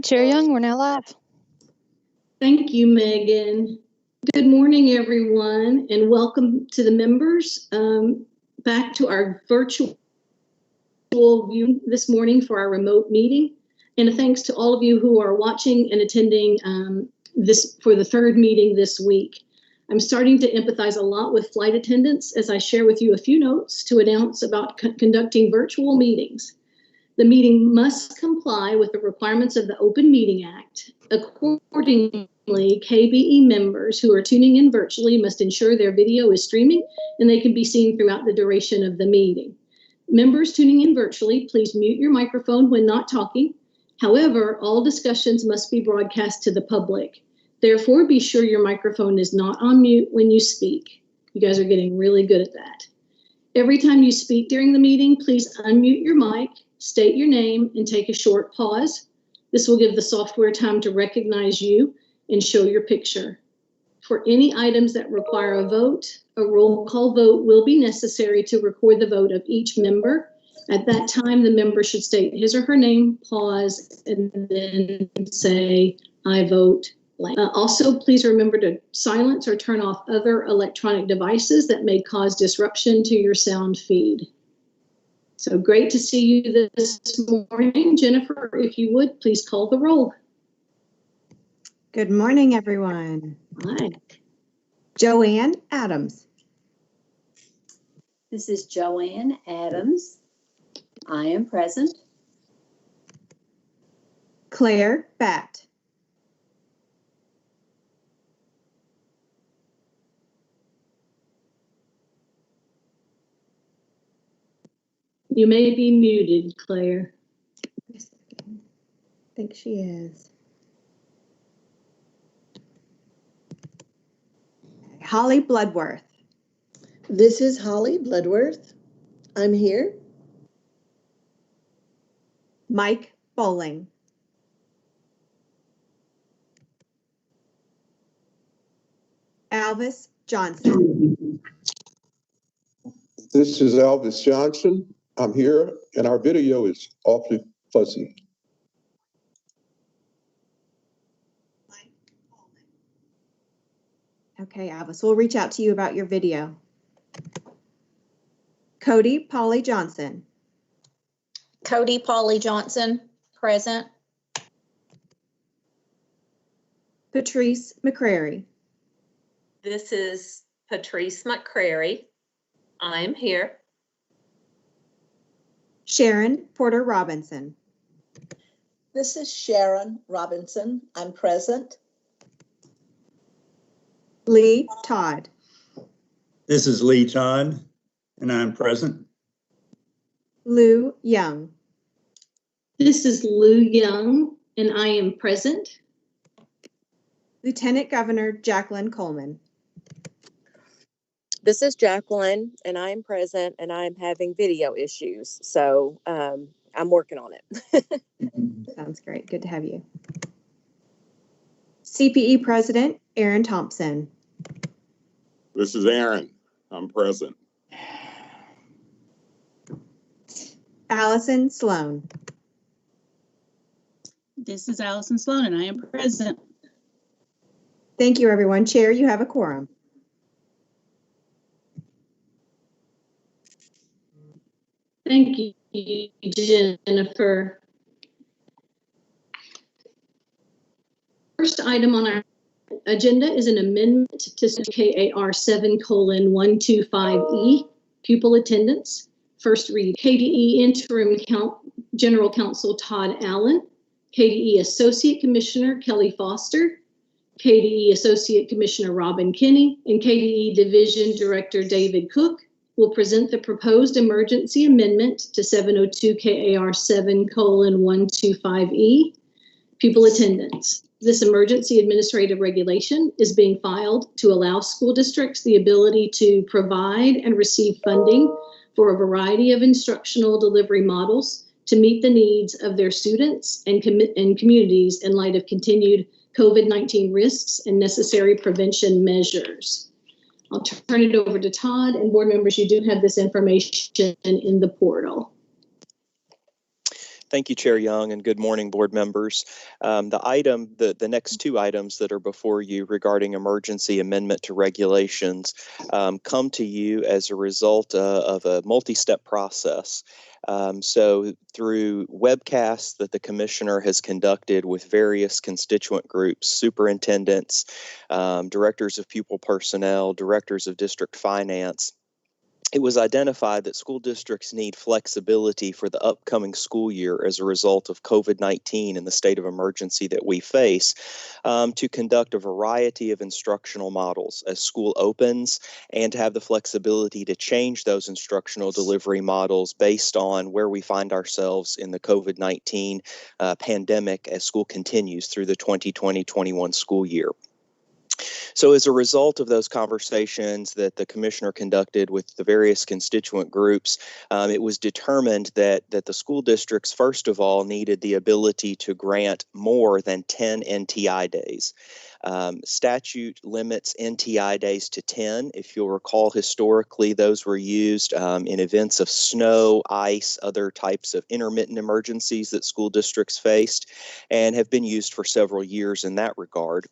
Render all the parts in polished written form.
Chair Young, we're now live. Thank you, Megan. Good morning, everyone, and welcome to the members back to our virtual view this morning for our remote meeting. And a thanks to all of you who are watching and attending this for the third meeting this week. I'm starting to empathize a lot with flight attendants as I share with you a few notes to announce about conducting virtual meetings. The meeting must comply with the requirements of the Open Meeting Act. Accordingly, KBE members who are tuning in virtually must ensure their video is streaming and they can be seen throughout the duration of the meeting. Members tuning in virtually, please mute your microphone when not talking. However, all discussions must be broadcast to the public. Therefore, be sure your microphone is not on mute when you speak. You guys are getting really good at that. Every time you speak during the meeting, please unmute your mic, state your name, and take a short pause. This will give the software time to recognize you and show your picture. For any items that require a vote, a roll call vote will be necessary to record the vote of each member. At that time, the member should state his or her name, pause, and then say, I vote blank. Also, please remember to silence or turn off other electronic devices that may cause disruption to your sound feed. So great to see you this morning. Jennifer, if you would, please call the roll. Good morning, everyone. Hi. Joanne Adams. This is Joanne Adams. I am present. Claire Batt. You may be muted, Claire. I think she is. Holly Bloodworth. This is Holly Bloodworth. I'm here. Mike Bowling. Alvis Johnson. This is Alvis Johnson. I'm here, and our video is awfully fuzzy. Okay, Alvis, we'll reach out to you about your video. Cody Polly Johnson. Cody Polly Johnson, present. Patrice McCrary. This is Patrice McCrary. I'm here. Sharon Porter Robinson. This is Sharon Robinson. I'm present. Lee Todd. This is Lee Todd, and I'm present. Lou Young. This is Lou Young, and I am present. Lieutenant Governor Jacqueline Coleman. This is Jacqueline, and I'm present, and I'm having video issues, so I'm working on it. Sounds great. Good to have you. CPE President Aaron Thompson. This is Aaron. I'm present. Allison Sloan. This is Allison Sloan, and I am present. Thank you, everyone. Chair, you have a quorum. Thank you, Jennifer. First item on our agenda is an amendment to KAR 7:125E, pupil attendance. First read, KBE Interim General Counsel Todd Allen, KBE Associate Commissioner Kelly Foster, KBE Associate Commissioner Robin Kinney, and KBE Division Director David Cook will present the proposed emergency amendment to 702 KAR 7:125E, pupil attendance. This emergency administrative regulation is being filed to allow school districts the ability to provide and receive funding for a variety of instructional delivery models to meet the needs of their students and communities in light of continued COVID-19 risks and necessary prevention measures. I'll turn it over to Todd, and board members, you do have this information in the portal. Thank you, Chair Young, and good morning, board members. The next two items that are before you regarding emergency amendment to regulations come to you as a result of a multi-step process. So through webcasts that the commissioner has conducted with various constituent groups, superintendents, directors of pupil personnel, directors of district finance, it was identified that school districts need flexibility for the upcoming school year as a result of COVID-19 and the state of emergency that we face, to conduct a variety of instructional models as school opens, and to have the flexibility to change those instructional delivery models based on where we find ourselves in the COVID-19 pandemic as school continues through the 2020-21 school year. So as a result of those conversations that the commissioner conducted with the various constituent groups, it was determined that the school districts, first of all, needed the ability to grant more than 10 NTI days. Statute limits NTI days to 10. If you'll recall, historically, those were used in events of snow, ice, other types of intermittent emergencies that school districts faced, and have been used for several years in that regard.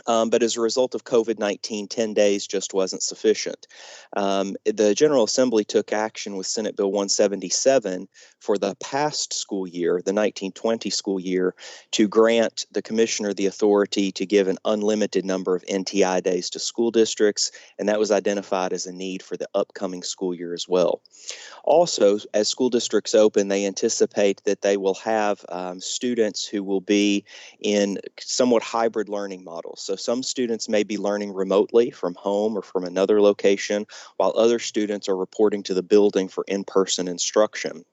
But as a result of COVID-19, 10 days just wasn't sufficient. The General Assembly took action with Senate Bill 177 for the past school year, the 1920 school year, to grant the commissioner the authority to give an unlimited number of NTI days to school districts, and that was identified as a need for the upcoming school year as well. Also, as school districts open, they anticipate that they will have students who will be in somewhat hybrid learning models. So some students may be learning remotely from home or from another location, while other students are reporting to the building for in-person instruction.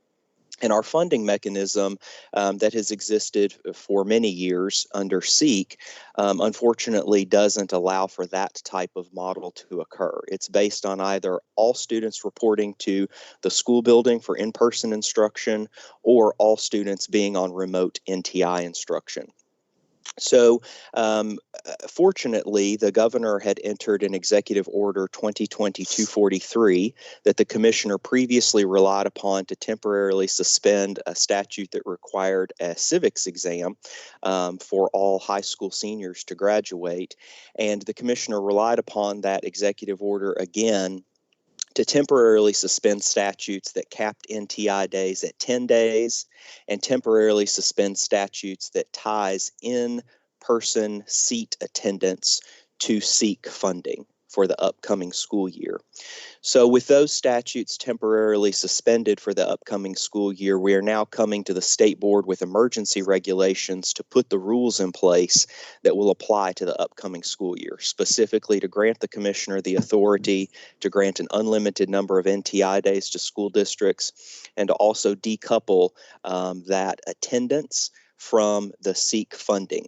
And our funding mechanism that has existed for many years under SEEK, unfortunately, doesn't allow for that type of model to occur. It's based on either all students reporting to the school building for in-person instruction or all students being on remote NTI instruction. So, fortunately, the governor had entered an executive order 2020-243 that the commissioner previously relied upon to temporarily suspend a statute that required a civics exam for all high school seniors to graduate. And the commissioner relied upon that executive order again to temporarily suspend statutes that capped NTI days at 10 days and temporarily suspend statutes that ties in-person seat attendance to SEEK funding for the upcoming school year. So with those statutes temporarily suspended for the upcoming school year, we are now coming to the state board with emergency regulations to put the rules in place that will apply to the upcoming school year, specifically to grant the commissioner the authority to grant an unlimited number of NTI days to school districts, and to also decouple that attendance from the SEEK funding.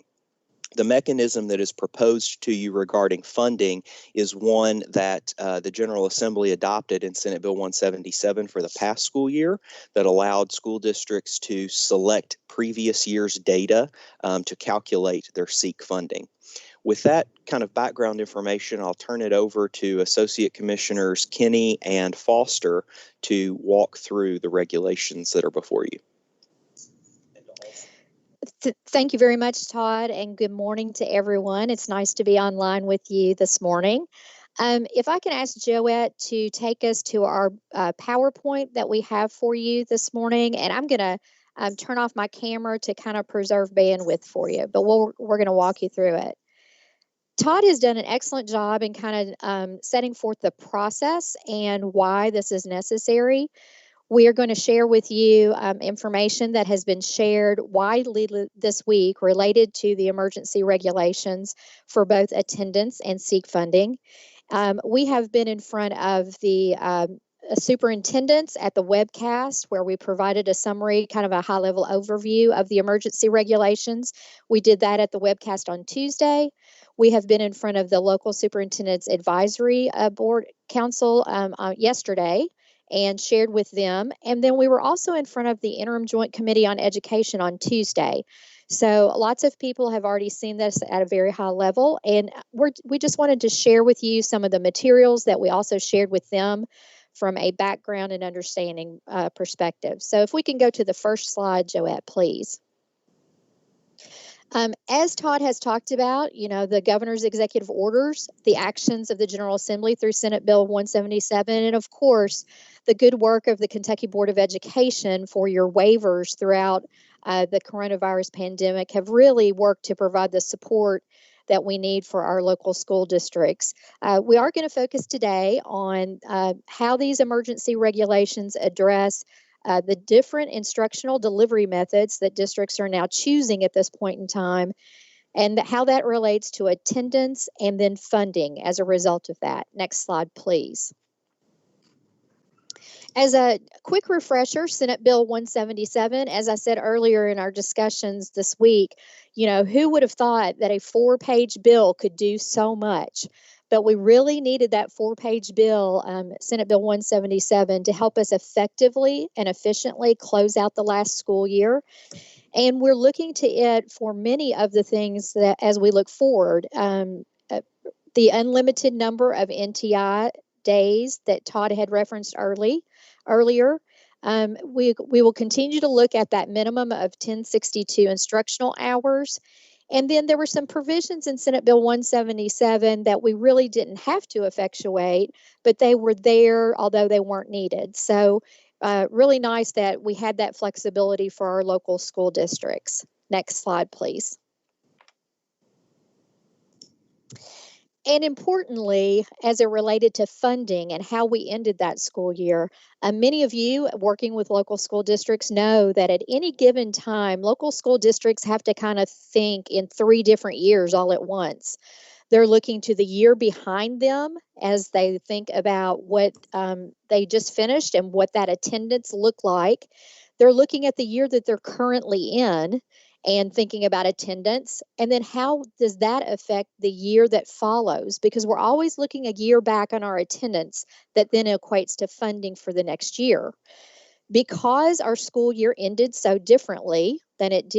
The mechanism that is proposed to you regarding funding is one that the General Assembly adopted in Senate Bill 177 for the past school year that allowed school districts to select previous year's data to calculate their SEEK funding. With that kind of background information, I'll turn it over to Associate Commissioners Kinney and Foster to walk through the regulations that are before you. Thank you very much, Todd, and good morning to everyone. It's nice to be online with you this morning. If I can ask Joette to take us to our PowerPoint that we have for you this morning, and I'm going to turn off my camera to kind of preserve bandwidth for you, but we're going to walk you through it. Todd has done an excellent job in kind of setting forth the process and why this is necessary. We are going to share with you information that has been shared widely this week related to the emergency regulations for both attendance and SEEK funding. We have been in front of the superintendents at the webcast where we provided a summary, kind of a high-level overview of the emergency regulations. We did that at the webcast on Tuesday. We have been in front of the local superintendent's advisory board council yesterday and shared with them. And then we were also in front of the Interim Joint Committee on Education on Tuesday. So lots of people have already seen this at a very high level. And we just wanted to share with you some of the materials that we also shared with them from a background and understanding perspective. So if we can go to the first slide, Joette, please. As Todd has talked about, the governor's executive orders, the actions of the General Assembly through Senate Bill 177, and of course, the good work of the Kentucky Board of Education for your waivers throughout the coronavirus pandemic have really worked to provide the support that we need for our local school districts. We are going to focus today on how these emergency regulations address the different instructional delivery methods that districts are now choosing at this point in time, and how that relates to attendance and then funding as a result of that. Next slide, please. As a quick refresher, Senate Bill 177, as I said earlier in our discussions this week, who would have thought that a 4-page bill could do so much? But we really needed that 4-page bill, Senate Bill 177, to help us effectively and efficiently close out the last school year. And we're looking to it for many of the things that, as we look forward, the unlimited number of NTI days that Todd had referenced earlier. We will continue to look at that minimum of 1062 instructional hours. And then there were some provisions in Senate Bill 177 that we really didn't have to effectuate, but they were there, although they weren't needed. So really nice that we had that flexibility for our local school districts. Next slide, please. And importantly, as it related to funding and how we ended that school year, many of you working with local school districts know that at any given time, local school districts have to kind of think in 3 different years all at once. They're looking to the year behind them as they think about what they just finished and what that attendance looked like. They're looking at the year that they're currently in and thinking about attendance, and then how does that affect the year that follows? Because we're always looking a year back on our attendance that then equates to funding for the next year. Because our school year ended so differently than it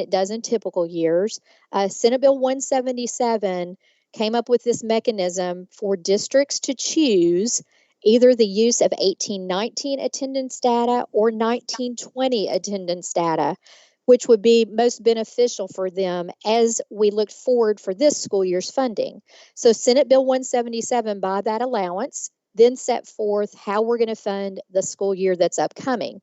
does in typical years, Senate Bill 177 came up with this mechanism for districts to choose either the use of 1819 attendance data or 1920 attendance data, which would be most beneficial for them as we look forward for this school year's funding. So Senate Bill 177, by that allowance, then set forth how we're going to fund the school year that's upcoming.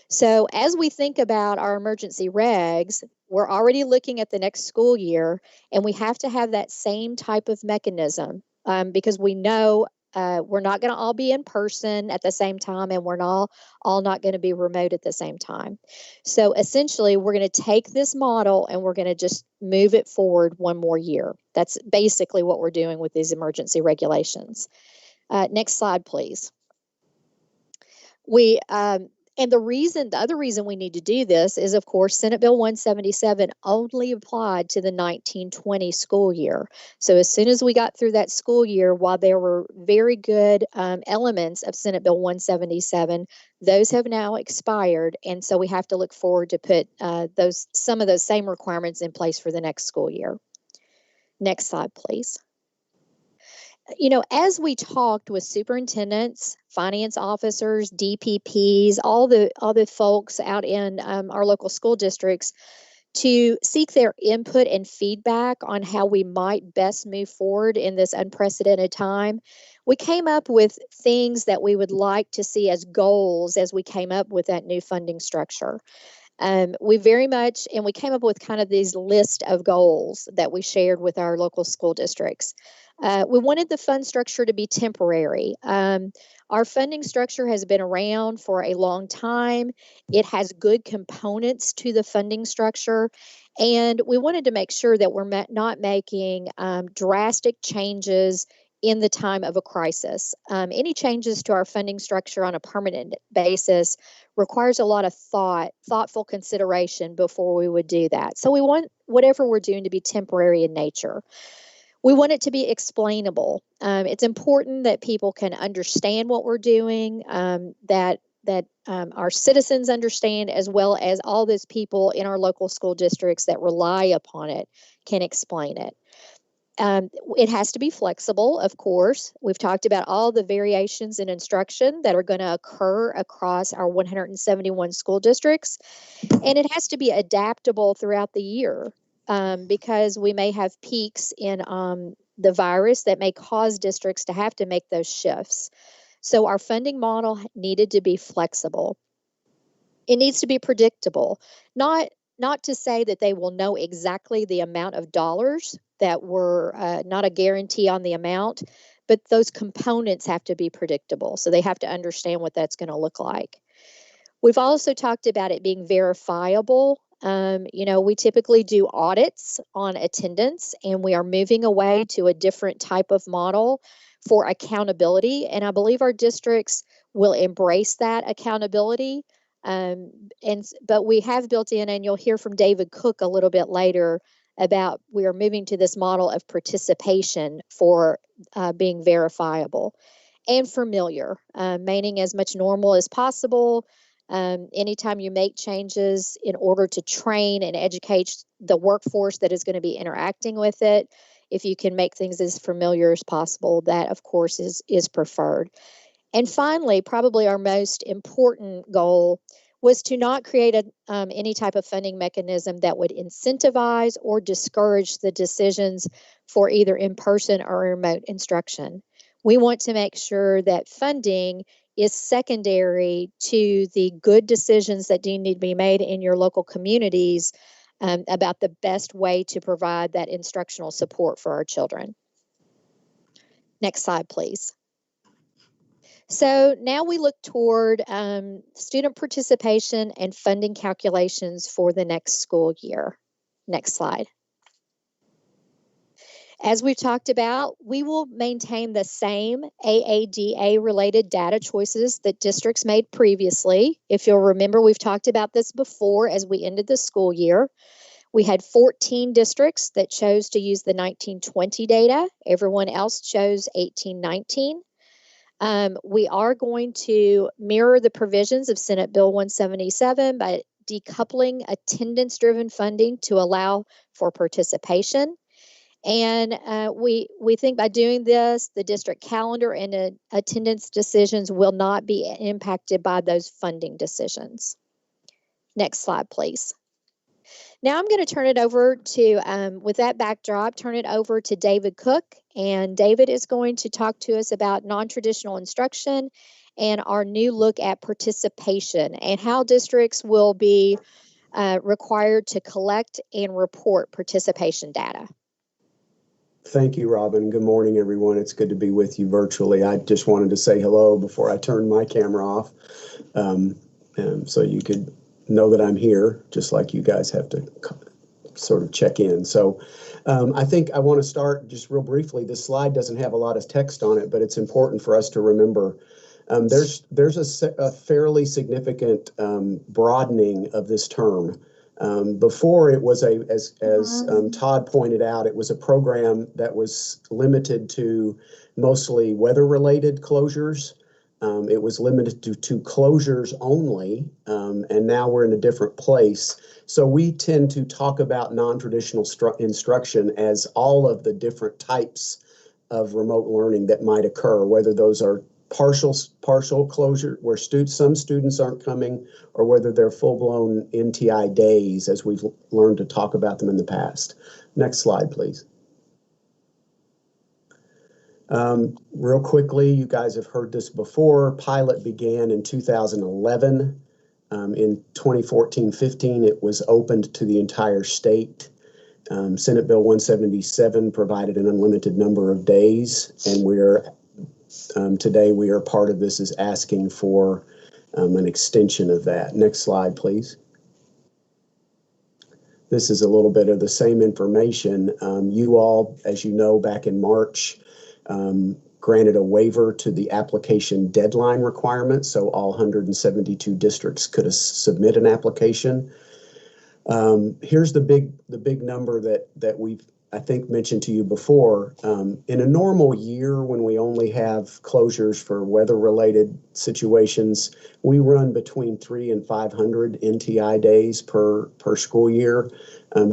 So as we think about our emergency regs, we're already looking at the next school year, and we have to have that same type of mechanism because we know we're not going to all be in person at the same time, and we're all not going to be remote at the same time. So essentially, we're going to take this model and we're going to just move it forward one more year. That's basically what we're doing with these emergency regulations. Next slide, please. The other reason we need to do this is, of course, Senate Bill 177 only applied to the 1920 school year. So as soon as we got through that school year, while there were very good elements of Senate Bill 177, those have now expired, and so we have to look forward to put some of those same requirements in place for the next school year. Next slide, please. As we talked with superintendents, finance officers, DPPs, all the folks out in our local school districts to seek their input and feedback on how we might best move forward in this unprecedented time, we came up with things that we would like to see as goals as we came up with that new funding structure. We came up with kind of these list of goals that we shared with our local school districts. We wanted the fund structure to be temporary. Our funding structure has been around for a long time. It has good components to the funding structure, and we wanted to make sure that we're not making drastic changes in the time of a crisis. Any changes to our funding structure on a permanent basis requires a lot of thoughtful consideration before we would do that. So we want whatever we're doing to be temporary in nature. We want it to be explainable. It's important that people can understand what we're doing, that our citizens understand, as well as all those people in our local school districts that rely upon it can explain it. It has to be flexible, of course. We've talked about all the variations in instruction that are going to occur across our 171 school districts. And it has to be adaptable throughout the year because we may have peaks in the virus that may cause districts to have to make those shifts. So our funding model needed to be flexible. It needs to be predictable, not to say that they will know exactly the amount of dollars that were not a guarantee on the amount, but those components have to be predictable. So they have to understand what that's going to look like. We've also talked about it being verifiable. We typically do audits on attendance, and we are moving away to a different type of model for accountability. And I believe our districts will embrace that accountability. But we have built in, and you'll hear from David Cook a little bit later about we are moving to this model of participation for being verifiable and familiar, meaning as much normal as possible. Anytime you make changes in order to train and educate the workforce that is going to be interacting with it, if you can make things as familiar as possible, that of course is preferred. And finally, probably our most important goal was to not create any type of funding mechanism that would incentivize or discourage the decisions for either in-person or remote instruction. We want to make sure that funding is secondary to the good decisions that do need to be made in your local communities about the best way to provide that instructional support for our children. Next slide, please. So now we look toward student participation and funding calculations for the next school year. Next slide. As we've talked about, we will maintain the same AADA-related data choices that districts made previously. If you'll remember, we've talked about this before as we ended the school year. We had 14 districts that chose to use the 1920 data. Everyone else chose 1819. We are going to mirror the provisions of Senate Bill 177 by decoupling attendance-driven funding to allow for participation. And we think by doing this, the district calendar and attendance decisions will not be impacted by those funding decisions. Next slide, please. Now I'm going to turn it over to, with that backdrop, turn it over to David Cook. And David is going to talk to us about non-traditional instruction and our new look at participation and how districts will be required to collect and report participation data. Thank you, Robin. Good morning, everyone. It's good to be with you virtually. I just wanted to say hello before I turn my camera off, so you could know that I'm here, just like you guys have to sort of check in. So I think I want to start just real briefly. This slide doesn't have a lot of text on it, but it's important for us to remember. There's a fairly significant broadening of this term. Before it was as Todd pointed out, it was a program that was limited to mostly weather-related closures. It was limited to closures only, and now we're in a different place. So we tend to talk about non-traditional instruction as all of the different types of remote learning that might occur, whether those are partial closure where some students aren't coming, or whether they're full-blown NTI days as we've learned to talk about them in the past. Next slide, please. Real quickly, you guys have heard this before. Pilot began in 2011. In 2014-15, it was opened to the entire state. Senate Bill 177 provided an unlimited number of days, and today we are part of this is asking for an extension of that. Next slide, please. This is a little bit of the same information. You all, as you know, back in March, granted a waiver to the application deadline requirement, so all 172 districts could submit an application. Here's the big number that we've I think mentioned to you before, in a normal year when we only have closures for weather-related situations, we run between 300 and 500 NTI days per school year.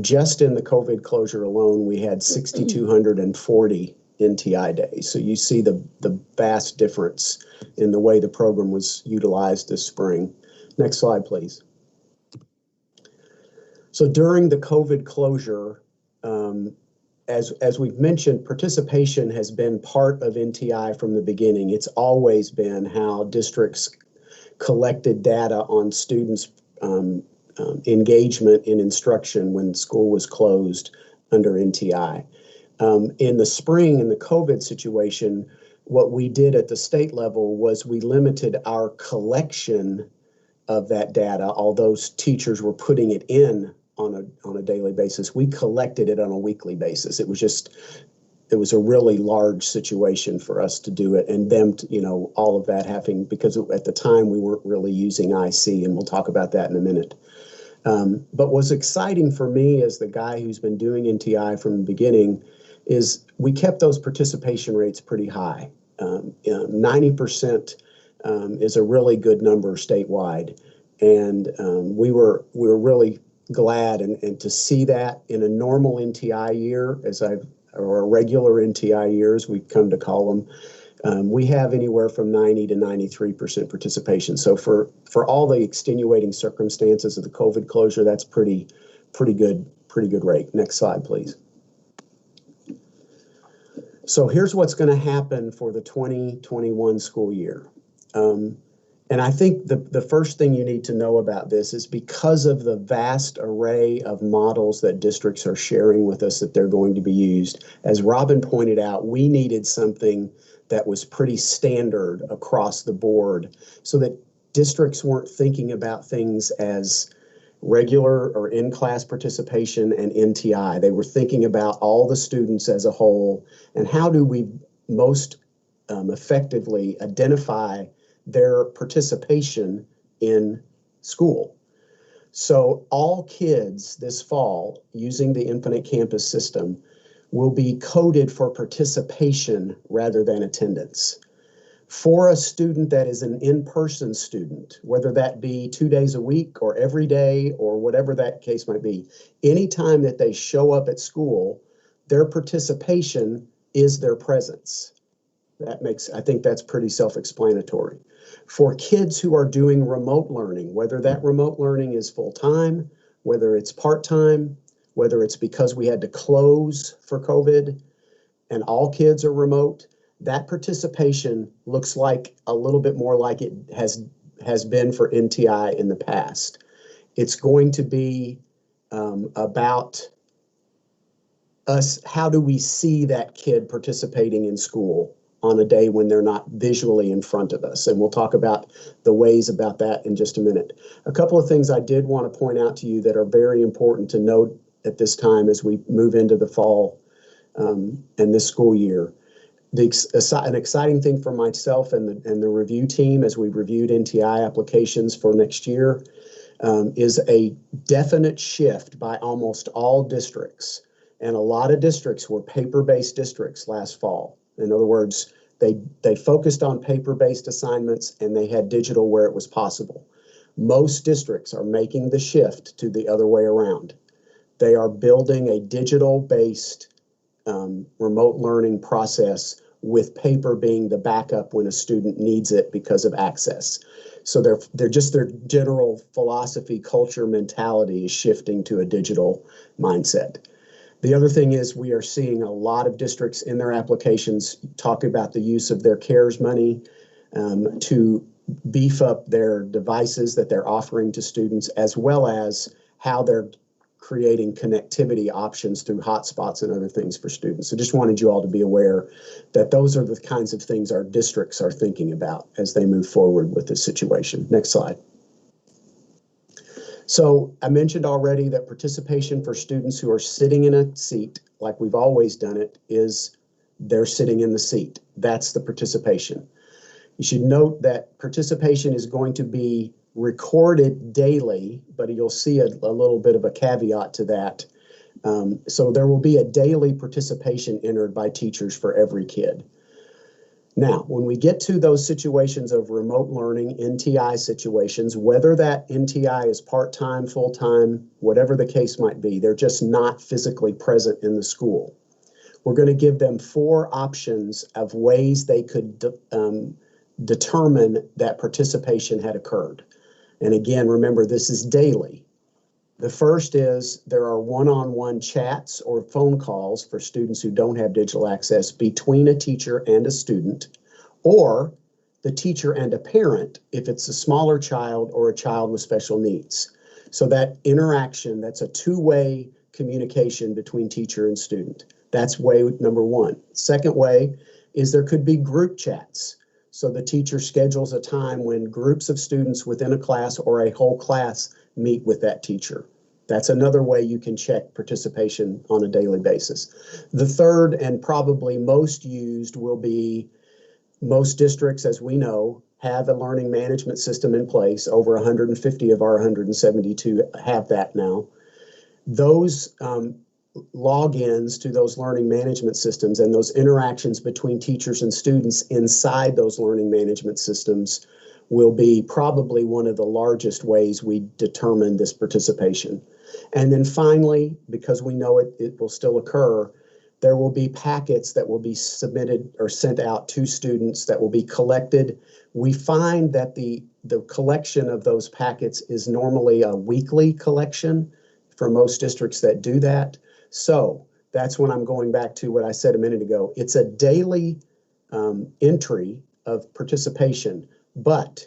Just in the COVID closure alone, we had 6,240 NTI days. So you see the vast difference in the way the program was utilized this spring. Next slide, please. So during the COVID closure, as we've mentioned, participation has been part of NTI from the beginning. It's always been how districts collected data on students' engagement in instruction when school was closed under NTI. In the spring, in the COVID situation, what we did at the state level was we limited our collection of that data. Although teachers were putting it in on a daily basis, we collected it on a weekly basis. It was a really large situation for us to do it, and them, all of that having, because at the time we weren't really using IC, and we'll talk about that in a minute. But what's exciting for me as the guy who's been doing NTI from the beginning is we kept those participation rates pretty high. 90% is a really good number statewide, and we were really glad and to see that in a normal NTI year, or a regular NTI years, we've come to call them. We have anywhere from 90 to 93% participation. So for all the extenuating circumstances of the COVID closure, that's pretty good rate. Next slide, please. So here's what's going to happen for the 2021 school year. And I think the first thing you need to know about this is because of the vast array of models that districts are sharing with us that they're going to be used, as Robin pointed out, we needed something that was pretty standard across the board so that districts weren't thinking about things as regular or in-class participation and NTI. They were thinking about all the students as a whole and how do we most effectively identify their participation in school. So all kids this fall using the Infinite Campus system will be coded for participation rather than attendance. For a student that is an in-person student, whether that be 2 days a week or every day or whatever that case might be, anytime that they show up at school, their participation is their presence. I think that's pretty self-explanatory. For kids who are doing remote learning, whether that remote learning is full-time, whether it's part-time, whether it's because we had to close for COVID and all kids are remote, that participation looks like a little bit more like it has been for NTI in the past. It's going to be about us, how do we see that kid participating in school on a day when they're not visually in front of us. And we'll talk about the ways about that in just a minute. A couple of things I did want to point out to you that are very important to note at this time as we move into the fall and this school year. An exciting thing for myself and the review team as we reviewed NTI applications for next year is a definite shift by almost all districts. And a lot of districts were paper-based districts last fall. In other words, they focused on paper-based assignments and they had digital where it was possible. Most districts are making the shift to the other way around. They are building a digital-based remote learning process with paper being the backup when a student needs it because of access. So their general philosophy, culture, mentality is shifting to a digital mindset. The other thing is we are seeing a lot of districts in their applications talk about the use of their CARES money to beef up their devices that they're offering to students, as well as how they're creating connectivity options through hotspots and other things for students. So just wanted you all to be aware that those are the kinds of things our districts are thinking about as they move forward with this situation. Next slide. So I mentioned already that participation for students who are sitting in a seat, like we've always done it, is they're sitting in the seat. That's the participation. You should note that participation is going to be recorded daily, but you'll see a little bit of a caveat to that. So there will be a daily participation entered by teachers for every kid. Now, when we get to those situations of remote learning, NTI situations, whether that NTI is part-time, full-time, whatever the case might be, they're just not physically present in the school. We're going to give them 4 options of ways they could determine that participation had occurred. And again, remember, this is daily. The first is there are one-on-one chats or phone calls for students who don't have digital access between a teacher and a student, or the teacher and a parent if it's a smaller child or a child with special needs. So that interaction, that's a 2-way communication between teacher and student. That's way number 1. Second way is there could be group chats. So the teacher schedules a time when groups of students within a class or a whole class meet with that teacher. That's another way you can check participation on a daily basis. The third and probably most used will be most districts, as we know, have a learning management system in place. Over 150 of our 172 have that now. Those logins to those learning management systems and those interactions between teachers and students inside those learning management systems will be probably one of the largest ways we determine this participation. And then finally, because we know it will still occur, there will be packets that will be submitted or sent out to students that will be collected. We find that the collection of those packets is normally a weekly collection for most districts that do that. So that's when I'm going back to what I said a minute ago. It's a daily entry of participation, but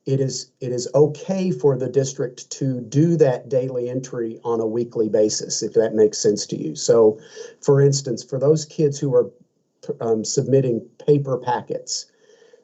it is okay for the district to do that daily entry on a weekly basis, if that makes sense to you. So, for instance, for those kids who are submitting paper packets,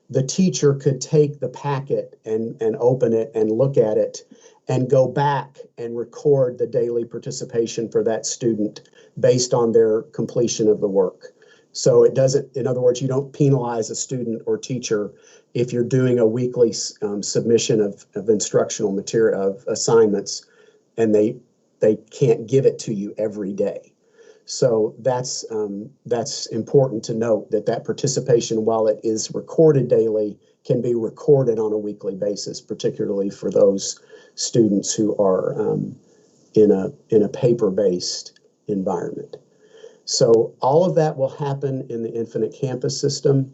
the teacher could take the packet and open it and look at it and go back and record the daily participation for that student based on their completion of the work. So it doesn't, in other words, you don't penalize a student or teacher if you're doing a weekly submission of instructional material, of assignments, and they can't give it to you every day. So that's important to note, that participation, while it is recorded daily, can be recorded on a weekly basis, particularly for those students who are in a paper-based environment. So all of that will happen in the Infinite Campus system.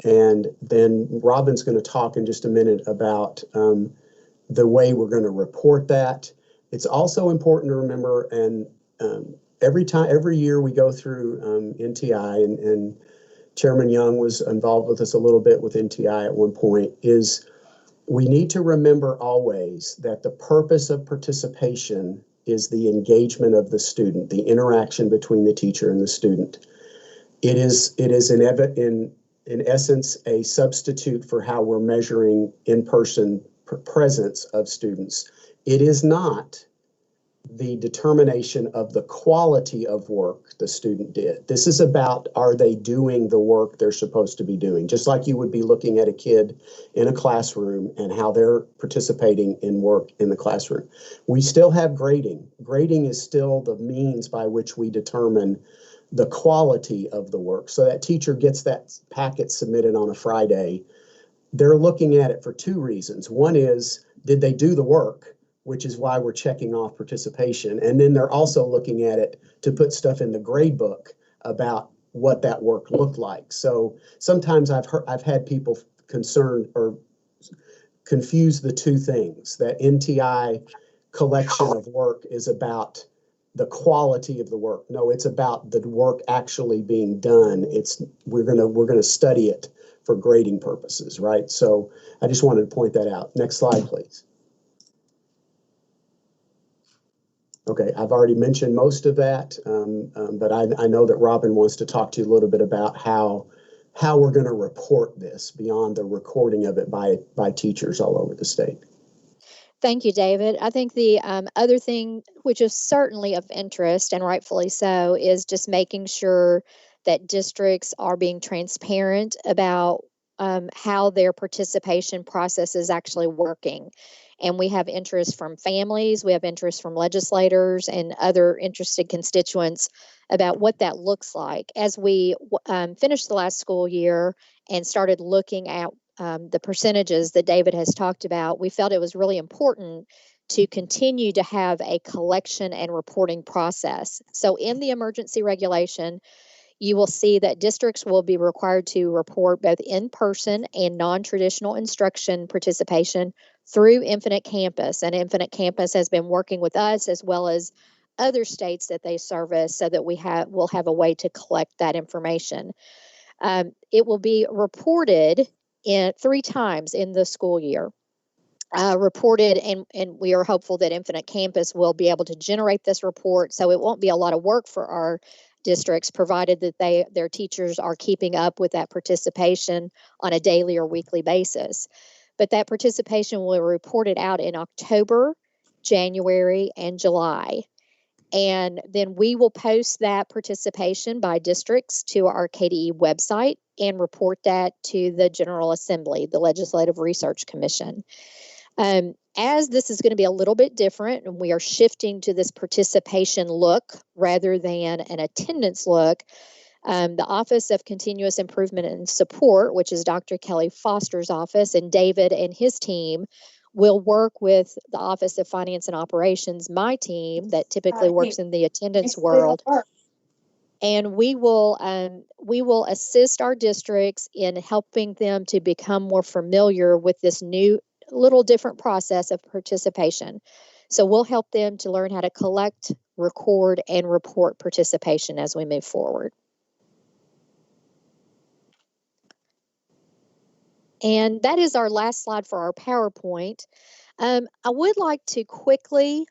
And then Robin's going to talk in just a minute about the way we're going to report that. It's also important to remember, and every year we go through NTI, and Chairman Young was involved with us a little bit with NTI at one point, is we need to remember always that the purpose of participation is the engagement of the student, the interaction between the teacher and the student. It is in essence a substitute for how we're measuring in-person presence of students. It is not the determination of the quality of work the student did. This is about, are they doing the work they're supposed to be doing? Just like you would be looking at a kid in a classroom and how they're participating in work in the classroom. We still have grading. Grading is still the means by which we determine the quality of the work. So that teacher gets that packet submitted on a Friday. They're looking at it for 2 reasons. One is, did they do the work? Which is why we're checking off participation. And then they're also looking at it to put stuff in the grade book about what that work looked like. So sometimes I've had people concerned or confuse the 2 things, that NTI collection of work is about the quality of the work. No, it's about the work actually being done. We're gonna study it for grading purposes, right? So I just wanted to point that out. Next slide, please. Okay, I've already mentioned most of that, but I know that Robin wants to talk to you a little bit about how we're going to report this beyond the recording of it by teachers all over the state. Thank you, David. I think the other thing, which is certainly of interest and rightfully so, is just making sure that districts are being transparent about how their participation process is actually working. And we have interest from families, we have interest from legislators and other interested constituents about what that looks like. As we finished the last school year and started looking at the percentages that David has talked about, we felt it was really important to continue to have a collection and reporting process. So in the emergency regulation, you will see that districts will be required to report both in-person and non-traditional instruction participation through Infinite Campus. And Infinite Campus has been working with us as well as other states that they service so that we'll have a way to collect that information. It will be reported in 3 times in the school year. Reported, and we are hopeful that Infinite Campus will be able to generate this report, so it won't be a lot of work for our districts, provided that their teachers are keeping up with that participation on a daily or weekly basis. But that participation will be reported out in October, January, and July. And then we will post that participation by districts to our KBE website and report that to the General Assembly, the Legislative Research Commission. As this is going to be a little bit different, and we are shifting to this participation look rather than an attendance look, the Office of Continuous Improvement and Support, which is Dr. Kelly Foster's office, and David and his team will work with the Office of Finance and Operations, my team that typically works in the attendance world. And we will assist our districts in helping them to become more familiar with this new, little different process of participation. So we'll help them to learn how to collect, record, and report participation as we move forward. And that is our last slide for our PowerPoint. I would like to quickly,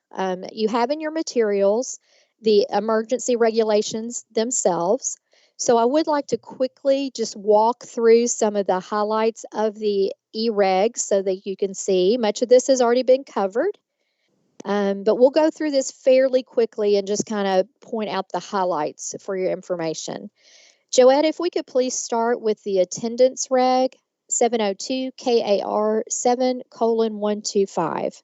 you have in your materials the emergency regulations themselves. So I would like to quickly just walk through some of the highlights of the e-regs so that you can see. Much of this has already been covered, but we'll go through this fairly quickly and just kind of point out the highlights for your information. Joette, if we could please start with the attendance reg 702 KAR 7:125.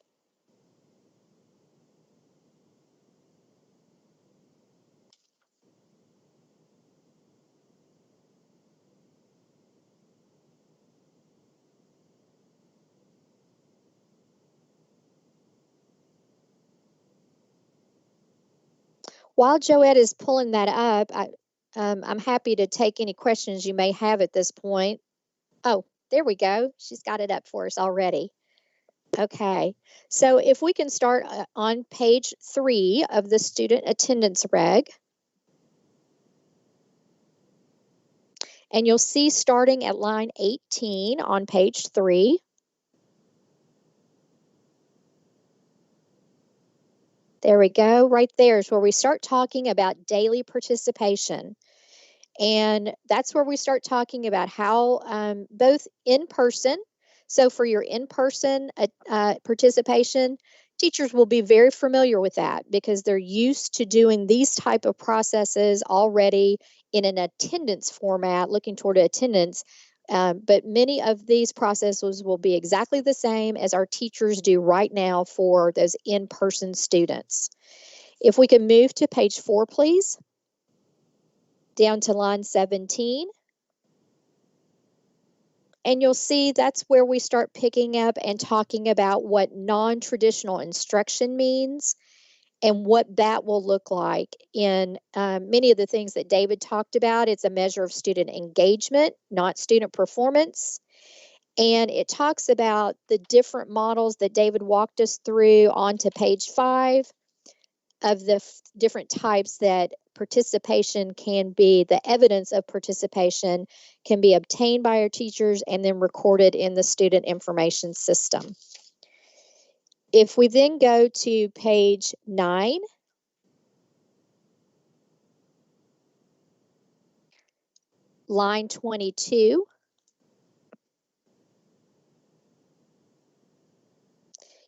While Joette is pulling that up, I'm happy to take any questions you may have at this point. Oh, there we go. She's got it up for us already. Okay, so if we can start on page 3 of the student attendance reg. And you'll see starting at line 18 on page 3. There we go. Right there is where we start talking about daily participation. And that's where we start talking about how both in person, so for your in-person participation, teachers will be very familiar with that because they're used to doing these type of processes already in an attendance format, looking toward attendance. But many of these processes will be exactly the same as our teachers do right now for those in-person students. If we can move to page 4, please. Down to line 17. And you'll see that's where we start picking up and talking about what non-traditional instruction means and what that will look like in many of the things that David talked about. It's a measure of student engagement, not student performance. And it talks about the different models that David walked us through onto page 5 of the different types that participation can be, the evidence of participation can be obtained by our teachers and then recorded in the student information system. If we then go to page 9, line 22,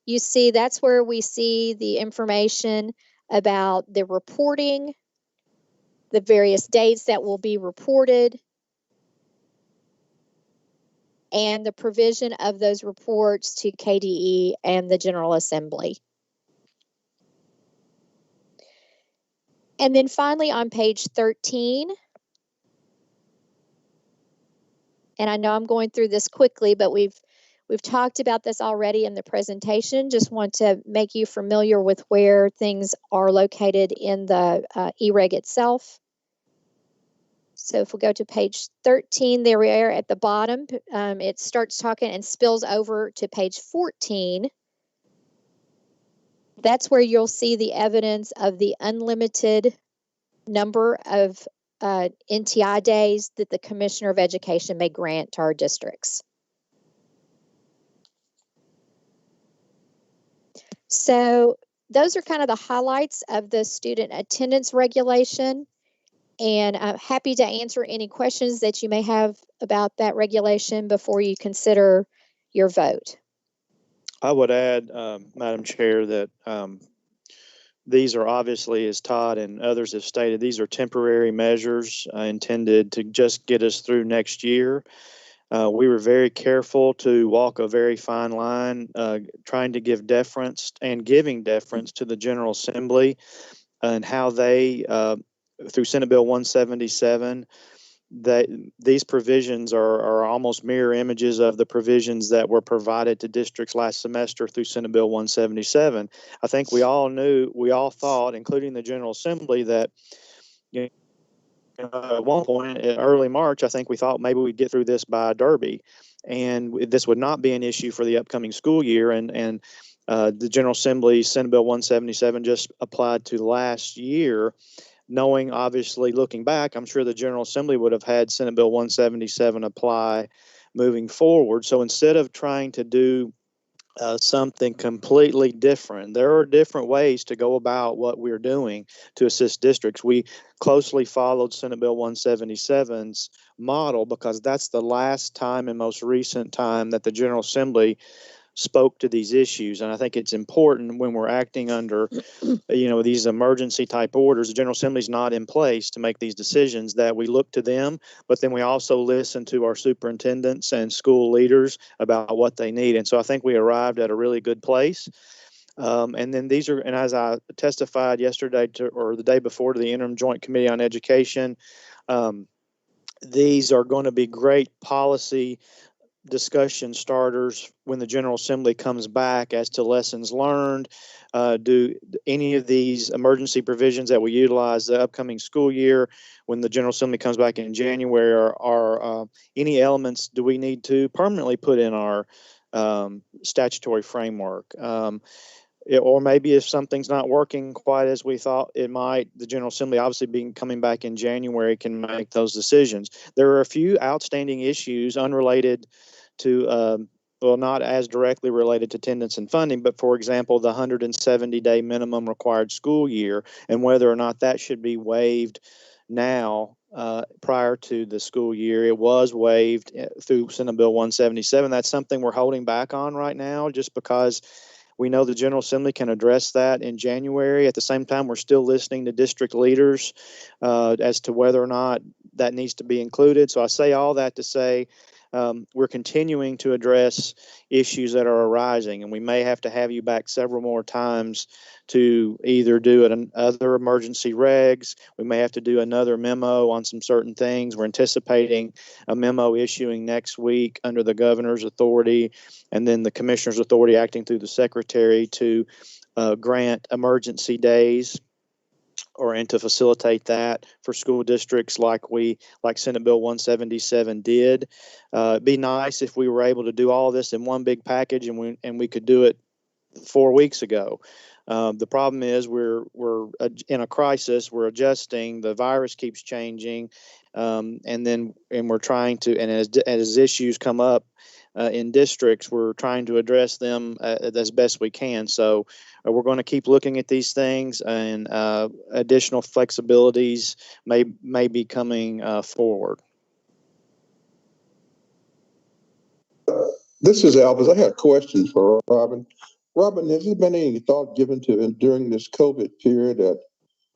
you see that's where we see the information about the reporting, the various dates that will be reported, and the provision of those reports to KDE and the General Assembly. And then finally on page 13, and I know I'm going through this quickly, but we've talked about this already in the presentation. Just want to make you familiar with where things are located in the E-Reg itself. So if we go to page 13, there we are at the bottom. It starts talking and spills over to page 14. That's where you'll see the evidence of the unlimited number of NTI days that the Commissioner of Education may grant to our districts. So those are kind of the highlights of the student attendance regulation, and I'm happy to answer any questions that you may have about that regulation before you consider your vote. I would add, Madam Chair, that these are obviously, as Todd and others have stated, these are temporary measures intended to just get us through next year. We were very careful to walk a very fine line, trying to give deference and giving deference to the General Assembly and how they, through Senate Bill 177, that these provisions are almost mirror images of the provisions that were provided to districts last semester through Senate Bill 177. I think we all thought, including the General Assembly, that at one point in early March, I think we thought maybe we'd get through this by Derby, and this would not be an issue for the upcoming school year. And the General Assembly Senate Bill 177 just applied to last year, knowing, obviously, looking back, I'm sure the General Assembly would have had Senate Bill 177 apply moving forward. So instead of trying to do something completely different, there are different ways to go about what we're doing to assist districts. We closely followed Senate Bill 177's model because that's the last time and most recent time that the General Assembly spoke to these issues. And I think it's important when we're acting under, these emergency type orders, the General Assembly is not in place to make these decisions, that we look to them, but then we also listen to our superintendents and school leaders about what they need. And so I think we arrived at a really good place. And then these are, and as I testified yesterday or the day before to the Interim Joint Committee on Education, these are going to be great policy discussion starters when the General Assembly comes back as to lessons learned. Do any of these emergency provisions that we utilize the upcoming school year when the General Assembly comes back in January are any elements do we need to permanently put in our statutory framework? Or maybe if something's not working quite as we thought it might, the General Assembly, obviously coming back in January, can make those decisions. There are a few outstanding issues unrelated to, not as directly related to attendance and funding, but for example, the 170-day minimum required school year and whether or not that should be waived now prior to the school year. It was waived through Senate Bill 177. That's something we're holding back on right now just because we know the General Assembly can address that in January. At the same time, we're still listening to district leaders as to whether or not that needs to be included. So I say all that to say we're continuing to address issues that are arising, and we may have to have you back several more times to either do other emergency regs. We may have to do another memo on some certain things. We're anticipating a memo issuing next week under the governor's authority and then the commissioner's authority acting through the secretary to grant emergency days and to facilitate that for school districts like Senate Bill 177 did. It'd be nice if we were able to do all this in one big package and we could do it 4 weeks ago. The problem is we're in a crisis. We're adjusting. The virus keeps changing, and we're trying to. And as issues come up in districts, we're trying to address them as best we can. So we're going to keep looking at these things, and additional flexibilities may be coming forward. This is Albus. I had questions for Robin. Robin, has there been any thought given to during this COVID period that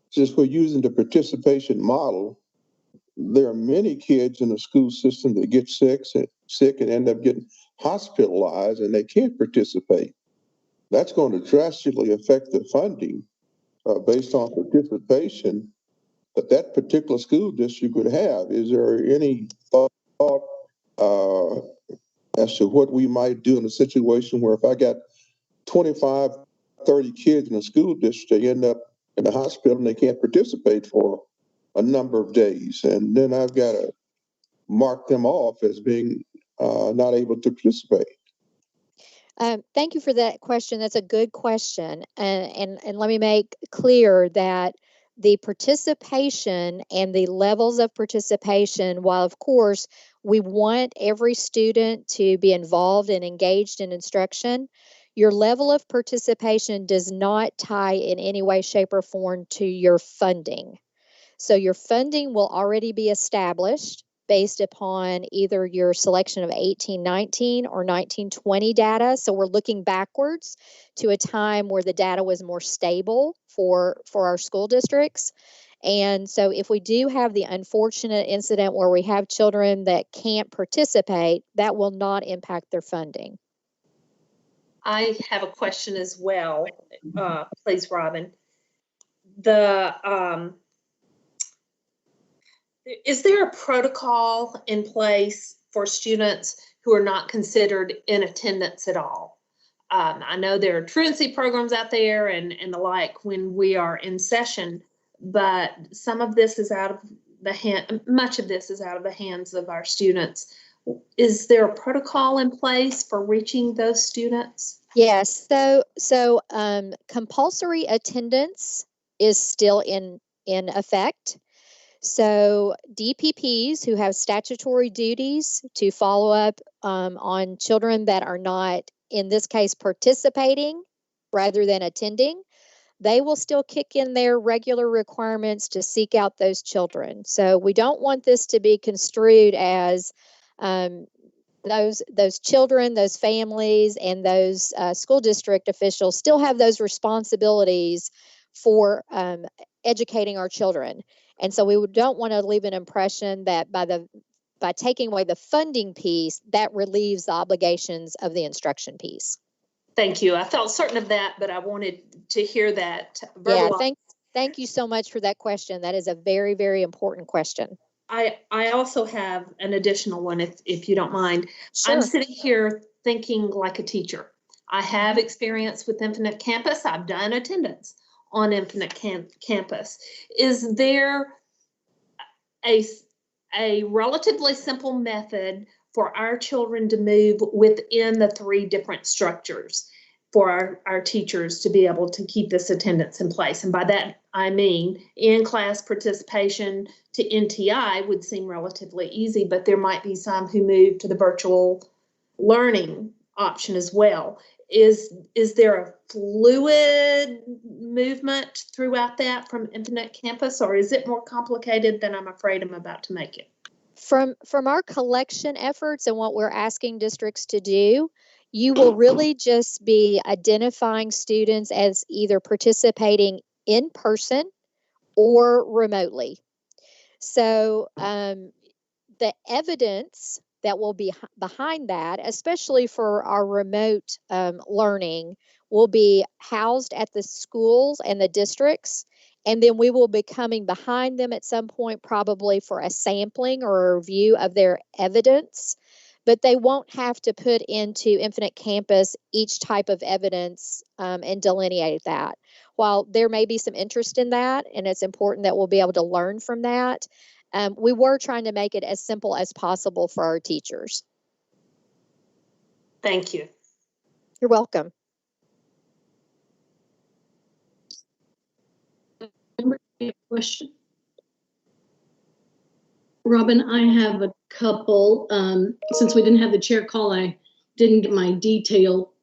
since we're using the participation model, there are many kids in the school system that get sick and end up getting hospitalized and they can't participate. That's going to drastically affect the funding based on participation that particular school district would have. Is there any thought as to what we might do in a situation where if I got 25, 30 kids in a school district, they end up in the hospital and they can't participate for a number of days. And then I've got to mark them off as being not able to participate. Thank you for that question. That's a good question. And let me make clear that the participation and the levels of participation, while of course we want every student to be involved and engaged in instruction, your level of participation does not tie in any way, shape, or form to your funding. So your funding will already be established based upon either your selection of 1819 or 1920 data. So we're looking backwards to a time where the data was more stable for our school districts. And so if we do have the unfortunate incident where we have children that can't participate, that will not impact their funding. I have a question as well, please, Robin. Is there a protocol in place for students who are not considered in attendance at all? I know there are truancy programs out there and the like when we are in session, but some of this is out of the hand, much of this is out of the hands of our students. Is there a protocol in place for reaching those students? Yes. So compulsory attendance is still in effect. So DPPs who have statutory duties to follow up on children that are not, in this case, participating rather than attending, they will still kick in their regular requirements to seek out those children. So we don't want this to be construed as those children, those families, and those school district officials still have those responsibilities for educating our children. And so we don't want to leave an impression that by taking away the funding piece, that relieves the obligations of the instruction piece. Thank you. I felt certain of that, but I wanted to hear that verbalized. Yeah, thank you so much for that question. That is a very, very important question. I also have an additional one, if you don't mind. Sure. I'm sitting here thinking like a teacher. I have experience with Infinite Campus. I've done attendance on Infinite Campus. Is there a relatively simple method for our children to move within the 3 different structures for our teachers to be able to keep this attendance in place? And by that, I mean in-class participation to NTI would seem relatively easy, but there might be some who move to the virtual learning option as well. Is there a fluid movement throughout that from Infinite Campus, or is it more complicated than I'm afraid I'm about to make it? From our collection efforts and what we're asking districts to do, you will really just be identifying students as either participating in person or remotely. So the evidence that will be behind that, especially for our remote learning, will be housed at the schools and the districts. And then we will be coming behind them at some point, probably for a sampling or a review of their evidence. But they won't have to put into Infinite Campus each type of evidence and delineate that. While there may be some interest in that, and it's important that we'll be able to learn from that, we were trying to make it as simple as possible for our teachers. Thank you. You're welcome. Question. Robin, I have a couple. Since we didn't have the chair call, I didn't get my detail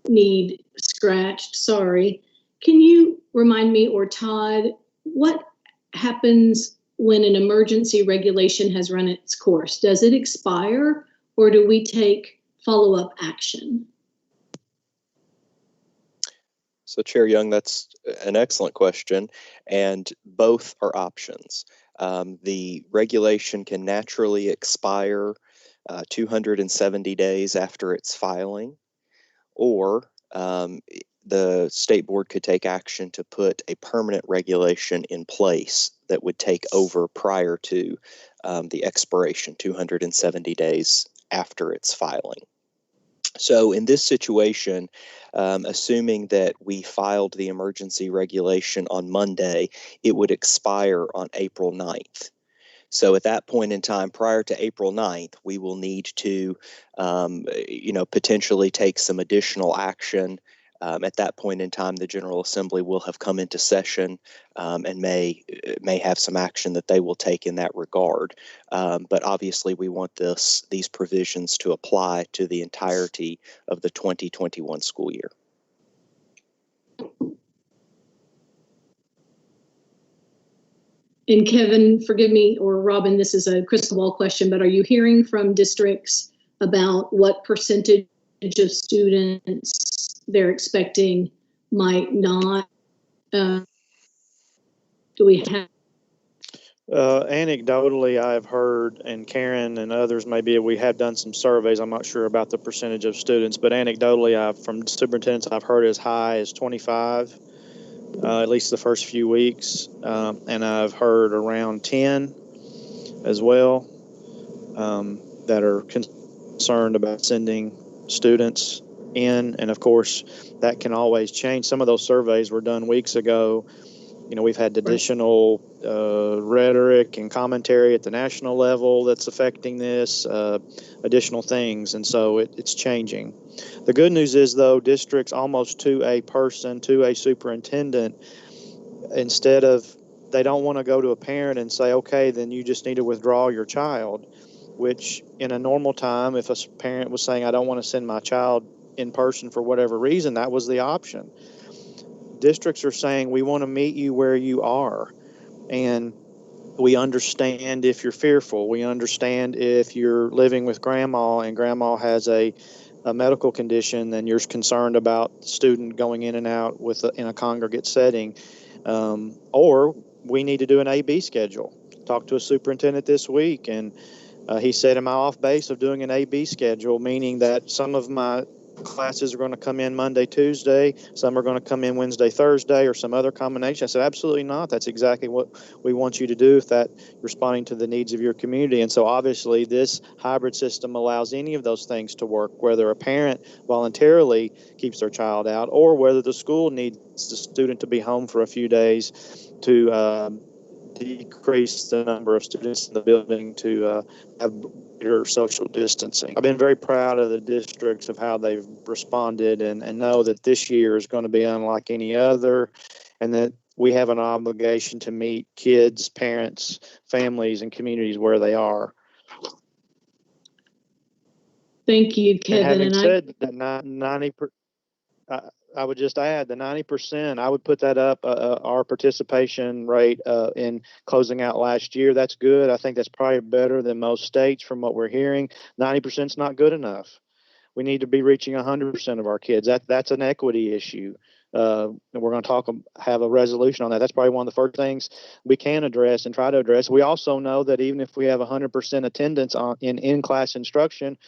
need scratched. Sorry. Can you remind me, or Todd, what happens when an emergency regulation has run its course? Does it expire, or do we take follow-up action? So Chair Young, that's an excellent question, and both are options. The regulation can naturally expire 270 days after its filing, or the state board could take action to put a permanent regulation in place that would take over prior to the expiration 270 days after its filing. So in this situation, assuming that we filed the emergency regulation on Monday, it would expire on April 9th. So at that point in time, prior to April 9th, we will need to, potentially take some additional action. At that point in time, the General Assembly will have come into session and may have some action that they will take in that regard. But obviously, we want these provisions to apply to the entirety of the 2021 school year. And Kevin, forgive me, or Robin, this is a crystal ball question, but are you hearing from districts about what percentage of students they're expecting might not? Do we have? Anecdotally, I've heard, and Karen and others, maybe we have done some surveys. I'm not sure about the percentage of students, but anecdotally, from superintendents, I've heard as high as 25. At least the first few weeks, and I've heard around 10 as well that are concerned about sending students in. And of course, that can always change. Some of those surveys were done weeks ago. We've had additional rhetoric and commentary at the national level that's affecting this, additional things, and so it's changing. The good news is, though, districts almost to a person, to a superintendent, instead of, they don't want to go to a parent and say, okay, then you just need to withdraw your child, which in a normal time, if a parent was saying, I don't want to send my child in person for whatever reason, that was the option. Districts are saying, we want to meet you where you are, and we understand if you're fearful. We understand if you're living with grandma and grandma has a medical condition, then you're concerned about the student going in and out in a congregate setting. Or we need to do an A-B schedule. Talked to a superintendent this week, and he said, am I off base of doing an A-B schedule, meaning that some of my classes are going to come in Monday, Tuesday, some are going to come in Wednesday, Thursday, or some other combination? I said, absolutely not. That's exactly what we want you to do if that's responding to the needs of your community. And so obviously this hybrid system allows any of those things to work, whether a parent voluntarily keeps their child out or whether the school needs the student to be home for a few days to decrease the number of students in the building to have greater social distancing. I've been very proud of the districts of how they've responded and know that this year is going to be unlike any other, and that we have an obligation to meet kids, parents, families, and communities where they are. Thank you, Kevin. And having said that, 90%. I would just add the 90%. I would put that up, our participation rate in closing out last year. That's good. I think that's probably better than most states from what we're hearing. 90% is not good enough. We need to be reaching 100% of our kids. That's an equity issue. And we're going to have a resolution on that. That's probably one of the first things we can address and try to address. We also know that even if we have 100% attendance in in-class instruction,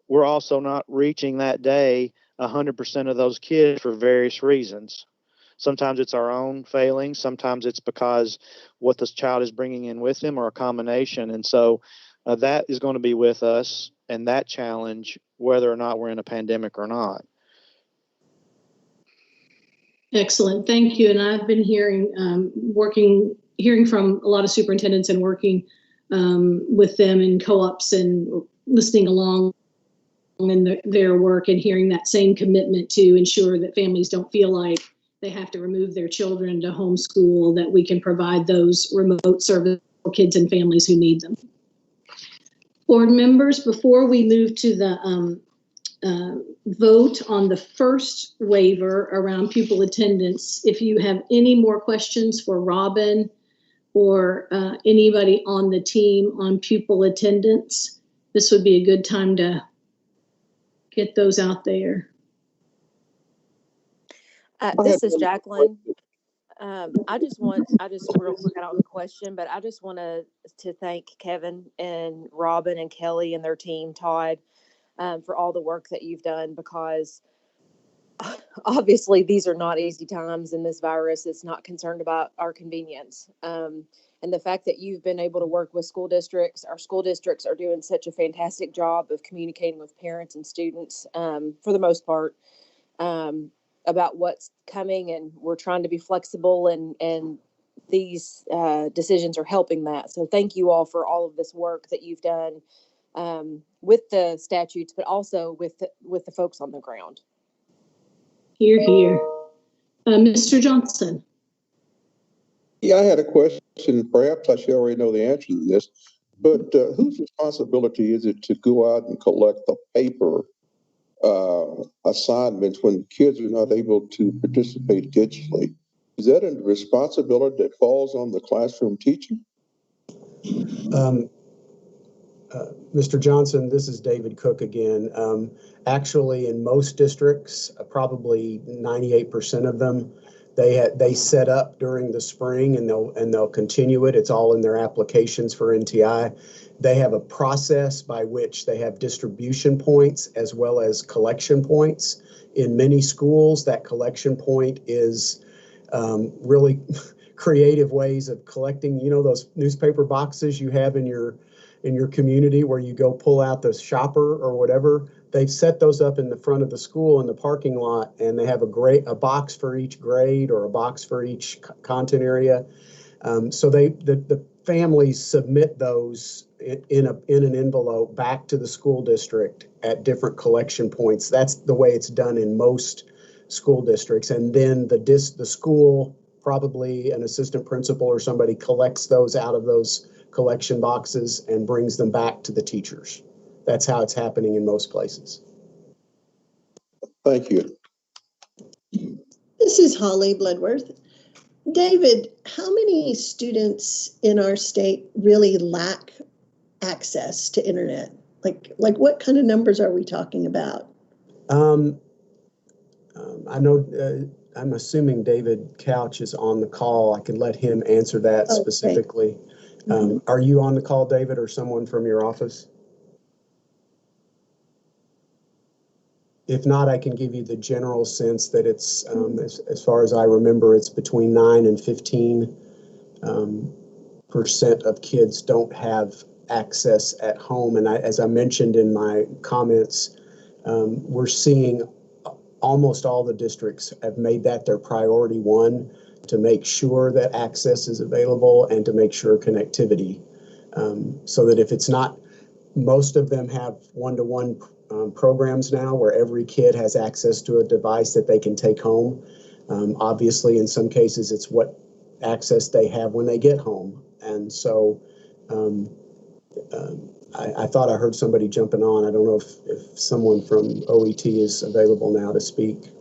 we're also not reaching that day 100% of those kids for various reasons. Sometimes it's our own failings. Sometimes it's because what this child is bringing in with him or a combination. And so that is going to be with us, and that challenge, whether or not we're in a pandemic or not. Excellent. Thank you. And I've been hearing from a lot of superintendents and working with them in co-ops and listening along in their work and hearing that same commitment to ensure that families don't feel like they have to remove their children to homeschool, that we can provide those remote service for kids and families who need them. Board members, before we move to the vote on the first waiver around pupil attendance, if you have any more questions for Robin or anybody on the team on pupil attendance, this would be a good time to get those out there. This is Jacqueline. I just real quick, I don't have a question, but I just want to thank Kevin and Robin and Kelly and their team, Todd, for all the work that you've done, because obviously these are not easy times, and this virus is not concerned about our convenience. And the fact that you've been able to work with school districts, our school districts are doing such a fantastic job of communicating with parents and students, for the most part, about what's coming, and we're trying to be flexible, and these decisions are helping that. So thank you all for all of this work that you've done, with the statutes, but also with the folks on the ground. Hear, hear. Mr. Johnson. Yeah, I had a question. Perhaps I should already know the answer to this, but whose responsibility is it to go out and collect the paper assignments when kids are not able to participate digitally? Is that a responsibility that falls on the classroom teacher? Mr. Johnson, this is David Cook again. Actually, in most districts, probably 98% of them, they set up during the spring, and they'll continue it. It's all in their applications for NTI. They have a process by which they have distribution points as well as collection points. In many schools, that collection point is really creative ways of collecting. You know, those newspaper boxes you have in your community where you go pull out the shopper or whatever. They've set those up in the front of the school in the parking lot, and they have a box for each grade or a box for each content area. So the families submit those in an envelope back to the school district at different collection points. That's the way it's done in most school districts. And then the school, probably an assistant principal or somebody, collects those out of those collection boxes and brings them back to the teachers. That's how it's happening in most places. Thank you. This is Holly Bloodworth. David, how many students in our state really lack access to internet? Like what kind of numbers are we talking about? I know, I'm assuming David Couch is on the call. I can let him answer that specifically. Are you on the call, David, or someone from your office? If not, I can give you the general sense that it's, as far as I remember, it's between 9 and 15% of kids don't have access at home. And as I mentioned in my comments, we're seeing almost all the districts have made that their priority one, to make sure that access is available and to make sure connectivity. So that if it's not, most of them have one-to-one programs now where every kid has access to a device that they can take home. Obviously, in some cases, it's what access they have when they get home. And so I thought I heard somebody jumping on. I don't know if someone from OET is available now to speak.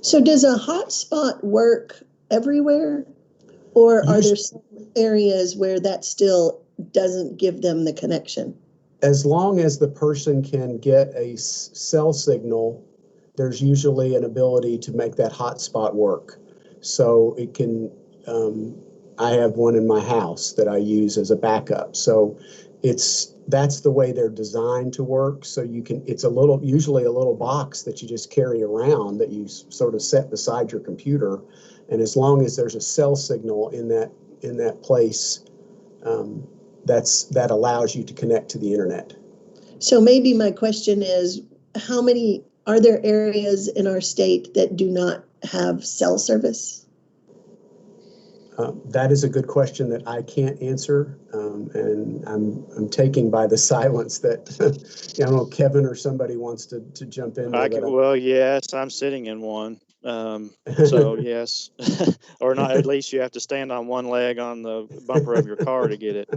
So does a hotspot work everywhere? Or are there some areas where that still doesn't give them the connection? As long as the person can get a cell signal, there's usually an ability to make that hotspot work. So it can, I have one in my house that I use as a backup. So that's the way they're designed to work. So you can, it's usually a little box that you just carry around that you sort of set beside your computer. And as long as there's a cell signal in that place, that allows you to connect to the internet. So maybe my question is, are there areas in our state that do not have cell service? That is a good question that I can't answer, and I'm taking by the silence that I don't know, Kevin or somebody wants to jump in. Well, yes, I'm sitting in one. So yes, or not, at least you have to stand on one leg on the bumper of your car to get it.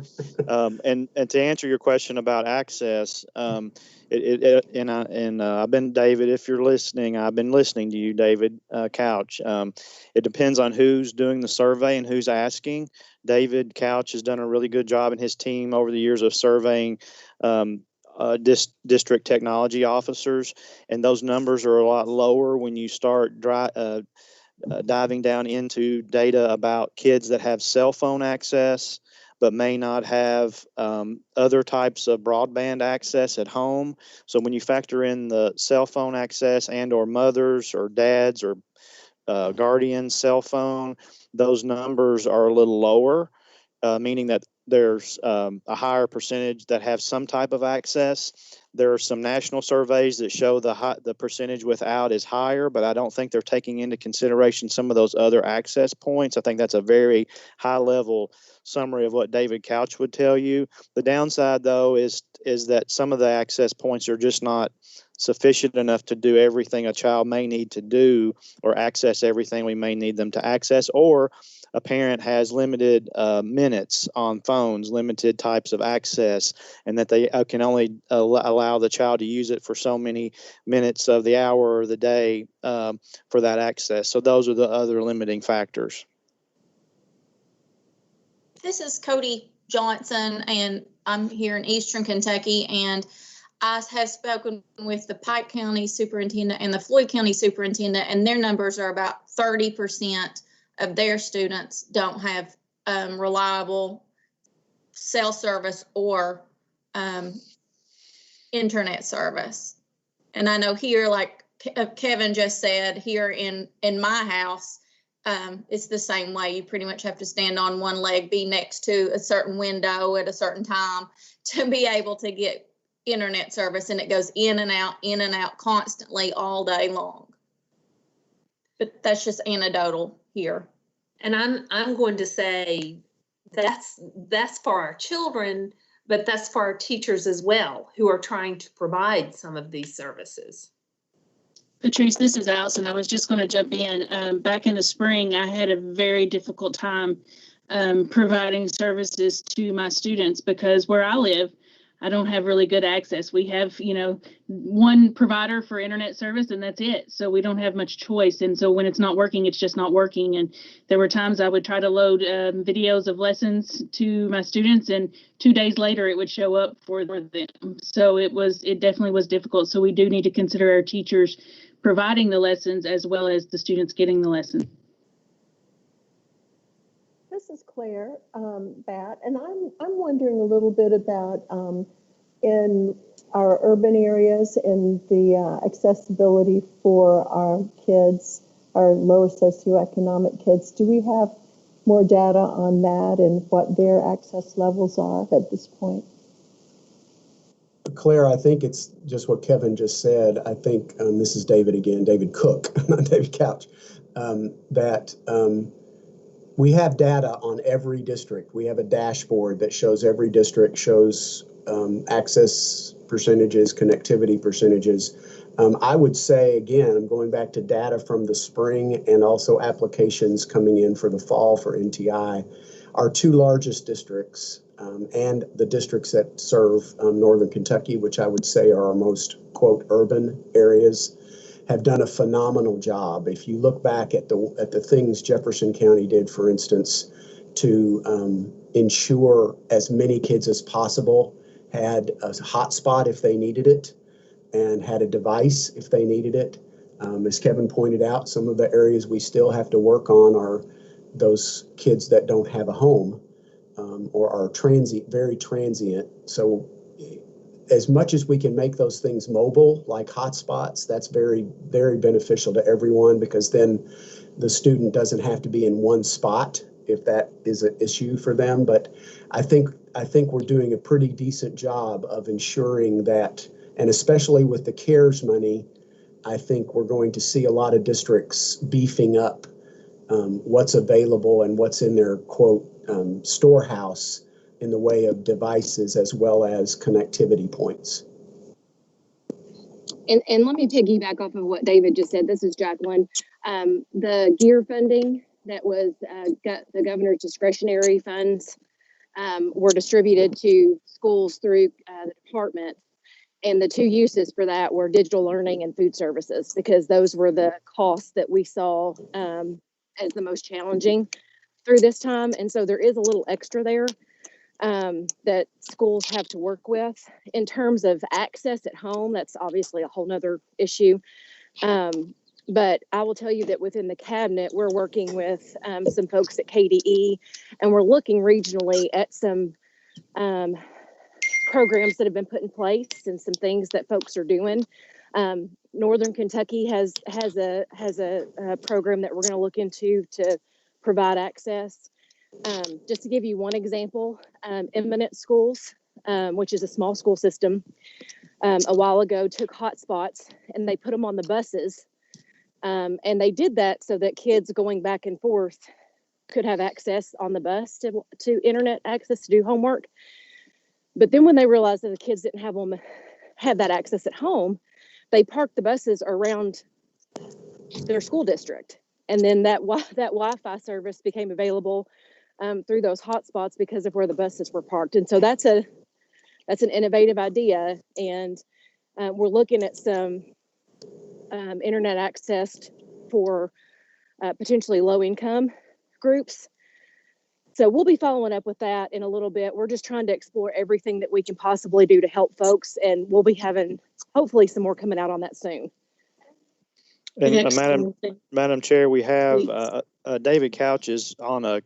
And to answer your question about access, I've been, David, if you're listening, I've been listening to you, David Couch. It depends on who's doing the survey and who's asking. David Couch has done a really good job, and his team over the years of surveying district technology officers, and those numbers are a lot lower when you start diving down into data about kids that have cell phone access but may not have other types of broadband access at home. So when you factor in the cell phone access and or mothers or dads or guardians' cell phone, those numbers are a little lower, meaning that there's a higher percentage that have some type of access. There are some national surveys that show the percentage without is higher, but I don't think they're taking into consideration some of those other access points. I think that's a very high level summary of what David Couch would tell you. The downside, though, is that some of the access points are just not sufficient enough to do everything a child may need to do or access everything we may need them to access, or a parent has limited minutes on phones, limited types of access, and that they can only allow the child to use it for so many minutes of the hour or the day for that access. So those are the other limiting factors. This is Cody Johnson, and I'm here in Eastern Kentucky, and I have spoken with the Pike County Superintendent and the Floyd County Superintendent, and their numbers are about 30% of their students don't have reliable cell service or internet service. And I know here, like Kevin just said, here in my house, it's the same way. You pretty much have to stand on one leg, be next to a certain window at a certain time to be able to get internet service, and it goes in and out constantly all day long. But that's just anecdotal here. And I'm going to say that's for our children, but that's for our teachers as well, who are trying to provide some of these services. Patrice, this is Allison. I was just going to jump in. Back in the spring, I had a very difficult time providing services to my students because where I live, I don't have really good access. We have, one provider for internet service and that's it. So we don't have much choice. And so when it's not working, it's just not working. And there were times I would try to load videos of lessons to my students, and 2 days later it would show up for them. So it definitely was difficult. So we do need to consider our teachers providing the lessons as well as the students getting the lesson. This is Claire Batt, and I'm wondering a little bit about in our urban areas and the accessibility for our kids, our lower socioeconomic kids. Do we have more data on that and what their access levels are at this point? Claire, I think it's just what Kevin just said. I think this is David again, David Cook, not David Couch, that we have data on every district. We have a dashboard that shows every district, shows access percentages, connectivity percentages. I would say, again, I'm going back to data from the spring and also applications coming in for the fall for NTI. Our two largest districts and the districts that serve Northern Kentucky, which I would say are our most, quote, urban areas, have done a phenomenal job. If you look back at the things Jefferson County did, for instance, to ensure as many kids as possible had a hotspot if they needed it and had a device if they needed it. As Kevin pointed out, some of the areas we still have to work on are those kids that don't have a home or are very transient. So as much as we can make those things mobile, like hotspots, that's very, very beneficial to everyone, because then the student doesn't have to be in one spot if that is an issue for them. But I think we're doing a pretty decent job of ensuring that, and especially with the CARES money, I think we're going to see a lot of districts beefing up what's available and what's in their, quote, storehouse in the way of devices as well as connectivity points. And let me piggyback off of what David just said. This is Jacqueline. The gear funding that was the governor's discretionary funds were distributed to schools through the department. And the two uses for that were digital learning and food services, because those were the costs that we saw as the most challenging through this time. And so there is a little extra there that schools have to work with. In terms of access at home, that's obviously a whole nother issue. But I will tell you that within the cabinet, we're working with some folks at KBE, and we're looking regionally at some programs that have been put in place and some things that folks are doing. Northern Kentucky has a program that we're going to look into to provide access. Just to give you one example, Eminent Schools, which is a small school system, a while ago took hotspots and they put them on the buses. And they did that so that kids going back and forth could have access on the bus to internet access to do homework. But then when they realized that the kids didn't have that access at home, they parked the buses around their school district. And then that Wi-Fi service became available through those hotspots because of where the buses were parked. And so that's an innovative idea. And we're looking at some internet access for potentially low-income groups. So we'll be following up with that in a little bit. We're just trying to explore everything that we can possibly do to help folks, and we'll be having hopefully some more coming out on that soon. And Madam Chair, we have David Couch is on a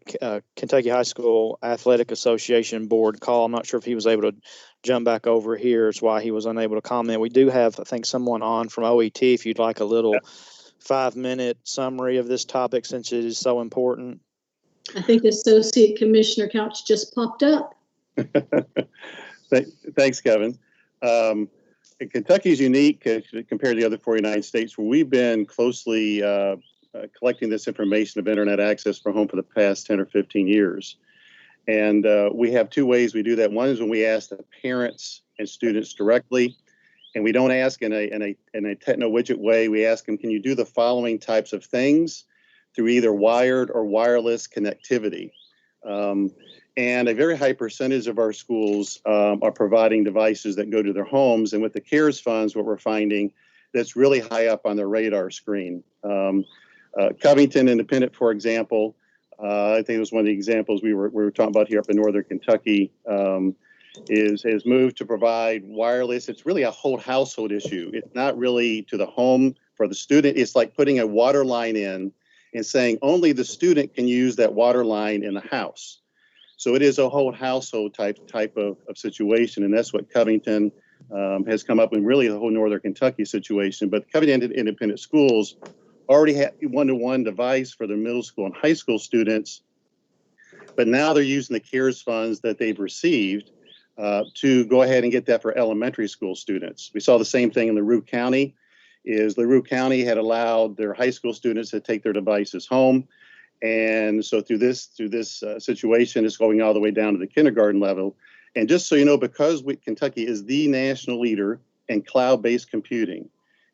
Kentucky High School Athletic Association board call. I'm not sure if he was able to jump back over here. It's why he was unable to comment. We do have, I think, someone on from OET if you'd like a little 5-minute summary of this topic since it is so important. I think Associate Commissioner Couch just popped up. Thanks, Kevin. Kentucky is unique compared to the other 49 states where we've been closely collecting this information of internet access for home for the past 10 or 15 years. And we have two ways we do that. One is when we ask the parents and students directly, and we don't ask in a techno-widget way. We ask them, can you do the following types of things through either wired or wireless connectivity? And a very high percentage of our schools are providing devices that go to their homes. And with the CARES funds, what we're finding, that's really high up on the radar screen. Covington Independent, for example, I think it was one of the examples we were talking about here up in Northern Kentucky, has moved to provide wireless. It's really a whole household issue. It's not really to the home for the student. It's like putting a water line in and saying only the student can use that water line in the house. So it is a whole household type of situation, and that's what Covington has come up with, really the whole Northern Kentucky situation. But Covington Independent Schools already had one-to-one device for their middle school and high school students, but now they're using the CARES funds that they've received to go ahead and get that for elementary school students. We saw the same thing in LaRue County. LaRue County had allowed their high school students to take their devices home. And so through this situation, it's going all the way down to the kindergarten level. And just so you know, because Kentucky is the national leader in cloud-based computing,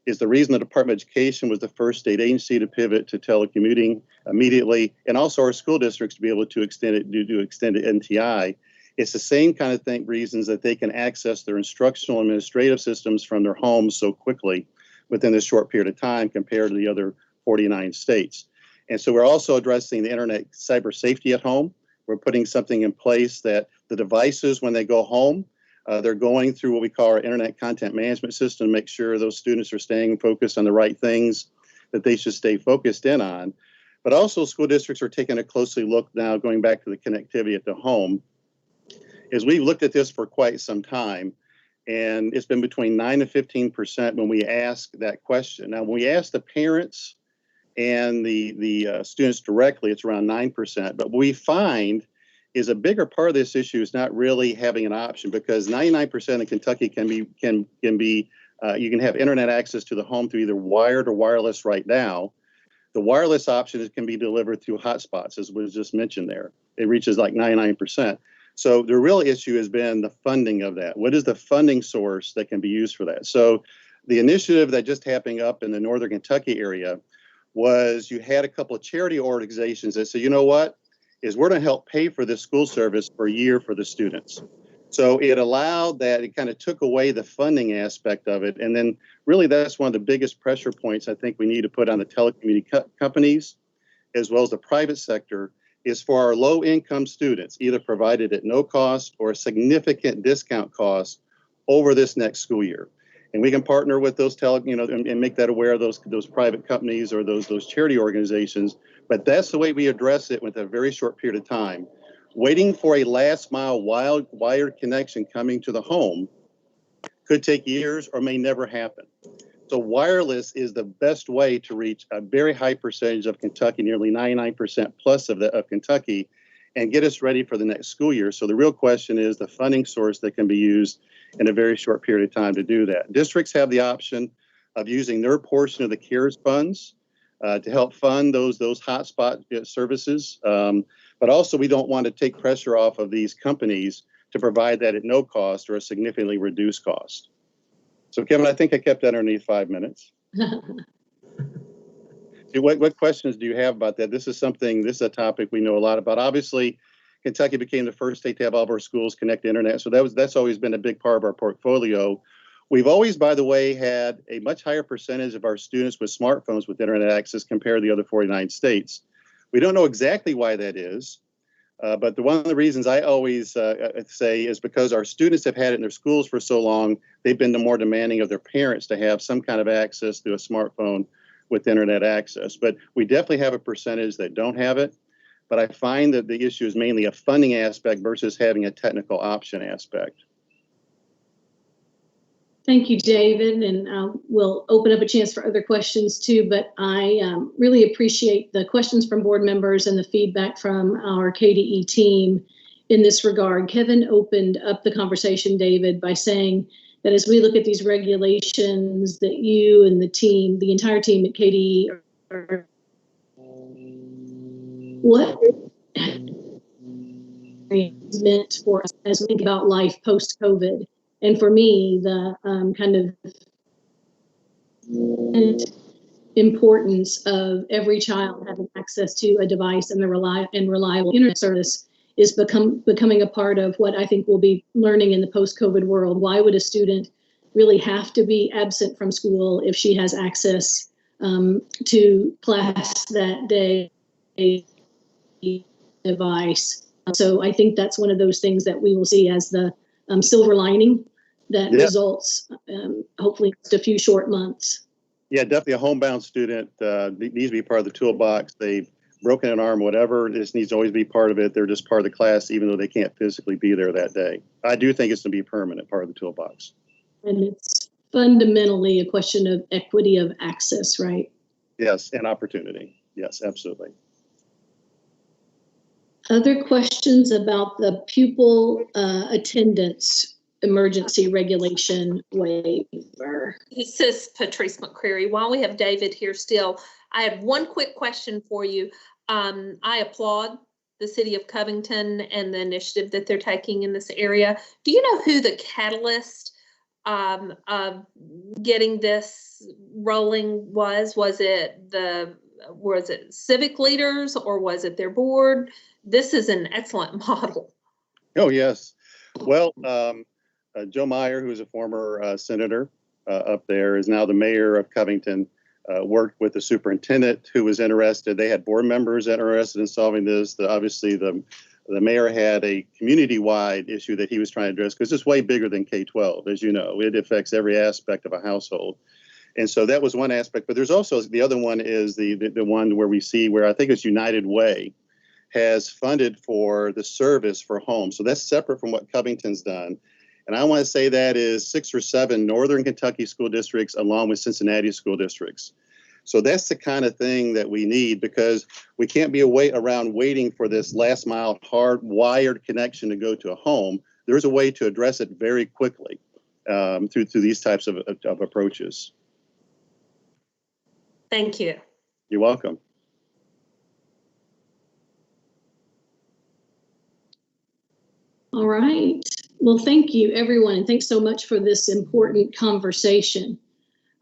is the reason the Department of Education was the first state agency to pivot to telecommuting immediately, and also our school districts to be able to extend it, do extended NTI. It's the same kind of reasons that they can access their instructional administrative systems from their homes so quickly within this short period of time compared to the other 49 states. And so we're also addressing the internet cyber safety at home. We're putting something in place that the devices, when they go home, they're going through what we call our internet content management system to make sure those students are staying focused on the right things that they should stay focused in on. But also school districts are taking a closely look now, going back to the connectivity at the home, as we've looked at this for quite some time. And it's been between 9 and 15% when we ask that question. Now, when we ask the parents and the students directly, it's around 9%. But what we find is a bigger part of this issue is not really having an option, because 99% in Kentucky can be you can have internet access to the home through either wired or wireless right now. The wireless option can be delivered through hotspots, as was just mentioned there. It reaches like 99%. So the real issue has been the funding of that. What is the funding source that can be used for that? So the initiative that just happened up in the Northern Kentucky area was you had a couple of charity organizations that said, you know what, we're going to help pay for this school service for a year for the students. So it allowed that, it kind of took away the funding aspect of it. And then really that's one of the biggest pressure points I think we need to put on the telecommunications companies as well as the private sector, is for our low income students, either provided at no cost or a significant discount cost over this next school year. And we can partner with those and make that aware of those private companies or those charity organizations. But that's the way we address it with a very short period of time. Waiting for a last mile wired connection coming to the home could take years or may never happen. So wireless is the best way to reach a very high percentage of Kentucky, nearly 99% plus of Kentucky, and get us ready for the next school year. So the real question is the funding source that can be used in a very short period of time to do that. Districts have the option of using their portion of the CARES funds to help fund those hotspot services. But also we don't want to take pressure off of these companies to provide that at no cost or a significantly reduced cost. So Kevin, I think I kept that underneath 5 minutes. What questions do you have about that? This is a topic we know a lot about. Obviously, Kentucky became the first state to have all of our schools connect to internet. So that's always been a big part of our portfolio. We've always, by the way, had a much higher percentage of our students with smartphones with internet access compared to the other 49 states. We don't know exactly why that is. But one of the reasons I always say is because our students have had it in their schools for so long, they've been more demanding of their parents to have some kind of access to a smartphone with internet access. But we definitely have a percentage that don't have it. But I find that the issue is mainly a funding aspect versus having a technical option aspect. Thank you, David, and we'll open up a chance for other questions too, but I really appreciate the questions from board members and the feedback from our KDE team in this regard. Kevin opened up the conversation, David, by saying that as we look at these regulations that you and the team, the entire team at KDE are what is meant for us as we think about life post-COVID. And for me, the kind of importance of every child having access to a device and the reliable internet service is becoming a part of what I think we'll be learning in the post-COVID world. Why would a student really have to be absent from school if she has access to class that day, device? So I think that's one of those things that we will see as the silver lining that results hopefully in just a few short months. Yeah, definitely a homebound student needs to be part of the toolbox. They've broken an arm, whatever, this needs to always be part of it. They're just part of the class, even though they can't physically be there that day. I do think it's to be a permanent part of the toolbox. And it's fundamentally a question of equity of access, right? Yes, and opportunity. Yes, absolutely. Other questions about the pupil attendance emergency regulation waiver? This is Patrice McCreary. While we have David here still, I have one quick question for you. I applaud the city of Covington and the initiative that they're taking in this area. Do you know who the catalyst of getting this rolling was? Was it civic leaders or was it their board? This is an excellent model. Oh, yes. Well, Joe Meyer, who is a former senator up there, is now the mayor of Covington, worked with the superintendent who was interested. They had board members interested in solving this. Obviously, the mayor had a community-wide issue that he was trying to address because it's way bigger than K-12, as you know. It affects every aspect of a household. And so that was one aspect. But there's also the other one is the one where I think it's United Way has funded for the service for home. So that's separate from what Covington's done. And I want to say that is 6 or 7 Northern Kentucky school districts along with Cincinnati school districts. So that's the kind of thing that we need because we can't be around waiting for this last mile hard-wired connection to go to a home. There's a way to address it very quickly through these types of approaches. Thank you. You're welcome. All right. Well, thank you, everyone, and thanks so much for this important conversation.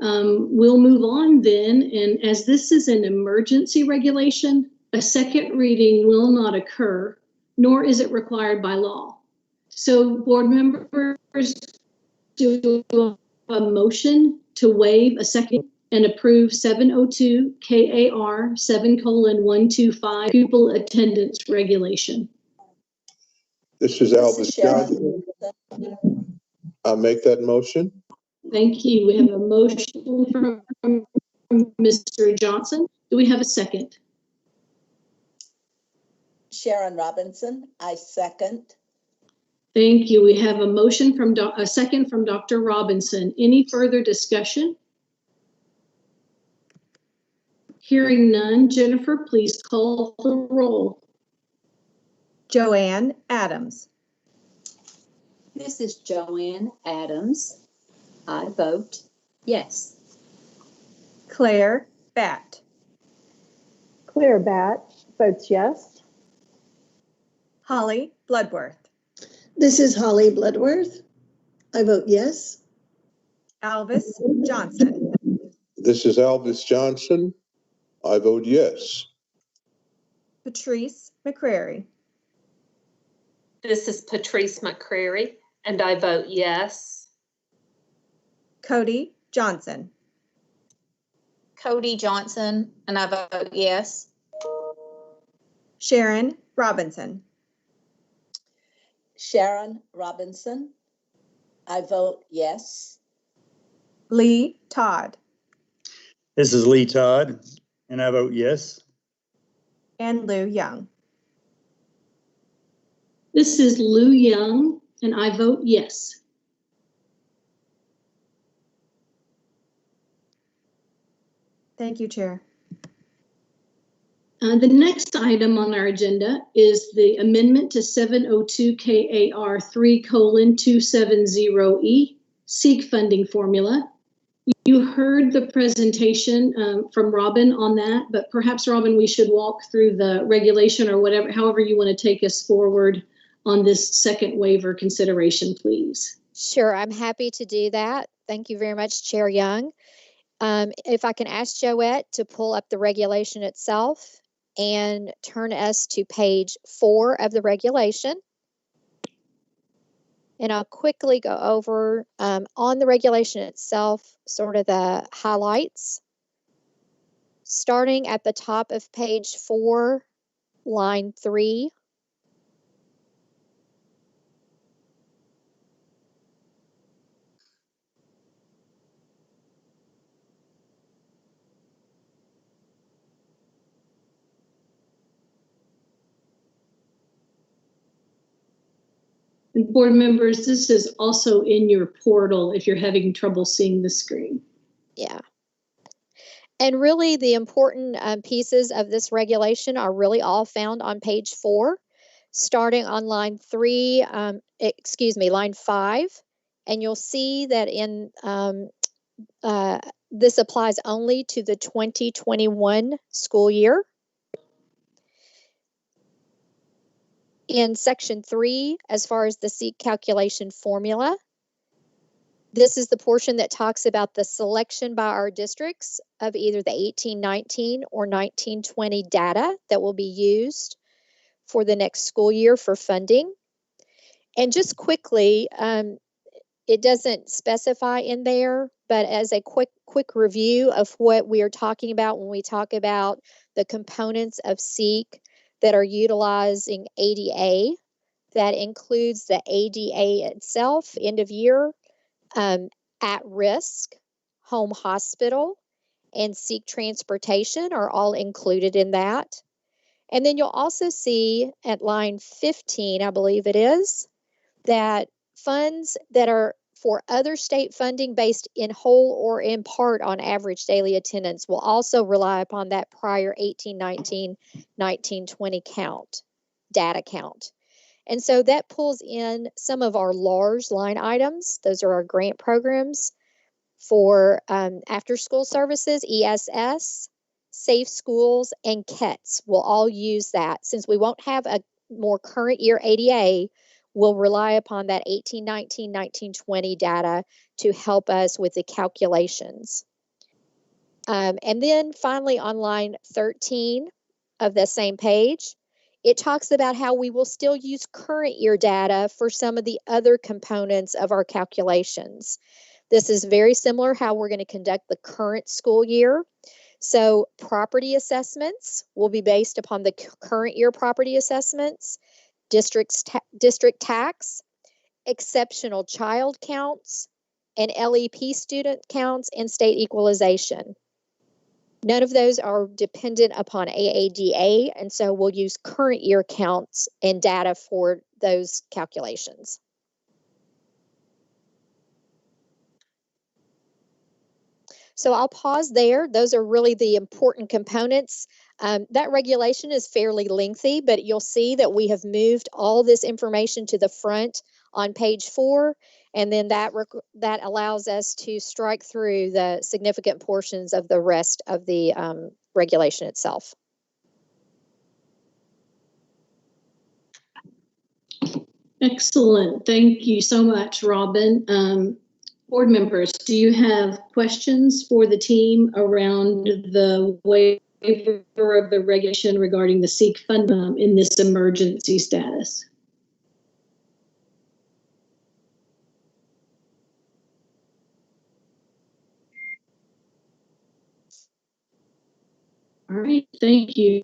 We'll move on then, and as this is an emergency regulation, a second reading will not occur, nor is it required by law. So, board members, do a motion to waive a second and approve 702 KAR 7:125 pupil attendance regulation. This is Albus Johnson. I'll make that motion. Thank you. We have a motion from Mr. Johnson. Do we have a second? Sharon Robinson, I second. Thank you. We have a motion from a second from Dr. Robinson. Any further discussion? Hearing none, Jennifer, please call the roll. Joanne Adams. This is Joanne Adams. I vote yes. Claire Batt. Claire Batt votes yes. Holly Bloodworth. This is Holly Bloodworth. I vote yes. Alvis Johnson. This is Alvis Johnson. I vote yes. Patrice McCrary. This is Patrice McCrary, and I vote yes. Cody Johnson. Cody Johnson, and I vote yes. Sharon Robinson. Sharon Robinson, I vote yes. Lee Todd. This is Lee Todd, and I vote yes. And Lou Young. This is Lou Young, and I vote yes. Thank you, Chair. The next item on our agenda is the amendment to 702 KAR 3:270E, SEEK funding formula. You heard the presentation from Robin on that, but perhaps, Robin, we should walk through the regulation or whatever, however you want to take us forward on this second waiver consideration, please. Sure, I'm happy to do that. Thank you very much, Chair Young. If I can ask Joette to pull up the regulation itself and turn us to page 4 of the regulation. And I'll quickly go over on the regulation itself, sort of the highlights. Starting at the top of page 4, line 3. And board members, this is also in your portal if you're having trouble seeing the screen. Yeah. And really the important pieces of this regulation are really all found on page 4, starting on line 5. And you'll see that in this applies only to the 2021 school year. In section 3, as far as the SEEK calculation formula, this is the portion that talks about the selection by our districts of either the 1819 or 1920 data that will be used for the next school year for funding. And just quickly, it doesn't specify in there, but as a quick review of what we are talking about when we talk about the components of SEEK that are utilizing ADA, that includes the ADA itself, end of year, at risk, home hospital, and SEEK transportation are all included in that. And then you'll also see at line 15, I believe it is, that funds that are for other state funding based in whole or in part on average daily attendance will also rely upon that prior 1819, 1920 data count. And so that pulls in some of our large line items. Those are our grant programs for after school services, ESS, Safe Schools, and KETS will all use that. Since we won't have a more current year ADA, we'll rely upon that 1819, 1920 data to help us with the calculations. And then finally on line 13 of the same page, it talks about how we will still use current year data for some of the other components of our calculations. This is very similar how we're going to conduct the current school year. So property assessments will be based upon the current year property assessments, district tax, exceptional child counts, and LEP student counts and state equalization. None of those are dependent upon AADA, and so we'll use current year counts and data for those calculations. So I'll pause there. Those are really the important components. That regulation is fairly lengthy, but you'll see that we have moved all this information to the front on page 4, and then that allows us to strike through the significant portions of the rest of the regulation itself. Excellent. Thank you so much, Robin. Board members, do you have questions for the team around the waiver of the regulation regarding the SEEK fund in this emergency status? All right, thank you.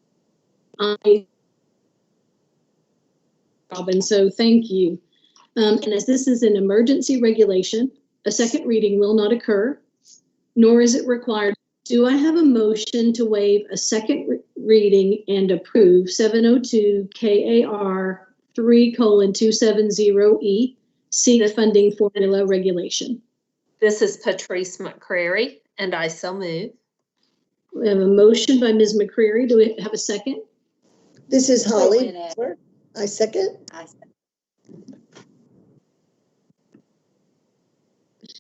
Robin, so thank you. And as this is an emergency regulation, a second reading will not occur, nor is it required. Do I have a motion to waive a second reading and approve 702 KAR 3:270E SEEK funding formula regulation? This is Patrice McCrary, and I so move. We have a motion by Ms. McCreary. Do we have a second? This is Holly. I second.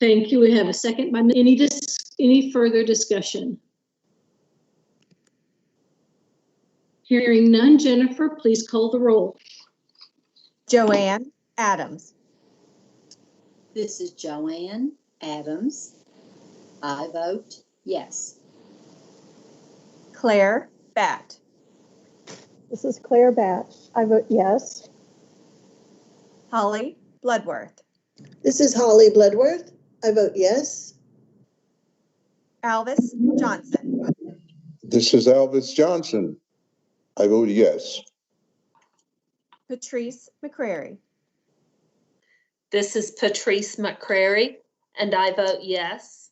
Thank you. We have a second by any further discussion? Hearing none, Jennifer, please call the roll. Joanne Adams. This is Joanne Adams. I vote yes. Claire Batt. This is Claire Batch. I vote yes. Holly Bloodworth. This is Holly Bloodworth. I vote yes. Alvis Johnson. This is Alvis Johnson. I vote yes. Patrice McCrary. This is Patrice McCrary, and I vote yes.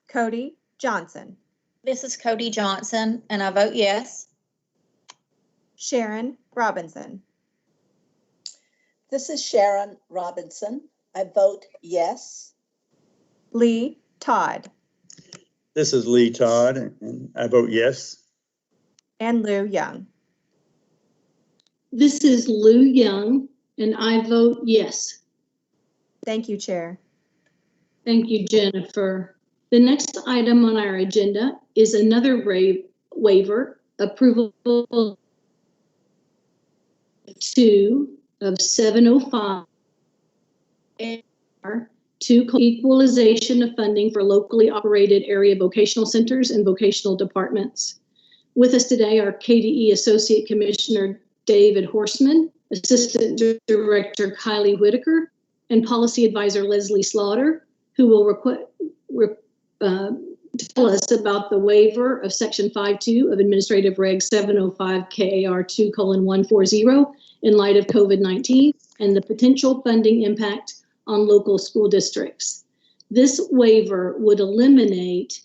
Cody Johnson. This is Cody Johnson, and I vote yes. Sharon Robinson. This is Sharon Robinson. I vote yes. Lee Todd. This is Lee Todd, and I vote yes. And Lou Young. This is Lou Young, and I vote yes. Thank you, Chair. Thank you, Jennifer. The next item on our agenda is another waiver, approval 2 of 705 to equalization of funding for locally operated area vocational centers and vocational departments. With us today are KBE Associate Commissioner David Horseman, Assistant Director Kylie Whitaker, and Policy Advisor Leslie Slaughter, who will tell us about the waiver of Section 5.2 of Administrative Reg 705 KAR 2:140 in light of COVID-19 and the potential funding impact on local school districts. This waiver would eliminate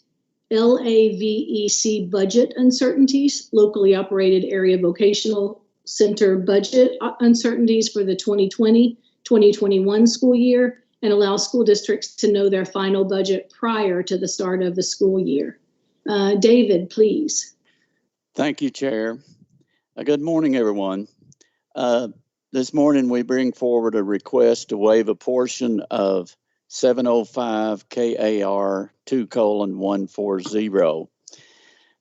LAVEC budget uncertainties, locally operated area vocational center budget uncertainties for the 2020-2021 school year, and allow school districts to know their final budget prior to the start of the school year. David, please. Thank you, Chair. Good morning, everyone. This morning we bring forward a request to waive a portion of 705 KAR 2:140.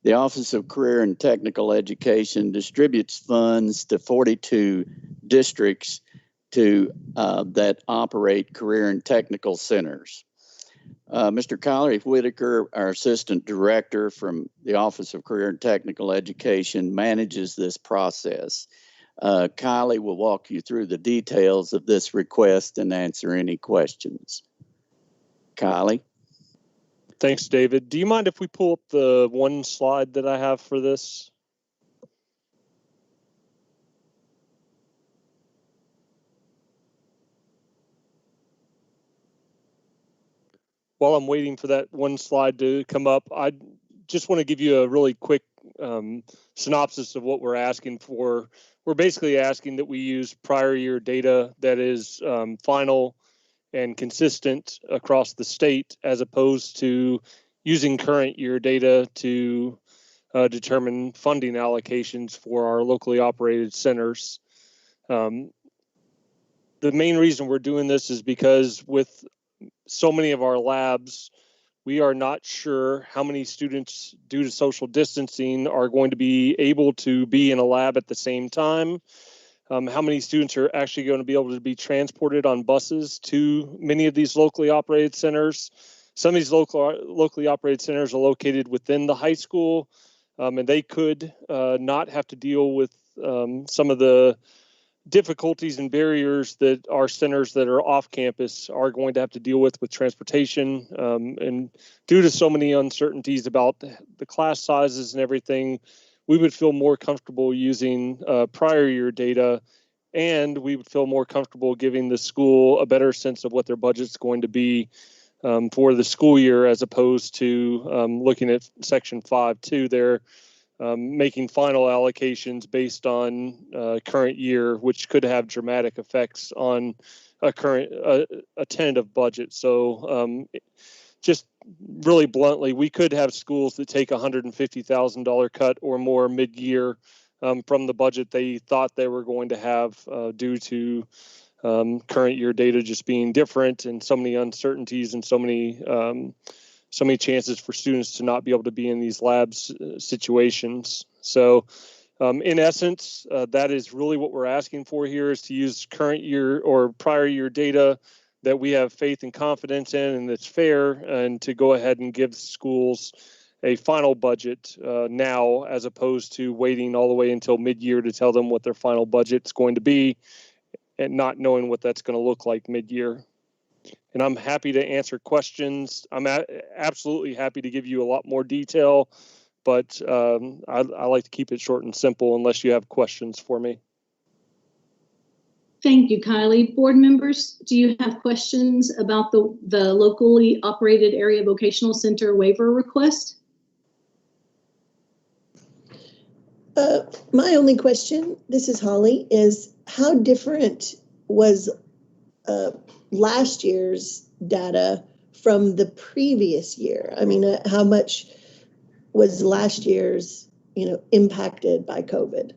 The Office of Career and Technical Education distributes funds to 42 districts that operate career and technical centers. Mr. Kylie Whitaker, our Assistant Director from the Office of Career and Technical Education, manages this process. Kylie will walk you through the details of this request and answer any questions. Kylie? Thanks, David. Do you mind if we pull up the one slide that I have for this? while I'm waiting for that one slide to come up, I just want to give you a really quick synopsis of what we're asking for. We're basically asking that we use prior year data that is final and consistent across the state, as opposed to using current year data to determine funding allocations for our locally operated centers. The main reason we're doing this is because with so many of our labs, we are not sure how many students, due to social distancing, are going to be able to be in a lab at the same time. How many students are actually going to be able to be transported on buses to many of these locally operated centers. Some of these locally operated centers are located within the high school, and they could not have to deal with some of the difficulties and barriers that our centers that are off campus are going to have to deal with transportation. And due to so many uncertainties about the class sizes and everything, we would feel more comfortable using prior year data, and we would feel more comfortable giving the school a better sense of what their budget's going to be for the school year, as opposed to looking at section 5.2 there, making final allocations based on current year, which could have dramatic effects on a current a tentative budget. So just really bluntly, we could have schools that take $150,000 cut or more mid-year from the budget they thought they were going to have due to current year data just being different, and so many uncertainties and so many chances for students to not be able to be in these labs situations. So in essence, that is really what we're asking for here, is to use current year or prior year data that we have faith and confidence in and that's fair, and to go ahead and give schools a final budget now, as opposed to waiting all the way until mid-year to tell them what their final budget's going to be and not knowing what that's going to look like mid-year. And I'm happy to answer questions. I'm absolutely happy to give you a lot more detail, but I like to keep it short and simple unless you have questions for me. Thank you, Kylie. Board members, do you have questions about the locally operated area vocational center waiver request? My only question, this is Holly, is how different was last year's data from the previous year? I mean, how much was last year's, impacted by COVID?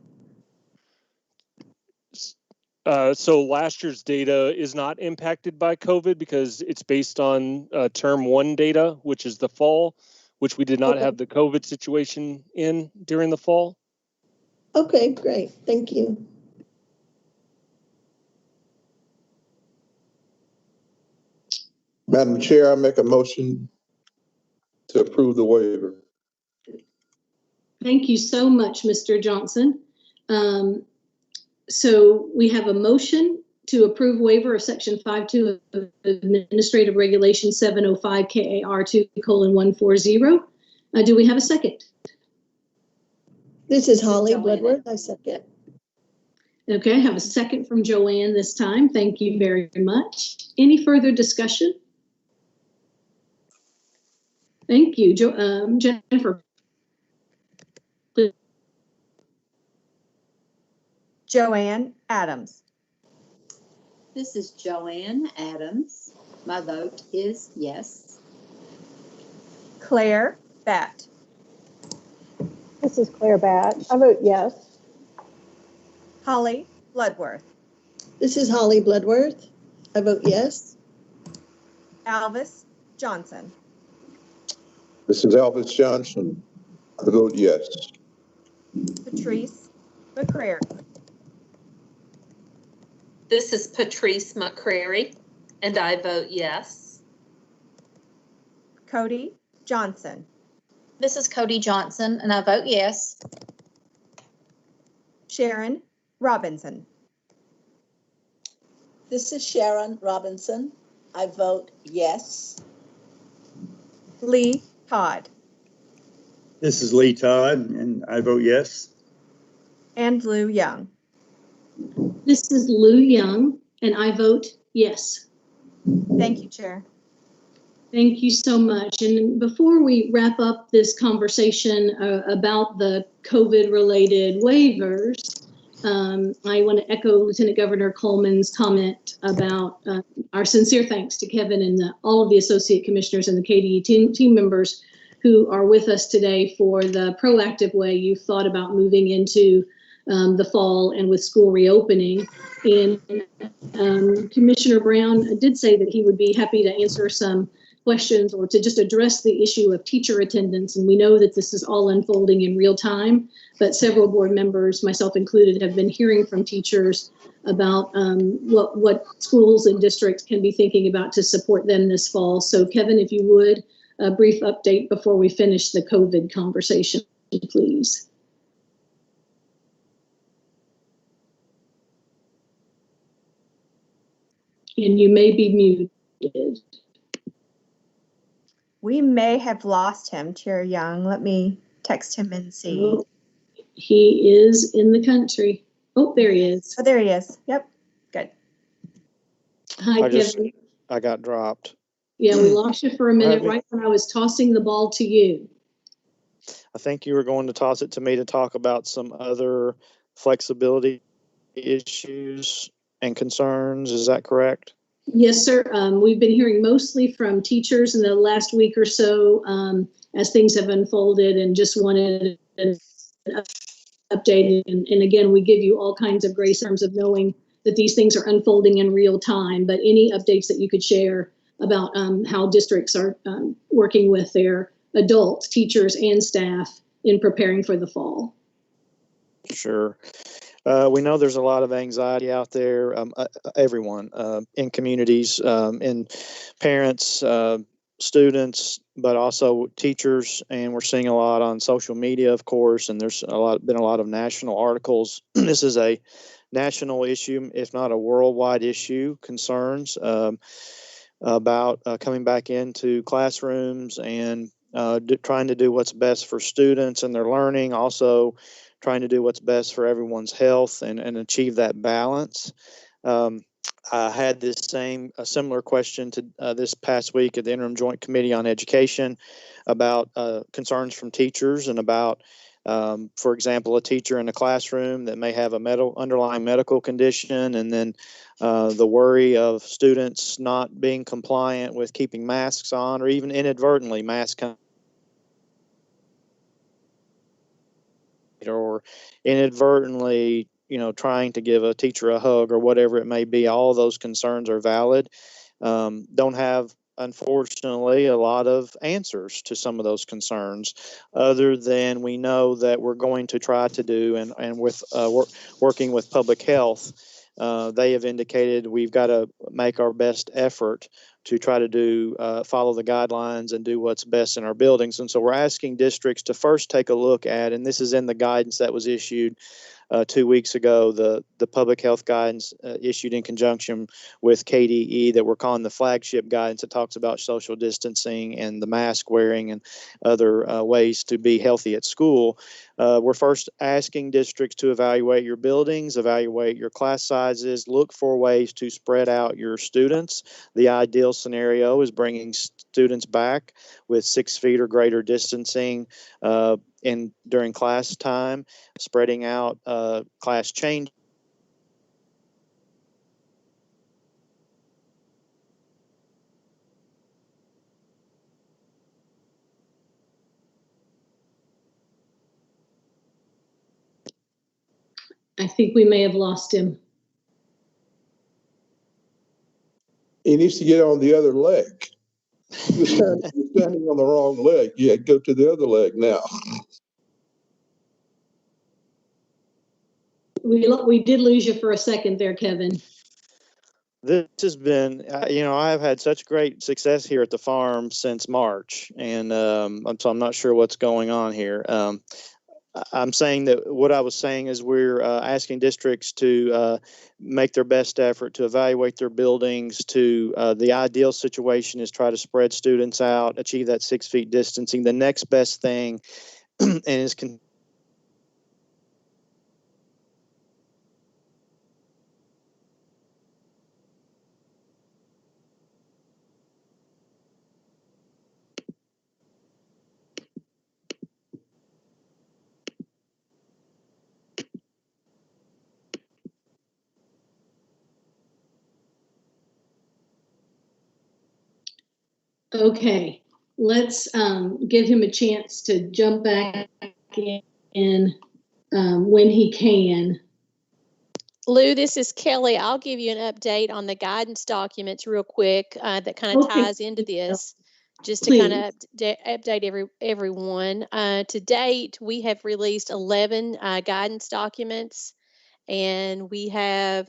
So last year's data is not impacted by COVID because it's based on term 1 data, which is the fall, which we did not have the COVID situation in during the fall. Okay, great. Thank you. Madam Chair, I make a motion to approve the waiver. Thank you so much, Mr. Johnson. So we have a motion to approve waiver of section 5.2 of Administrative Regulation 705 KAR 2:140. Do we have a second? This is Holly Bloodworth. I second. Okay, I have a second from Joanne this time. Thank you very much. Any further discussion? Thank you. Jennifer. Joanne Adams. This is Joanne Adams. My vote is yes. Claire Batt. This is Claire Batt. I vote yes. Holly Bloodworth. This is Holly Bloodworth. I vote yes. Alvis Johnson. This is Elvis Johnson. I vote yes. Patrice McCrary. This is Patrice McCrary, and I vote yes. Cody Johnson. This is Cody Johnson, and I vote yes. Sharon Robinson. This is Sharon Robinson. I vote yes. Lee Todd. This is Lee Todd, and I vote yes. And Lou Young. This is Lou Young, and I vote yes. Thank you, Chair. Thank you so much. And before we wrap up this conversation about the COVID-related waivers, I want to echo Lieutenant Governor Coleman's comment about our sincere thanks to Kevin and all of the associate commissioners and the KDE team members who are with us today for the proactive way you've thought about moving into the fall and with school reopening. And Commissioner Brown did say that he would be happy to answer some questions or to just address the issue of teacher attendance. And we know that this is all unfolding in real time, but several board members, myself included, have been hearing from teachers about what schools and districts can be thinking about to support them this fall. So Kevin, if you would, a brief update before we finish the COVID conversation, please. And you may be muted. We may have lost him, Chair Young. Let me text him and see. Oh, he is in the country. Oh, there he is. Oh, there he is. Yep. Good. Hi, Kevin. I got dropped. Yeah, we lost you for a minute right when I was tossing the ball to you. I think you were going to toss it to me to talk about some other flexibility issues and concerns. Is that correct? Yes, sir. We've been hearing mostly from teachers in the last week or so as things have unfolded, and just wanted an update. And again, we give you all kinds of grace in terms of knowing that these things are unfolding in real time, but any updates that you could share about how districts are working with their adults, teachers, and staff in preparing for the fall. Sure. We know there's a lot of anxiety out there, everyone, in communities, in parents, students, but also teachers, and we're seeing a lot on social media, of course, and there's been a lot of national articles. This is a national issue, if not a worldwide issue, concerns about coming back into classrooms and trying to do what's best for students and their learning, also trying to do what's best for everyone's health and achieve that balance. I had a similar question to this past week at the Interim Joint Committee on Education about concerns from teachers and about, for example, a teacher in a classroom that may have a underlying medical condition, and then the worry of students not being compliant with keeping masks on, or even inadvertently or inadvertently, trying to give a teacher a hug or whatever it may be. All of those concerns are valid. Don't have, unfortunately, a lot of answers to some of those concerns, other than we know that we're going to try to do, and with working with public health, they have indicated we've got to make our best effort to try to do follow the guidelines and do what's best in our buildings. And so we're asking districts to first take a look at, and this is in the guidance that was issued 2 weeks ago, the public health guidance issued in conjunction with KDE that we're calling the flagship guidance. That talks about social distancing and the mask wearing and other ways to be healthy at school. We're first asking districts to evaluate your buildings, evaluate your class sizes, look for ways to spread out your students. The ideal scenario is bringing students back with 6 feet or greater distancing during class time, spreading out class change. I think we may have lost him. He needs to get on the other leg. You're standing on the wrong leg. Yeah, go to the other leg now. We did lose you for a second there, Kevin. This has been, I've had such great success here at the farm since March, and so I'm not sure what's going on here. I'm saying that what I was saying is we're asking districts to make their best effort to evaluate their buildings. The ideal situation is try to spread students out, achieve that 6 feet distancing. The next best thing and is Okay, let's give him a chance to jump back in when he can. Lou, this is Kelly. I'll give you an update on the guidance documents real quick that kind of ties into this, just to kind of update everyone. To date, we have released 11 guidance documents, and we have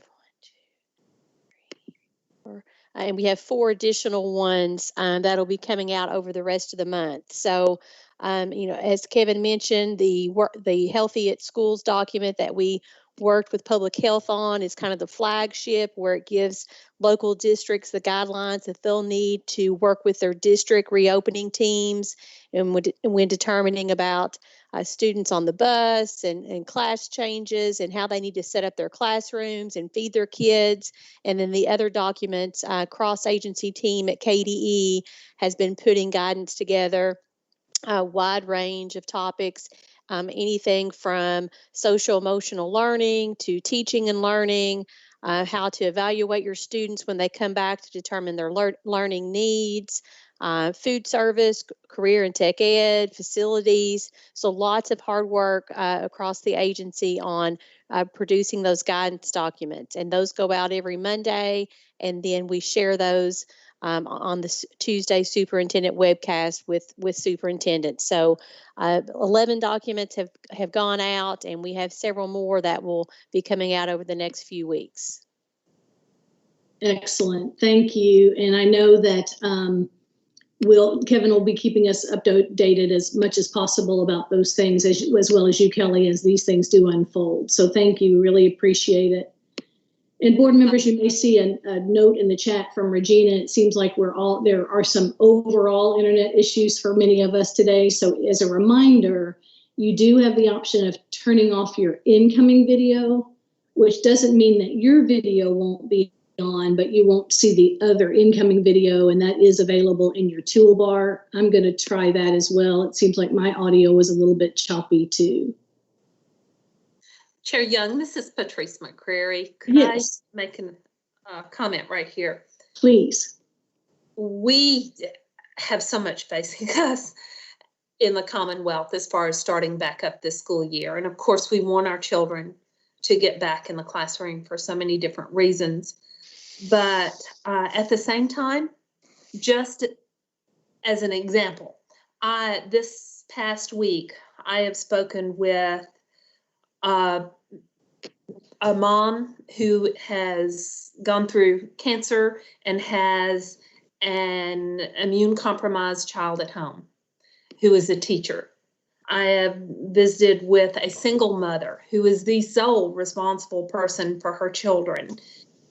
and we have 4 additional ones that'll be coming out over the rest of the month. So, as Kevin mentioned, the Healthy at Schools document that we worked with public health on is kind of the flagship, where it gives local districts the guidelines that they'll need to work with their district reopening teams and when determining about students on the bus and class changes and how they need to set up their classrooms and feed their kids. And then the other documents, cross-agency team at KBE has been putting guidance together, a wide range of topics, anything from social emotional learning to teaching and learning, how to evaluate your students when they come back to determine their learning needs, food service, career and tech ed, facilities. So lots of hard work across the agency on producing those guidance documents. And those go out every Monday, and then we share those on the Tuesday superintendent webcast with superintendents. So 11 documents have gone out, and we have several more that will be coming out over the next few weeks. Excellent, thank you. And I know that Kevin will be keeping us updated as much as possible about those things, as well as you, Kelly, as these things do unfold. So thank you, really appreciate it. And board members, you may see a note in the chat from Regina. It seems like there are some overall internet issues for many of us today. So as a reminder, you do have the option of turning off your incoming video, which doesn't mean that your video won't be on, but you won't see the other incoming video, and that is available in your toolbar. I'm going to try that as well. It seems like my audio was a little bit choppy too. Chair Young, this is Patrice McCrary. Could yes. I make a comment right here? Please. We have so much facing us in the Commonwealth as far as starting back up this school year. And of course, we want our children to get back in the classroom for so many different reasons. But at the same time, just as an example, this past week, I have spoken with a mom who has gone through cancer and has an immune compromised child at home who is a teacher. I have visited with a single mother who is the sole responsible person for her children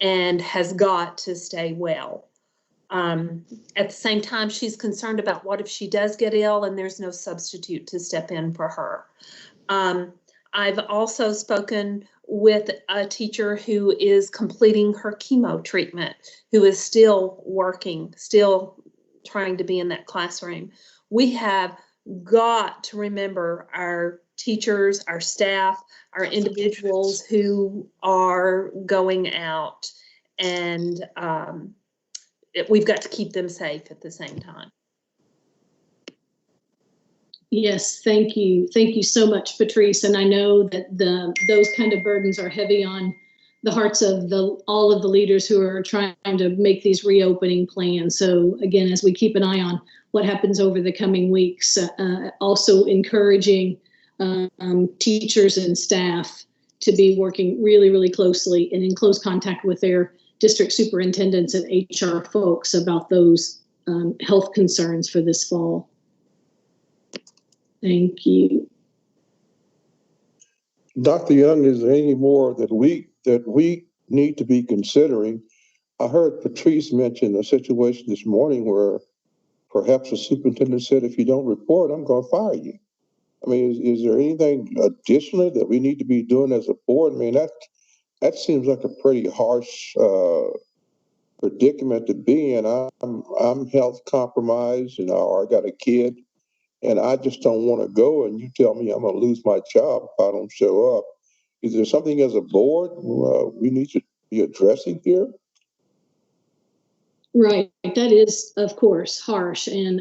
and has got to stay well. At the same time, she's concerned about what if she does get ill and there's no substitute to step in for her. I've also spoken with a teacher who is completing her chemo treatment, who is still working, still trying to be in that classroom. We have got to remember our teachers, our staff, our individuals who are going out, and we've got to keep them safe at the same time. Yes, thank you. Thank you so much, Patrice. And I know that those kind of burdens are heavy on the hearts of all of the leaders who are trying to make these reopening plans. So again, as we keep an eye on what happens over the coming weeks, also encouraging teachers and staff to be working really, really closely and in close contact with their district superintendents and HR folks about those health concerns for this fall. Thank you. Dr. Young, is there any more that we need to be considering? I heard Patrice mention a situation this morning where perhaps the superintendent said, if you don't report, I'm going to fire you. I mean, is there anything additionally that we need to be doing as a board? I mean, that seems like a pretty harsh predicament to be in. I'm health compromised, or I got a kid, and I just don't want to go, and you tell me I'm going to lose my job if I don't show up. Is there something as a board we need to be addressing here? Yes, thank you. Thank you so much, Patrice. And I know that those kind of burdens are heavy on the hearts of all of the leaders who are trying to make these reopening plans. So again, as we keep an eye on what happens over the coming weeks, also encouraging teachers and staff to be working really, really closely and in close contact with their district superintendents and HR folks about those health concerns for this fall. Thank you. Right. That is, of course, harsh. And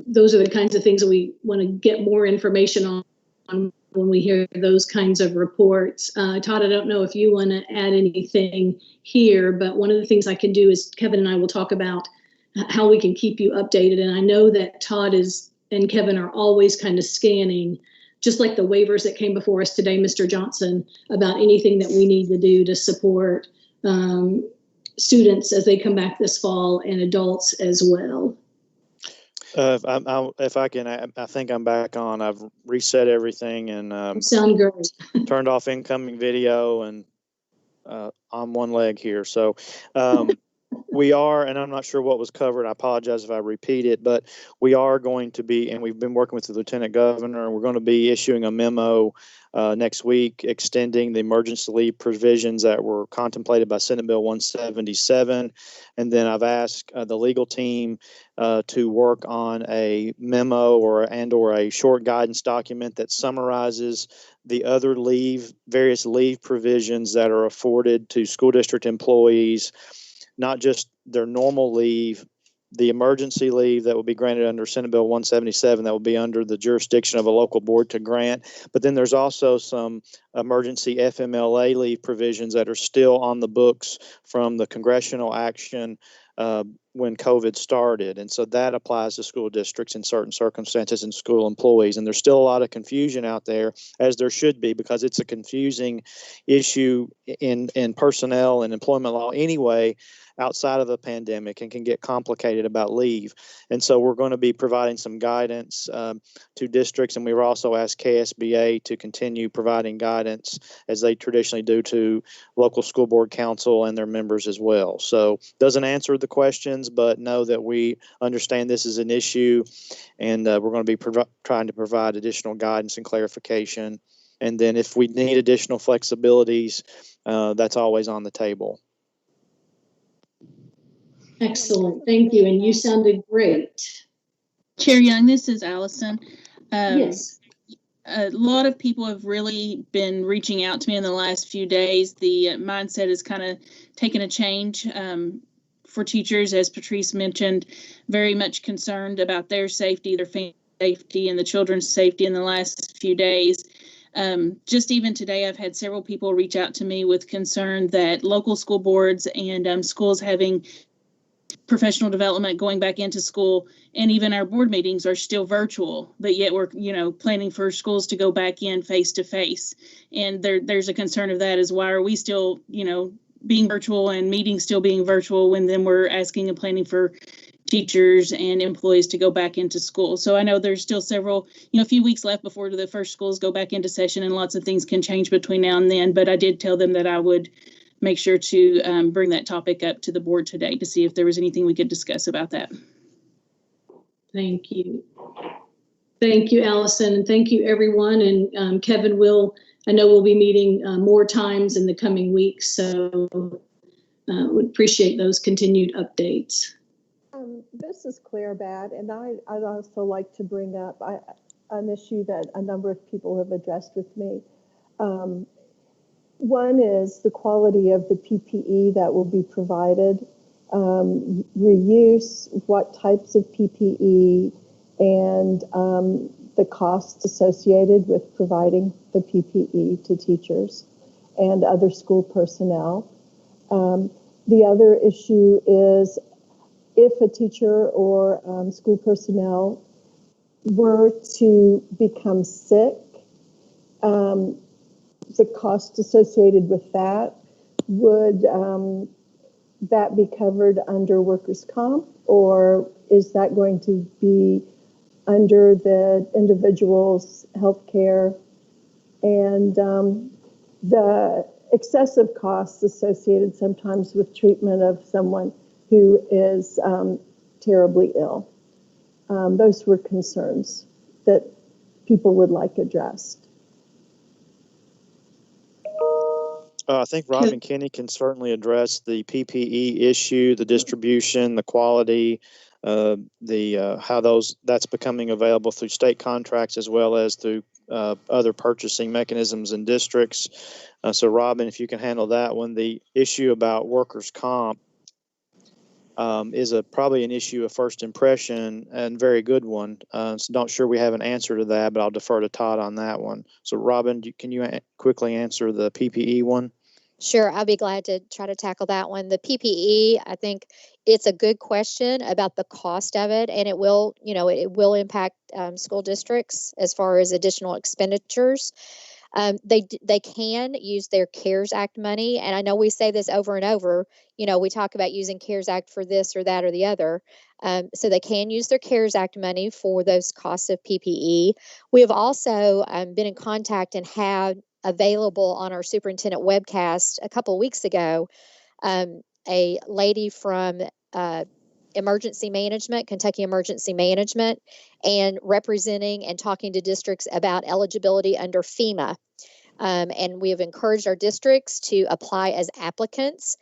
those are the kinds of things that we want to get more information on when we hear those kinds of reports. Todd, I don't know if you want to add anything here, but one of the things I can do is Kevin and I will talk about how we can keep you updated. And I know that Todd and Kevin are always kind of scanning, just like the waivers that came before us today, Mr. Johnson, about anything that we need to do to support students as they come back this fall and adults as well. If I can, I think I'm back on. I've reset everything and sound great. Turned off incoming video and on one leg here. So we are, and I'm not sure what was covered. I apologize if I repeat it, but we are going to be, and we've been working with the Lieutenant Governor, and we're going to be issuing a memo next week extending the emergency leave provisions that were contemplated by Senate Bill 177. And then I've asked the legal team to work on a memo or a short guidance document that summarizes the other various leave provisions that are afforded to school district employees, not just their normal leave, the emergency leave that will be granted under Senate Bill 177 that will be under the jurisdiction of a local board to grant. But then there's also some emergency FMLA leave provisions that are still on the books from the congressional action when COVID started. And so that applies to school districts in certain circumstances and school employees. And there's still a lot of confusion out there, as there should be, because it's a confusing issue in personnel and employment law anyway, outside of the pandemic, and can get complicated about leave. And so we're going to be providing some guidance to districts, and we've also asked KSBA to continue providing guidance as they traditionally do to local school board council and their members as well. So doesn't answer the questions, but know that we understand this is an issue, and we're going to be trying to provide additional guidance and clarification. And then if we need additional flexibilities, that's always on the table. Excellent. Thank you. And you sounded great. Chair Young, this is Allison. Yes. A lot of people have really been reaching out to me in the last few days. The mindset has kind of taken a change for teachers, as Patrice mentioned, very much concerned about their safety, their family safety, and the children's safety in the last few days. Just even today, I've had several people reach out to me with concern that local school boards and schools having professional development going back into school, and even our board meetings are still virtual, but yet we're planning for schools to go back in face to face. And there's a concern of that, is why are we still being virtual and meetings still being virtual when then we're asking and planning for teachers and employees to go back into school. So I know there's still several, a few weeks left before the first schools go back into session, and lots of things can change between now and then, but I did tell them that I would make sure to bring that topic up to the board today to see if there was anything we could discuss about that. Thank you. Thank you, Allison, and thank you, everyone. And Kevin, I know we'll be meeting more times in the coming weeks, so would appreciate those continued updates. This is Claire Batt, and I'd also like to bring up an issue that a number of people have addressed with me. One is the quality of the PPE that will be provided, reuse, what types of PPE, and the costs associated with providing the PPE to teachers and other school personnel. The other issue is if a teacher or school personnel were to become sick, the cost associated with that, would that be covered under workers' comp, or is that going to be under the individual's health care? And the excessive costs associated sometimes with treatment of someone who is terribly ill. Those were concerns that people would like addressed. I think Robin Kinney can certainly address the PPE issue, the distribution, the quality, how that's becoming available through state contracts as well as through other purchasing mechanisms in districts. So Robin, if you can handle that one. The issue about workers' comp, is probably an issue of first impression and very good one. So not sure we have an answer to that, but I'll defer to Todd on that one. So Robin, can you quickly answer the PPE one? Sure, I'll be glad to try to tackle that one. The PPE, I think it's a good question about the cost of it, and it will, it will impact school districts as far as additional expenditures. They can use their CARES Act money, and I know we say this over and over. We talk about using CARES Act for this or that or the other. So they can use their CARES Act money for those costs of PPE. We have also been in contact and had available on our superintendent webcast a couple of weeks ago a lady from emergency management, Kentucky Emergency Management, and representing and talking to districts about eligibility under FEMA. And we have encouraged our districts to apply as applicants.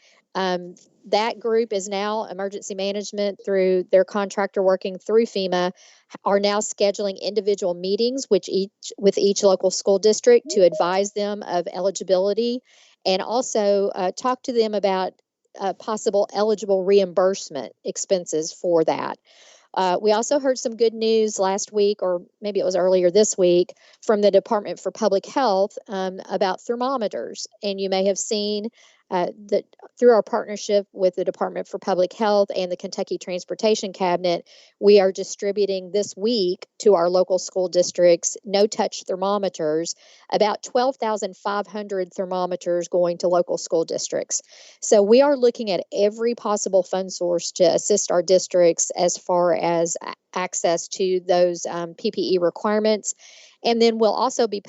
That group is now emergency management through their contractor working through FEMA are now scheduling individual meetings with each local school district to advise them of eligibility and also talk to them about possible eligible reimbursement expenses for that. We also heard some good news last week, or maybe it was earlier this week, from the Department for Public Health about thermometers. And you may have seen that through our partnership with the Department for Public Health and the Kentucky Transportation Cabinet, we are distributing this week to our local school districts no-touch thermometers, about 12,500 thermometers going to local school districts. So we are looking at every possible fund source to assist our districts as far as access to those PPE requirements. And then we'll also be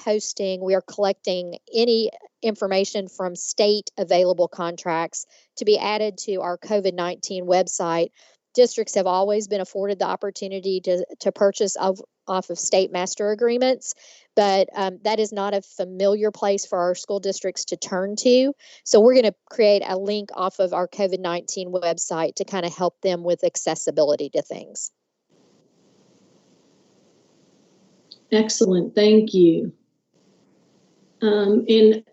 we are collecting any information from state available contracts to be added to our COVID-19 website. Districts have always been afforded the opportunity to purchase off of state master agreements, but that is not a familiar place for our school districts to turn to. So we're going to create a link off of our COVID-19 website to kind of help them with accessibility to things. Excellent, thank you. And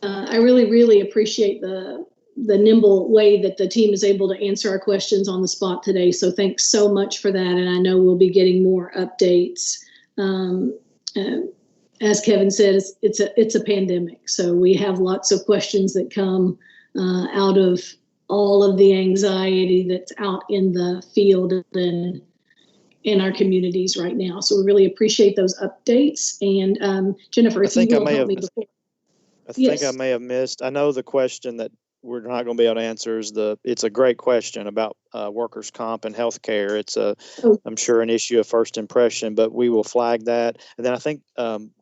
I really, really appreciate the nimble way that the team is able to answer our questions on the spot today. So thanks so much for that. And I know we'll be getting more updates. As Kevin said, it's a pandemic. So we have lots of questions that come out of all of the anxiety that's out in the field and in our communities right now. So we really appreciate those updates. And Jennifer, if you will help me before. I think I may have missed. I know the question that we're not going to be able to answer is it's a great question about workers' comp and healthcare. It's I'm sure an issue of first impression, but we will flag that. And then I think,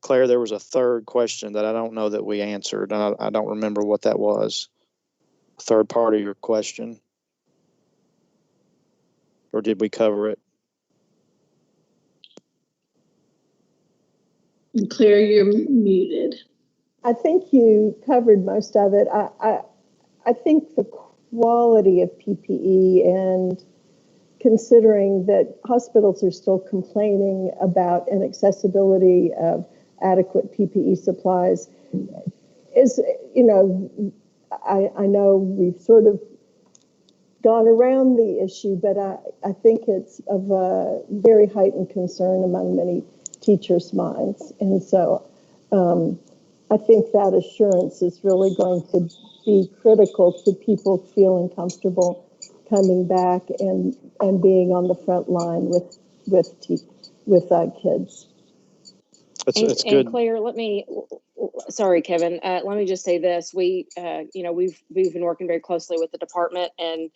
Claire, there was a third question that I don't know that we answered. And I don't remember what that was. A third part of your question. Or did we cover it? Claire, you're muted. I think you covered most of it. I think the quality of PPE and considering that hospitals are still complaining about inaccessibility of adequate PPE supplies is, I know we've sort of gone around the issue, but I think it's of a very heightened concern among many teachers' minds. And so I think that assurance is really going to be critical to people feeling comfortable coming back and being on the front line with kids. That's good. And Claire, sorry, Kevin, let me just say this. We've been working very closely with the department and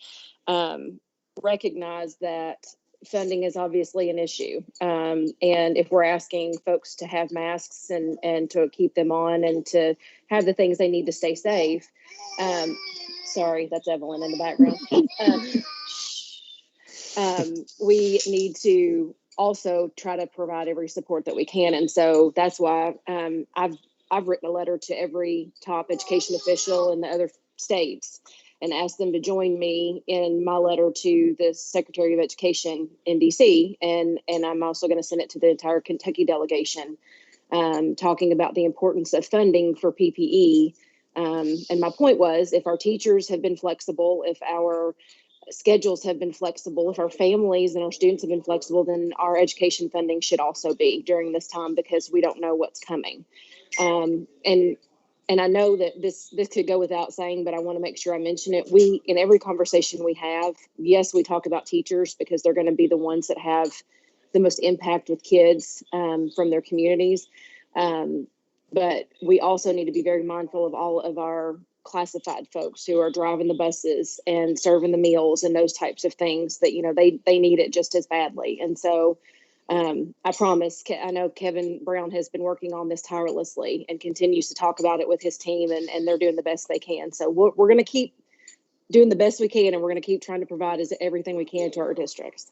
recognize that funding is obviously an issue. And if we're asking folks to have masks and to keep them on and to have the things they need to stay safe, sorry, that's Evelyn in the background. We need to also try to provide every support that we can. And so that's why I've written a letter to every top education official in the other states and asked them to join me in my letter to the Secretary of Education in DC. And I'm also going to send it to the entire Kentucky delegation, talking about the importance of funding for PPE. And my point was, if our teachers have been flexible, if our schedules have been flexible, if our families and our students have been flexible, then our education funding should also be during this time, because we don't know what's coming. And I know that this could go without saying, but I want to make sure I mention it. We, in every conversation we have, yes, we talk about teachers because they're going to be the ones that have the most impact with kids from their communities. But we also need to be very mindful of all of our classified folks who are driving the buses and serving the meals and those types of things that, you know, they need it just as badly. And so I promise, I know Kevin Brown has been working on this tirelessly and continues to talk about it with his team, and they're doing the best they can. So we're going to keep doing the best we can, and we're going to keep trying to provide everything we can to our districts.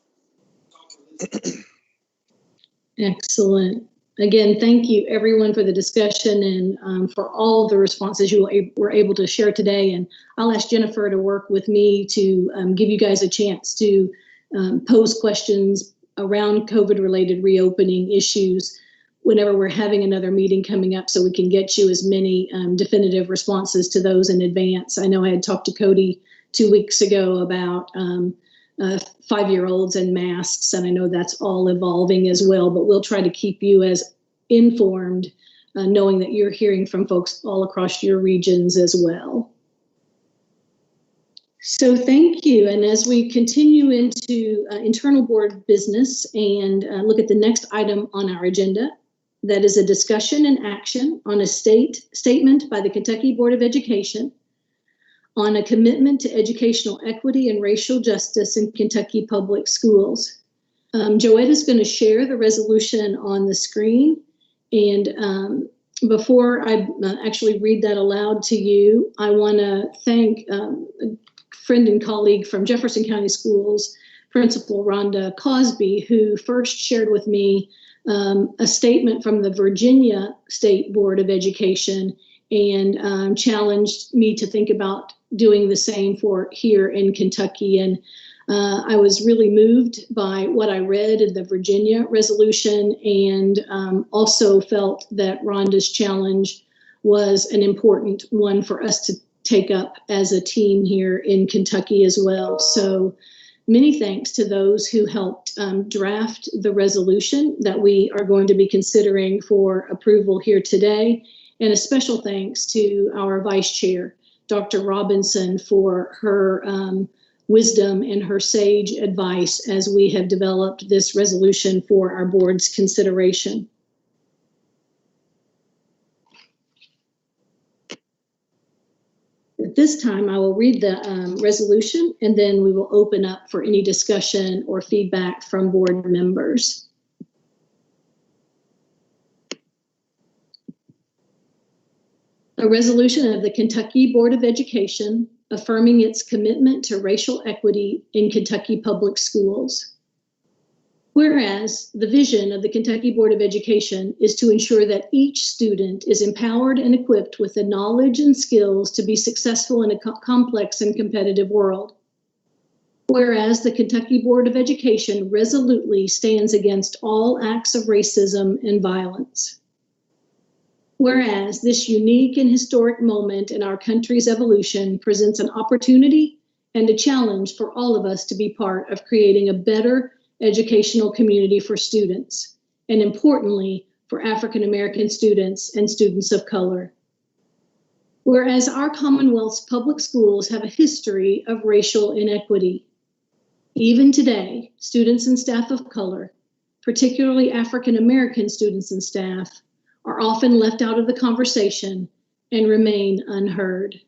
Excellent. Again, thank you everyone for the discussion and for all the responses you were able to share today. And I'll ask Jennifer to work with me to give you guys a chance to pose questions around COVID-related reopening issues whenever we're having another meeting coming up, so we can get you as many definitive responses to those in advance. I know I had talked to Cody 2 weeks ago about 5-year-olds and masks, and I know that's all evolving as well, but we'll try to keep you as informed, knowing that you're hearing from folks all across your regions as well. So thank you. And as we continue into internal board business and look at the next item on our agenda, that is a discussion and action on a statement by the Kentucky Board of Education on a commitment to educational equity and racial justice in Kentucky public schools. Joette is going to share the resolution on the screen. And before I actually read that aloud to you, I want to thank a friend and colleague from Jefferson County Schools, Principal Rhonda Cosby, who first shared with me a statement from the Virginia State Board of Education and challenged me to think about doing the same for here in Kentucky. And I was really moved by what I read in the Virginia resolution, and also felt that Rhonda's challenge was an important one for us to take up as a team here in Kentucky as well. So many thanks to those who helped draft the resolution that we are going to be considering for approval here today. And a special thanks to our Vice Chair, Dr. Robinson, for her wisdom and her sage advice as we have developed this resolution for our board's consideration. At this time, I will read the resolution, and then we will open up for any discussion or feedback from board members. A resolution of the Kentucky Board of Education affirming its commitment to racial equity in Kentucky public schools. Whereas the vision of the Kentucky Board of Education is to ensure that each student is empowered and equipped with the knowledge and skills to be successful in a complex and competitive world. Whereas the Kentucky Board of Education resolutely stands against all acts of racism and violence. Whereas this unique and historic moment in our country's evolution presents an opportunity and a challenge for all of us to be part of creating a better educational community for students, and importantly, for African American students and students of color. Whereas our Commonwealth's public schools have a history of racial inequity. Even today, students and staff of color, particularly African American students and staff, are often left out of the conversation and remain unheard.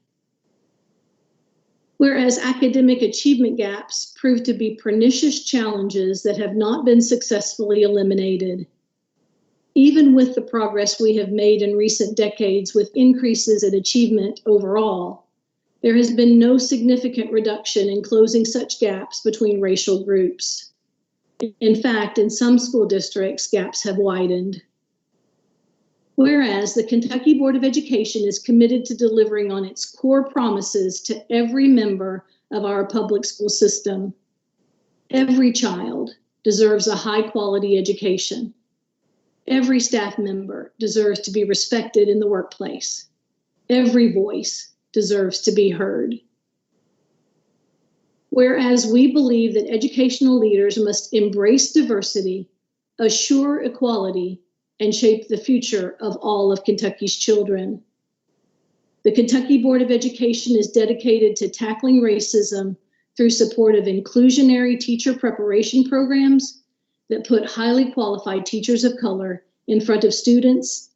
Whereas academic achievement gaps prove to be pernicious challenges that have not been successfully eliminated. Even with the progress we have made in recent decades with increases in achievement overall, there has been no significant reduction in closing such gaps between racial groups. In fact, in some school districts, gaps have widened. Whereas the Kentucky Board of Education is committed to delivering on its core promises to every member of our public school system. Every child deserves a high-quality education. Every staff member deserves to be respected in the workplace. Every voice deserves to be heard. Whereas we believe that educational leaders must embrace diversity, assure equality, and shape the future of all of Kentucky's children. The Kentucky Board of Education is dedicated to tackling racism through support of inclusionary teacher preparation programs that put highly qualified teachers of color in front of students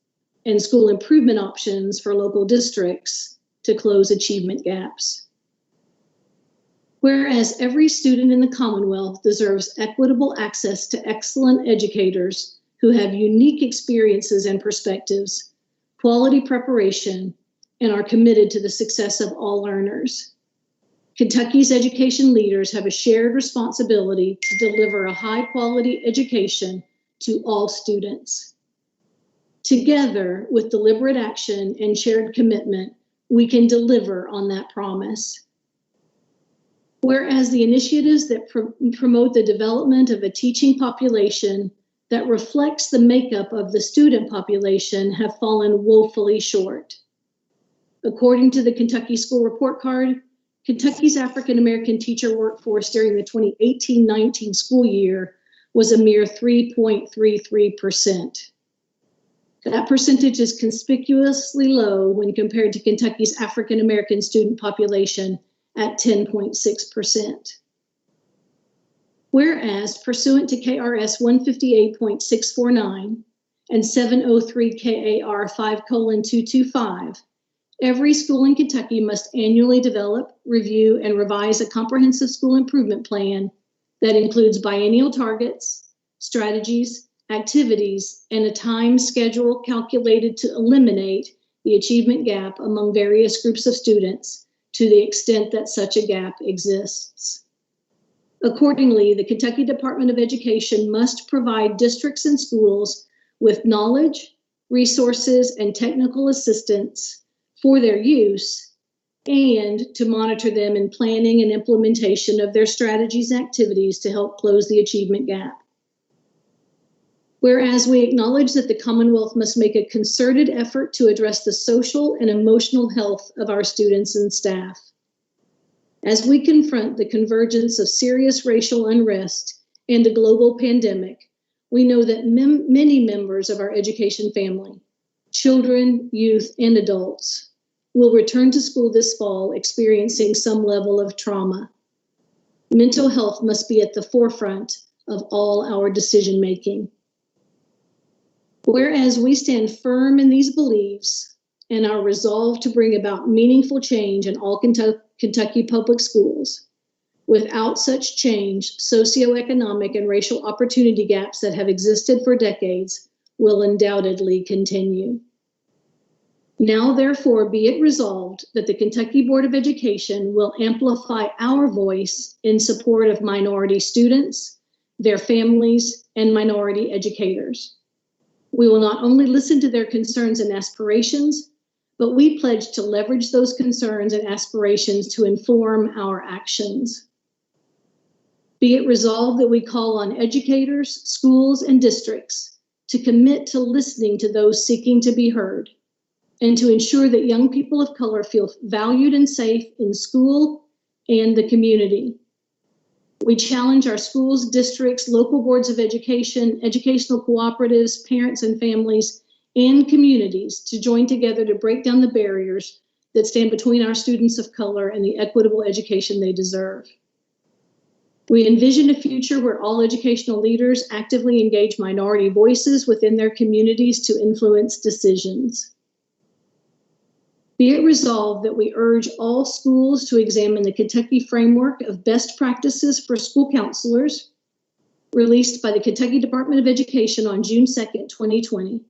and school improvement options for local districts to close achievement gaps. Whereas every student in the Commonwealth deserves equitable access to excellent educators who have unique experiences and perspectives, quality preparation, and are committed to the success of all learners. Kentucky's education leaders have a shared responsibility to deliver a high-quality education to all students. Together, with deliberate action and shared commitment, we can deliver on that promise. Whereas the initiatives that promote the development of a teaching population that reflects the makeup of the student population have fallen woefully short. According to the Kentucky School Report Card, Kentucky's African American teacher workforce during the 2018-19 school year was a mere 3.33%. That percentage is conspicuously low when compared to Kentucky's African American student population at 10.6%. Whereas, pursuant to KRS 158.649 and 703 KAR 5:225, every school in Kentucky must annually develop, review, and revise a comprehensive school improvement plan that includes biennial targets, strategies, activities, and a time schedule calculated to eliminate the achievement gap among various groups of students to the extent that such a gap exists. Accordingly, the Kentucky Department of Education must provide districts and schools with knowledge, resources, and technical assistance for their use and to monitor them in planning and implementation of their strategies and activities to help close the achievement gap. Whereas we acknowledge that the Commonwealth must make a concerted effort to address the social and emotional health of our students and staff. As we confront the convergence of serious racial unrest and a global pandemic, we know that many members of our education family, children, youth, and adults, will return to school this fall experiencing some level of trauma. Mental health must be at the forefront of all our decision making. Whereas we stand firm in these beliefs and are resolved to bring about meaningful change in all Kentucky public schools, without such change, socioeconomic and racial opportunity gaps that have existed for decades will undoubtedly continue. Now, therefore, be it resolved that the Kentucky Board of Education will amplify our voice in support of minority students, their families, and minority educators. We will not only listen to their concerns and aspirations, but we pledge to leverage those concerns and aspirations to inform our actions. Be it resolved that we call on educators, schools, and districts to commit to listening to those seeking to be heard, and to ensure that young people of color feel valued and safe in school and the community. We challenge our schools, districts, local boards of education, educational cooperatives, parents and families, and communities to join together to break down the barriers that stand between our students of color and the equitable education they deserve. We envision a future where all educational leaders actively engage minority voices within their communities to influence decisions. Be it resolved that we urge all schools to examine the Kentucky Framework of Best Practices for School Counselors, released by the Kentucky Department of Education on June 2nd, 2020.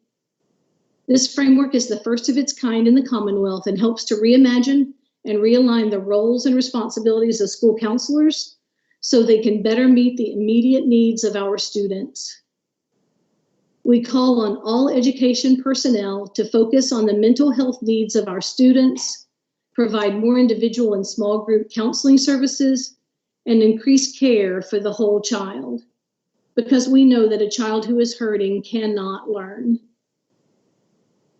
This framework is the first of its kind in the Commonwealth and helps to reimagine and realign the roles and responsibilities of school counselors so they can better meet the immediate needs of our students. We call on all education personnel to focus on the mental health needs of our students, provide more individual and small group counseling services, and increase care for the whole child, because we know that a child who is hurting cannot learn.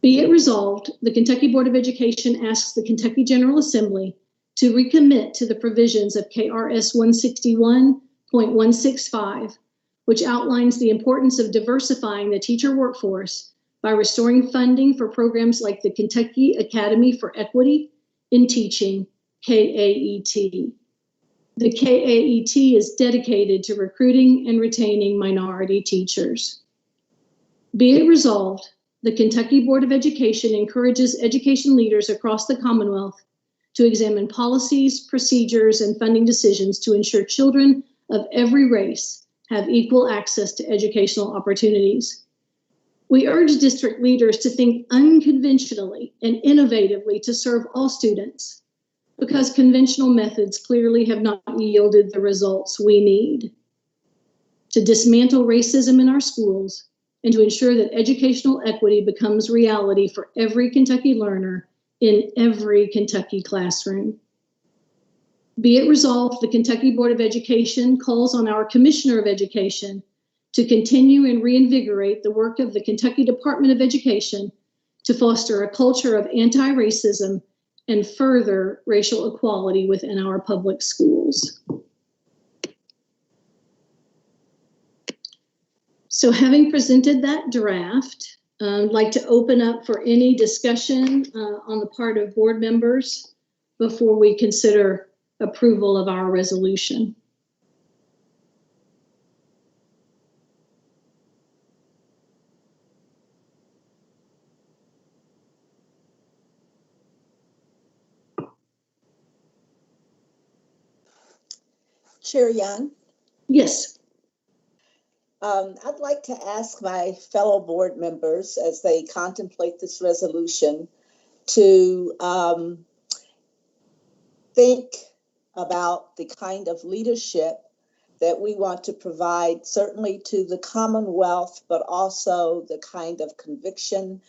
Be it resolved, the Kentucky Board of Education asks the Kentucky General Assembly to recommit to the provisions of KRS 161.165, which outlines the importance of diversifying the teacher workforce by restoring funding for programs like the Kentucky Academy for Equity in Teaching, KAET. The KAET is dedicated to recruiting and retaining minority teachers. Be it resolved, the Kentucky Board of Education encourages education leaders across the Commonwealth to examine policies, procedures, and funding decisions to ensure children of every race have equal access to educational opportunities. We urge district leaders to think unconventionally and innovatively to serve all students, because conventional methods clearly have not yielded the results we need. To dismantle racism in our schools and to ensure that educational equity becomes reality for every Kentucky learner in every Kentucky classroom. Be it resolved, the Kentucky Board of Education calls on our Commissioner of Education to continue and reinvigorate the work of the Kentucky Department of Education to foster a culture of anti-racism and further racial equality within our public schools. So having presented that draft, I'd like to open up for any discussion on the part of board members before we consider approval of our resolution. Chair Young? Yes. I'd like to ask my fellow board members as they contemplate this resolution to think about the kind of leadership that we want to provide, certainly to the Commonwealth, but also the kind of conviction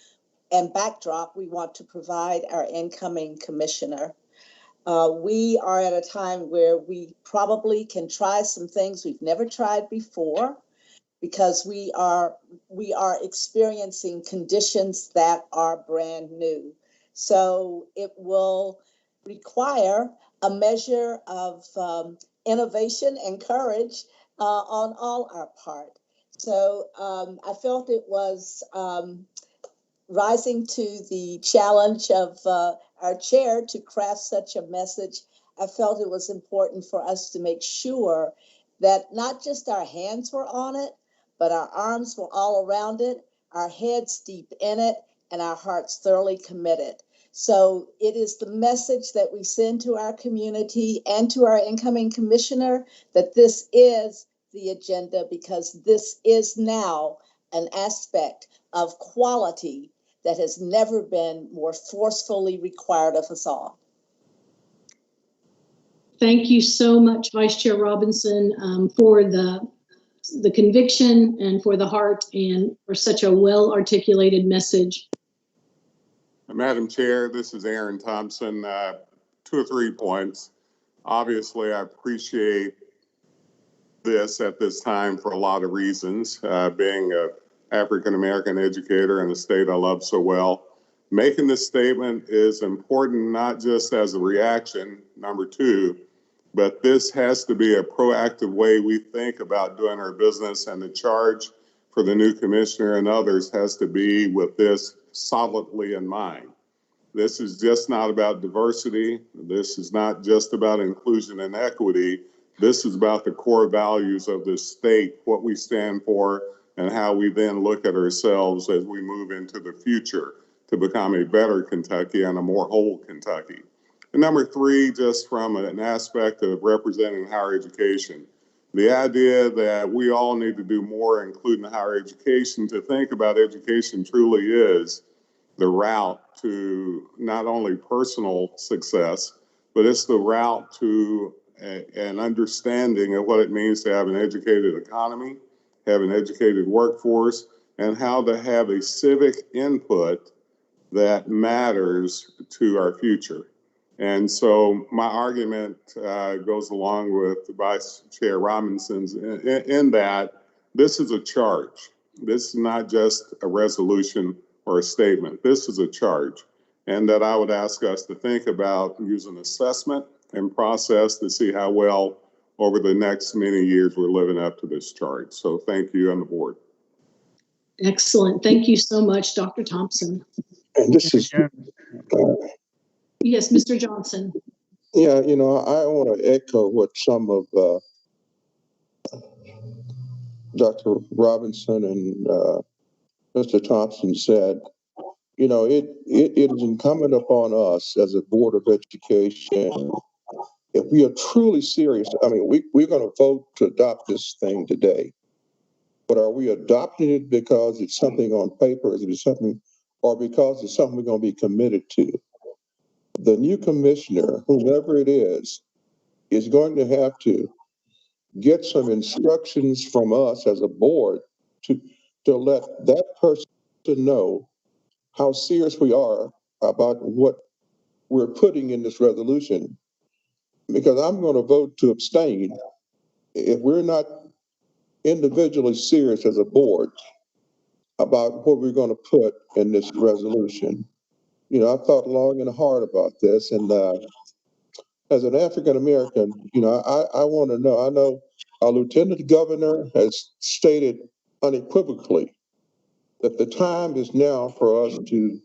and backdrop we want to provide our incoming commissioner. We are at a time where we probably can try some things we've never tried before, because we are experiencing conditions that are brand new. So it will require a measure of innovation and courage on all our part. So I felt it was rising to the challenge of our chair to craft such a message. I felt it was important for us to make sure that not just our hands were on it, but our arms were all around it, our heads deep in it, and our hearts thoroughly committed. So it is the message that we send to our community and to our incoming commissioner that this is the agenda, because this is now an aspect of quality that has never been more forcefully required of us all. Thank you so much, Vice Chair Robinson, for the conviction and for the heart and for such a well-articulated message. Madam Chair, this is Aaron Thompson. 2 or 3 points. Obviously, I appreciate this at this time for a lot of reasons. Being an African-American educator in a state I love so well, making this statement is important not just as a reaction, number 2, but this has to be a proactive way we think about doing our business, and the charge for the new commissioner and others has to be with this solidly in mind. This is just not about diversity. This is not just about inclusion and equity. This is about the core values of this state, what we stand for, and how we then look at ourselves as we move into the future to become a better Kentucky and a more whole Kentucky. And number 3, just from an aspect of representing higher education, the idea that we all need to do more, including higher education, to think about education truly is the route to not only personal success, but it's the route to an understanding of what it means to have an educated economy, have an educated workforce, and how to have a civic input that matters to our future. And so my argument goes along with Vice Chair Robinson's in that this is a charge. This is not just a resolution or a statement. This is a charge. And that I would ask us to think about using assessment and process to see how well over the next many years we're living up to this charge. So thank you on the board. Excellent. Thank you so much, Dr. Thompson. And this is, Yes, Mr. Johnson. yeah, you know, I want to echo what some of Dr. Robinson and Mr. Thompson said. You know, it is incumbent upon us as a Board of Education, if we are truly serious. I mean, we're going to vote to adopt this thing today, but are we adopting it because it's something on paper? Is it something, or because it's something we're going to be committed to? The new commissioner, whoever it is going to have to get some instructions from us as a board to let that person know how serious we are about what we're putting in this resolution. Because I'm going to vote to abstain if we're not individually serious as a board about what we're going to put in this resolution. You know, I've thought long and hard about this, and as an African American, you know, I want to know. I know our lieutenant governor has stated unequivocally that the time is now for us to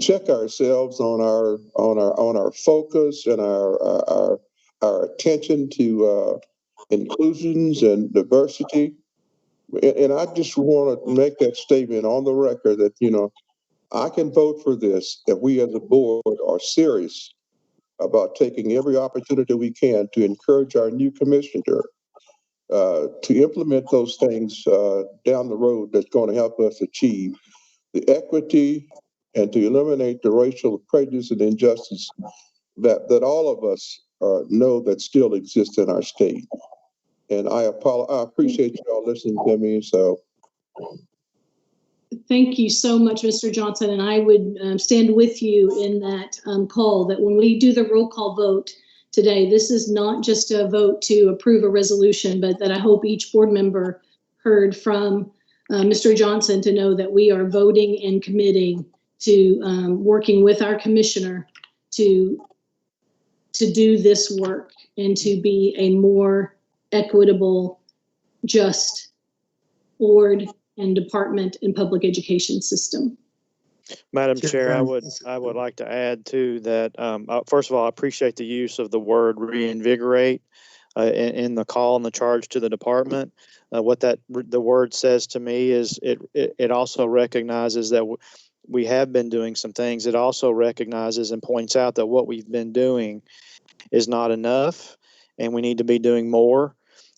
check ourselves on our focus and our attention to inclusions and diversity. And I just want to make that statement on the record that, you know, I can vote for this if we as a board are serious about taking every opportunity we can to encourage our new commissioner to implement those things down the road that's going to help us achieve the equity and to eliminate the racial prejudice and injustice that all of us know that still exists in our state. And I appreciate you all listening to me. So thank you so much, Mr. Johnson. And I would stand with you in that call that when we do the roll call vote today, this is not just a vote to approve a resolution, but that I hope each board member heard from Mr. Johnson to know that we are voting and committing to working with our commissioner to do this work and to be a more equitable, just board and department and public education system. Madam Chair, I would like to add too that first of all, I appreciate the use of the word reinvigorate in the call and the charge to the department. What the word says to me is it also recognizes that we have been doing some things. It also recognizes and points out that what we've been doing is not enough, and we need to be doing more.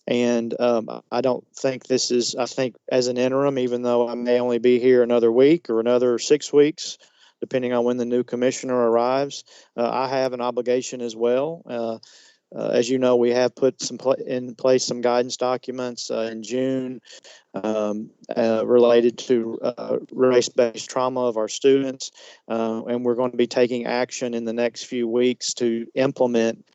And I don't think this is, I think as an interim, even though I may only be here another week or another 6 weeks, depending on when the new commissioner arrives, I have an obligation as well. As you know, we have put in place some guidance documents in June related to race-based trauma of our students. And we're going to be taking action in the next few weeks to implement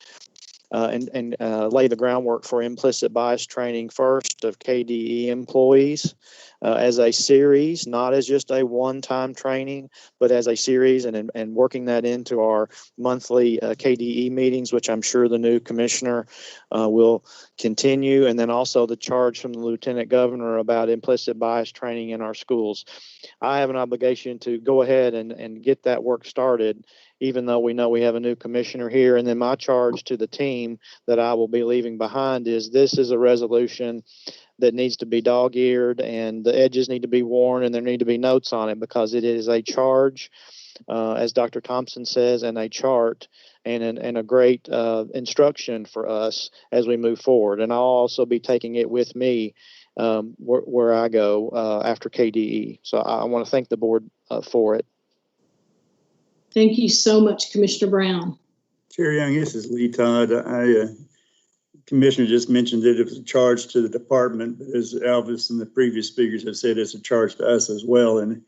and lay the groundwork for implicit bias training first of KDE employees as a series, not as just a one-time training, but as a series, and working that into our monthly KDE meetings, which I'm sure the new commissioner will continue, and then also the charge from the lieutenant governor about implicit bias training in our schools. I have an obligation to go ahead and get that work started, even though we know we have a new commissioner here. And then my charge to the team that I will be leaving behind is this is a resolution that needs to be dog-eared, and the edges need to be worn, and there need to be notes on it, because it is a charge, as Dr. Thompson says, and a chart and a great instruction for us as we move forward. And I'll also be taking it with me where I go after KDE. So I want to thank the board for it. Thank you so much, Commissioner Brown. Chair Young, this is Lee Todd. Commissioner just mentioned that it was a charge to the department, but as Elvis and the previous speakers have said, it's a charge to us as well. And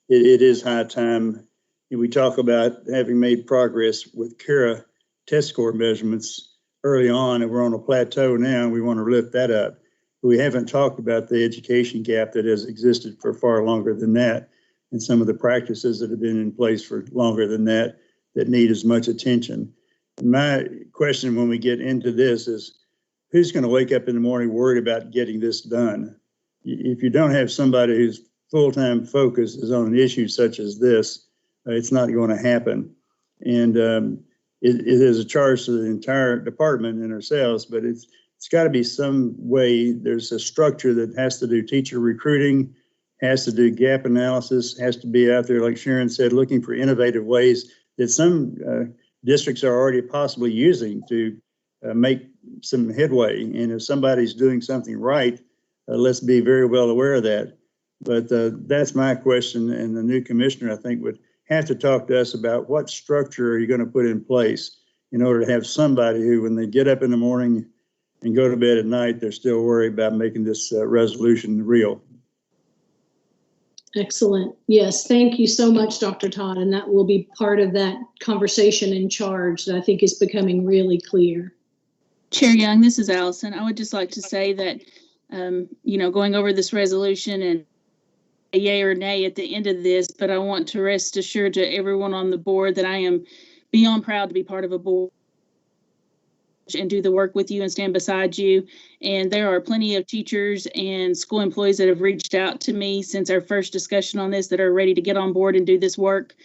it is high time. And we talk about having made progress with CARA test score measurements early on, and we're on a plateau now, and we want to lift that up. But we haven't talked about the education gap that has existed for far longer than that, and some of the practices that have been in place for longer than that need as much attention. My question when we get into this is, who's going to wake up in the morning worried about getting this done? If you don't have somebody whose full-time focus is on an issue such as this, it's not going to happen. And it is a charge to the entire department and ourselves, but it's got to be some way. There's a structure that has to do teacher recruiting, has to do gap analysis, has to be out there, like Sharon said, looking for innovative ways that some districts are already possibly using to make some headway. And if somebody's doing something right, let's be very well aware of that. But that's my question, and the new commissioner, I think, would have to talk to us about what structure are you going to put in place in order to have somebody who, when they get up in the morning and go to bed at night, they're still worried about making this resolution real. Excellent. Yes, thank you so much, Dr. Todd, and that will be part of that conversation in charge that I think is becoming really clear. Chair Young, this is Allison. I would just like to say that, going over this resolution and a yay or nay at the end of this, but I want to rest assured to everyone on the board that I am beyond proud to be part of a board and do the work with you and stand beside you. And there are plenty of teachers and school employees that have reached out to me since our first discussion on this that are ready to get on board and do this work.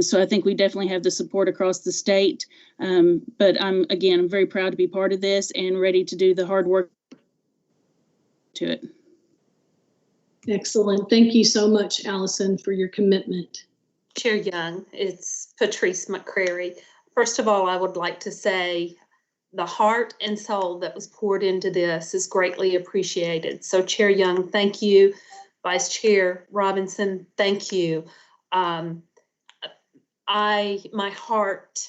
So I think we definitely have the support across the state. But I'm very proud to be part of this and ready to do the hard work to it. Excellent. Thank you so much, Allison, for your commitment. Chair Young, it's Patrice McCrary. First of all, I would like to say the heart and soul that was poured into this is greatly appreciated. So Chair Young, thank you. Vice Chair Robinson, thank you. My heart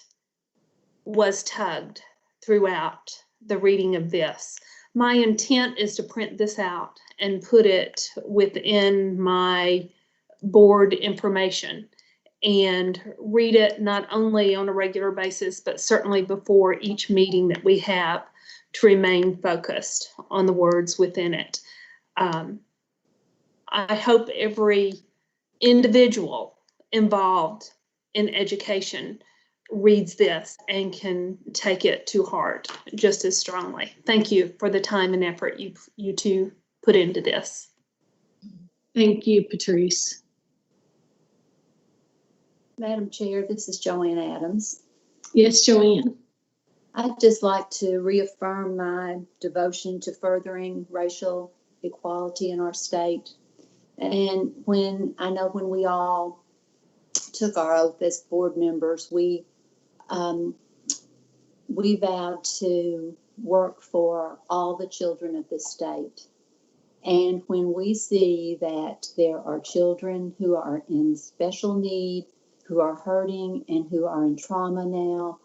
was tugged throughout the reading of this. My intent is to print this out and put it within my board information and read it not only on a regular basis, but certainly before each meeting that we have to remain focused on the words within it. I hope every individual involved in education reads this and can take it to heart just as strongly. Thank you for the time and effort you two put into this. Thank you, Patrice. Madam Chair, this is Joanne Adams. Yes, Joanne. I'd just like to reaffirm my devotion to furthering racial equality in our state. And when we all took our oath as board members, we vowed to work for all the children of this state. And when we see that there are children who are in special need, who are hurting, and who are in trauma now,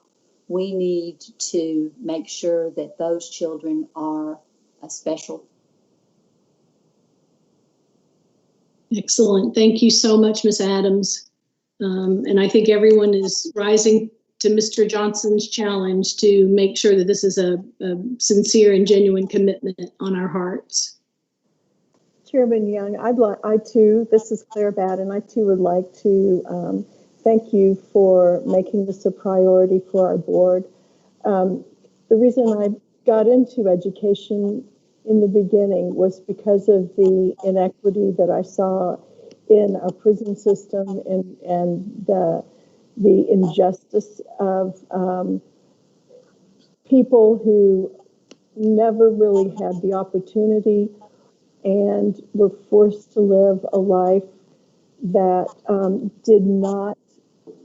we need to make sure that those children are a special. Excellent. Thank you so much, Ms. Adams. And I think everyone is rising to Mr. Johnson's challenge to make sure that this is a sincere and genuine commitment on our hearts. Chairman Young, this is Claire Batten, I too would like to thank you for making this a priority for our board. The reason I got into education in the beginning was because of the inequity that I saw in our prison system and the injustice of people who never really had the opportunity and were forced to live a life that did not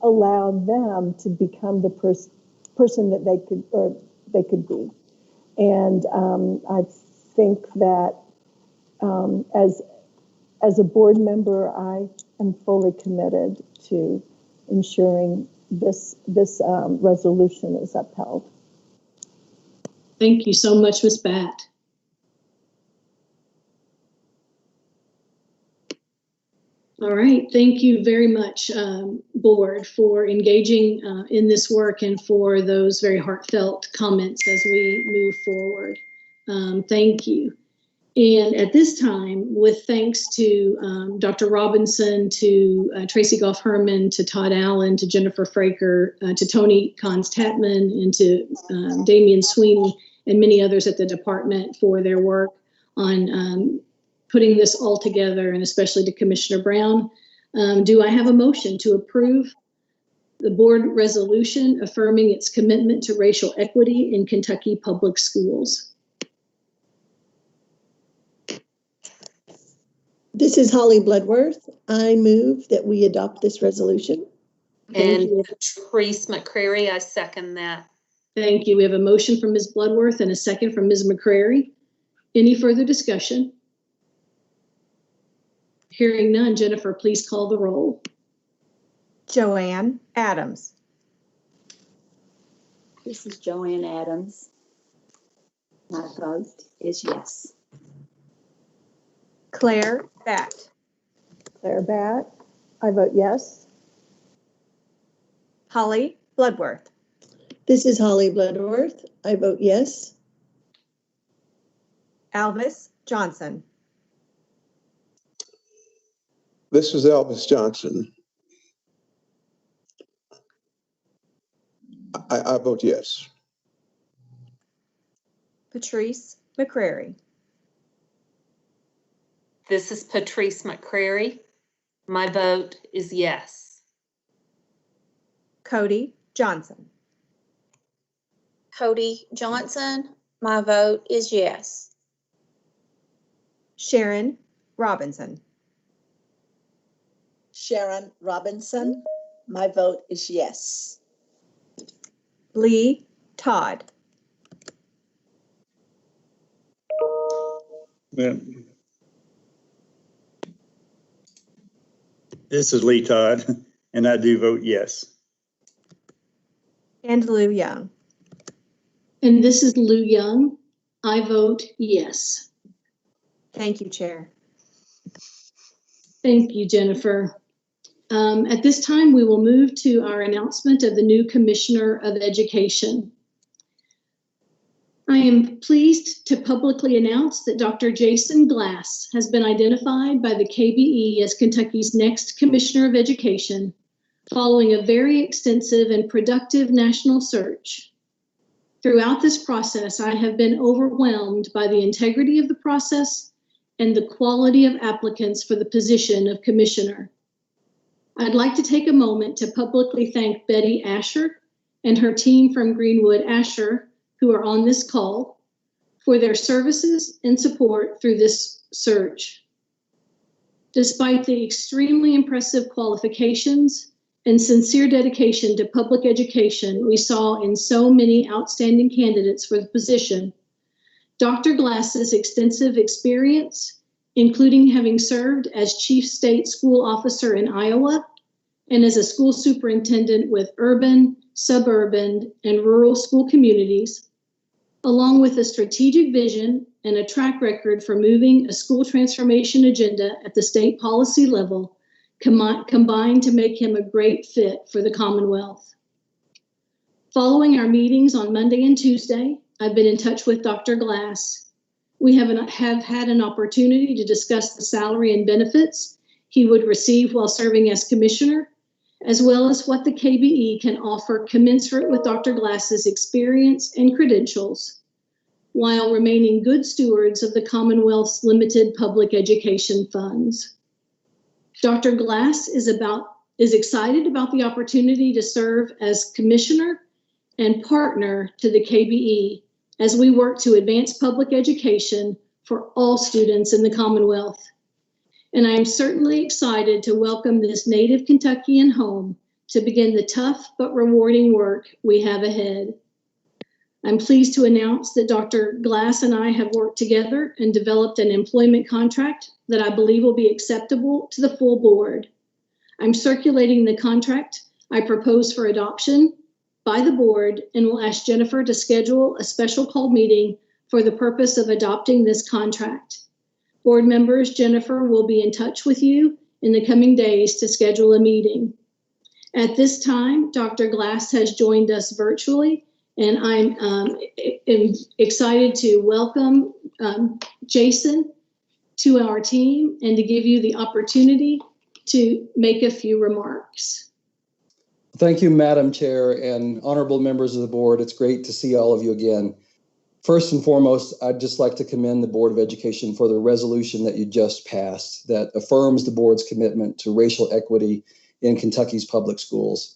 allow them to become the person that they could be. And I think that as a board member, I am fully committed to ensuring this resolution is upheld. Thank you so much, Ms. Batt. All right, thank you very much, board, for engaging in this work and for those very heartfelt comments as we move forward. Thank you. And at this time, with thanks to Dr. Robinson, to Tracy Goff Herman, to Todd Allen, to Jennifer Fraker, to Tony Cons-Tatman, and to Damian Sweeney, and many others at the department for their work on putting this all together, and especially to Commissioner Brown. Do I have a motion to approve the board resolution affirming its commitment to racial equity in Kentucky public schools? This is Holly Bloodworth. I move that we adopt this resolution. And Patrice McCrary, I second that. Thank you. We have a motion from Ms. Bloodworth and a second from Ms. McCrary. Any further discussion? Hearing none, Jennifer, please call the roll. Joanne Adams. This is Joanne Adams. My vote is yes. Claire Batt. Claire Batt. I vote yes. Holly Bloodworth. This is Holly Bloodworth. I vote yes. Alvis Johnson. This is Elvis Johnson. I vote yes. Patrice McCrary. This is Patrice McCrary. My vote is yes. Cody Johnson. Cody Johnson. My vote is yes. Sharon Robinson. Sharon Robinson. My vote is yes. Lee Todd. Yeah. This is Lee Todd, and I do vote yes. And Lou Young. And this is Lou Young. I vote yes. Thank you, Chair. Thank you, Jennifer. At this time, we will move to our announcement of the new Commissioner of Education. I am pleased to publicly announce that Dr. Jason Glass has been identified by the KBE as Kentucky's next Commissioner of Education, following a very extensive and productive national search. Throughout this process, I have been overwhelmed by the integrity of the process and the quality of applicants for the position of Commissioner. I'd like to take a moment to publicly thank Betty Asher and her team from Greenwood Asher, who are on this call, for their services and support through this search. Despite the extremely impressive qualifications and sincere dedication to public education we saw in so many outstanding candidates for the position, Dr. Glass's extensive experience, including having served as Chief State School Officer in Iowa and as a school superintendent with urban, suburban, and rural school communities, along with a strategic vision and a track record for moving a school transformation agenda at the state policy level, combined to make him a great fit for the Commonwealth. Following our meetings on Monday and Tuesday, I've been in touch with Dr. Glass. We have had an opportunity to discuss the salary and benefits he would receive while serving as commissioner, as well as what the KBE can offer commensurate with Dr. Glass's experience and credentials, while remaining good stewards of the Commonwealth's limited public education funds. Dr. Glass is excited about the opportunity to serve as commissioner and partner to the KBE as we work to advance public education for all students in the Commonwealth. And I am certainly excited to welcome this native Kentuckian home to begin the tough but rewarding work we have ahead. I'm pleased to announce that Dr. Glass and I have worked together and developed an employment contract that I believe will be acceptable to the full board. I'm circulating the contract I propose for adoption by the board and will ask Jennifer to schedule a special call meeting for the purpose of adopting this contract. Board members, Jennifer will be in touch with you in the coming days to schedule a meeting. At this time, Dr. Glass has joined us virtually And I'm excited to welcome Jason to our team and to give you the opportunity to make a few remarks. Thank you, Madam Chair and honorable members of the board. It's great to see all of you again. First and foremost, I'd just like to commend the Board of Education for the resolution that you just passed that affirms the board's commitment to racial equity in Kentucky's public schools.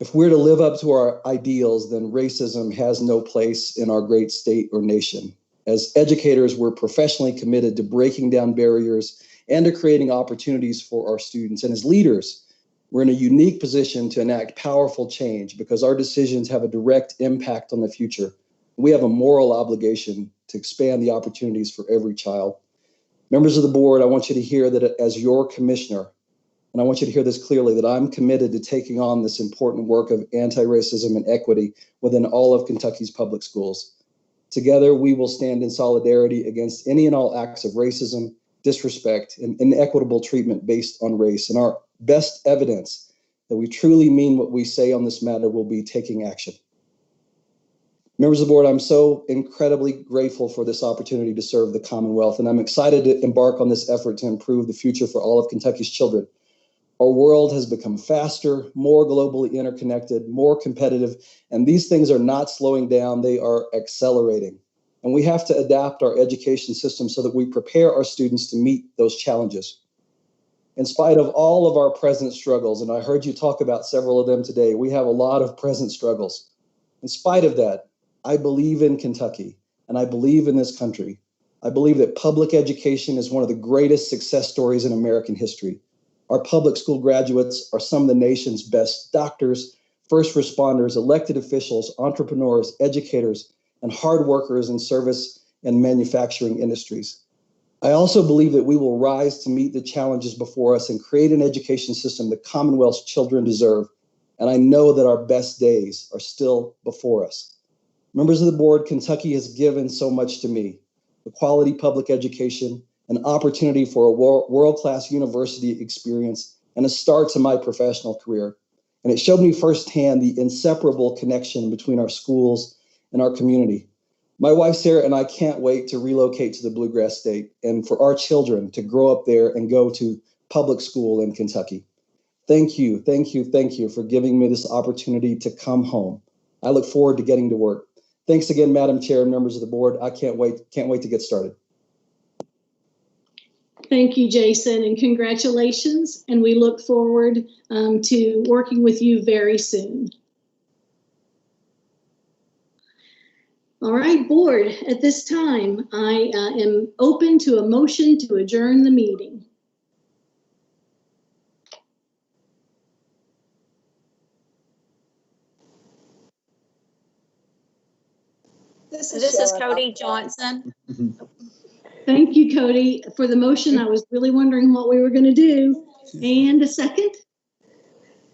If we're to live up to our ideals, then racism has no place in our great state or nation. As educators, we're professionally committed to breaking down barriers and to creating opportunities for our students. And as leaders, we're in a unique position to enact powerful change because our decisions have a direct impact on the future. We have a moral obligation to expand the opportunities for every child. Members of the board, I want you to hear that as your commissioner, and I want you to hear this clearly, that I'm committed to taking on this important work of anti-racism and equity within all of Kentucky's public schools. Together, we will stand in solidarity against any and all acts of racism, disrespect, and inequitable treatment based on race. And our best evidence that we truly mean what we say on this matter will be taking action. Members of the board, I'm so incredibly grateful for this opportunity to serve the Commonwealth, and I'm excited to embark on this effort to improve the future for all of Kentucky's children. Our world has become faster, more globally interconnected, more competitive, and these things are not slowing down, they are accelerating. And we have to adapt our education system so that we prepare our students to meet those challenges. In spite of all of our present struggles, and I heard you talk about several of them today, we have a lot of present struggles. In spite of that, I believe in Kentucky, and I believe in this country. I believe that public education is one of the greatest success stories in American history. Our public school graduates are some of the nation's best doctors, first responders, elected officials, entrepreneurs, educators, and hard workers in service and manufacturing industries. I also believe that we will rise to meet the challenges before us and create an education system the Commonwealth's children deserve. And I know that our best days are still before us. Members of the board, Kentucky has given so much to me: a quality public education, an opportunity for a world-class university experience, and a start to my professional career. And it showed me firsthand the inseparable connection between our schools and our community. My wife, Sarah, and I can't wait to relocate to the Bluegrass State and for our children to grow up there and go to public school in Kentucky. Thank you, thank you, thank you for giving me this opportunity to come home. I look forward to getting to work. Thanks again, Madam Chair and members of the board. I can't wait to get started. Thank you, Jason, and congratulations. And we look forward to working with you very soon. All right, board, at this time, I am open to a motion to adjourn the meeting. This is Cody Johnson. Thank you, Cody, for the motion. I was really wondering what we were going to do. And a second?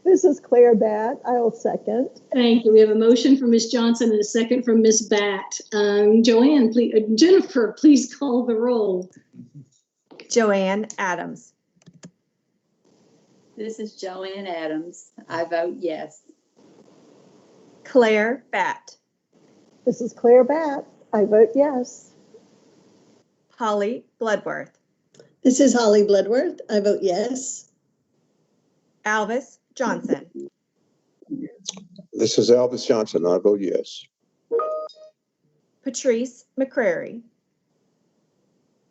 This is Claire Batt. I'll second. Thank you. We have a motion from Ms. Johnson and a second from Ms. Batt. Joanne, please, Jennifer, please call the roll. Joanne Adams. This is Joanne Adams. I vote yes. Claire Batt. This is Claire Batt. I vote yes. Holly Bloodworth. This is Holly Bloodworth. I vote yes. Alvis Johnson. This is Alvis Johnson. I vote yes. Patrice McCrary.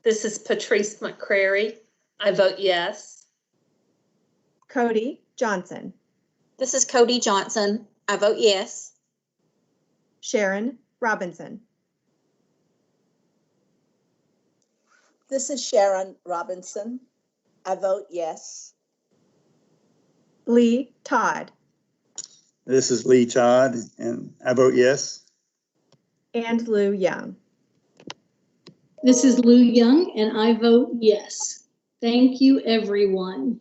This is Patrice McCrary. I vote yes. Cody Johnson. This is Cody Johnson. I vote yes. Sharon Robinson. This is Sharon Robinson. I vote yes. Lee Todd. This is Lee Todd, and I vote yes. And Lou Young. This is Lou Young, and I vote yes. Thank you, everyone.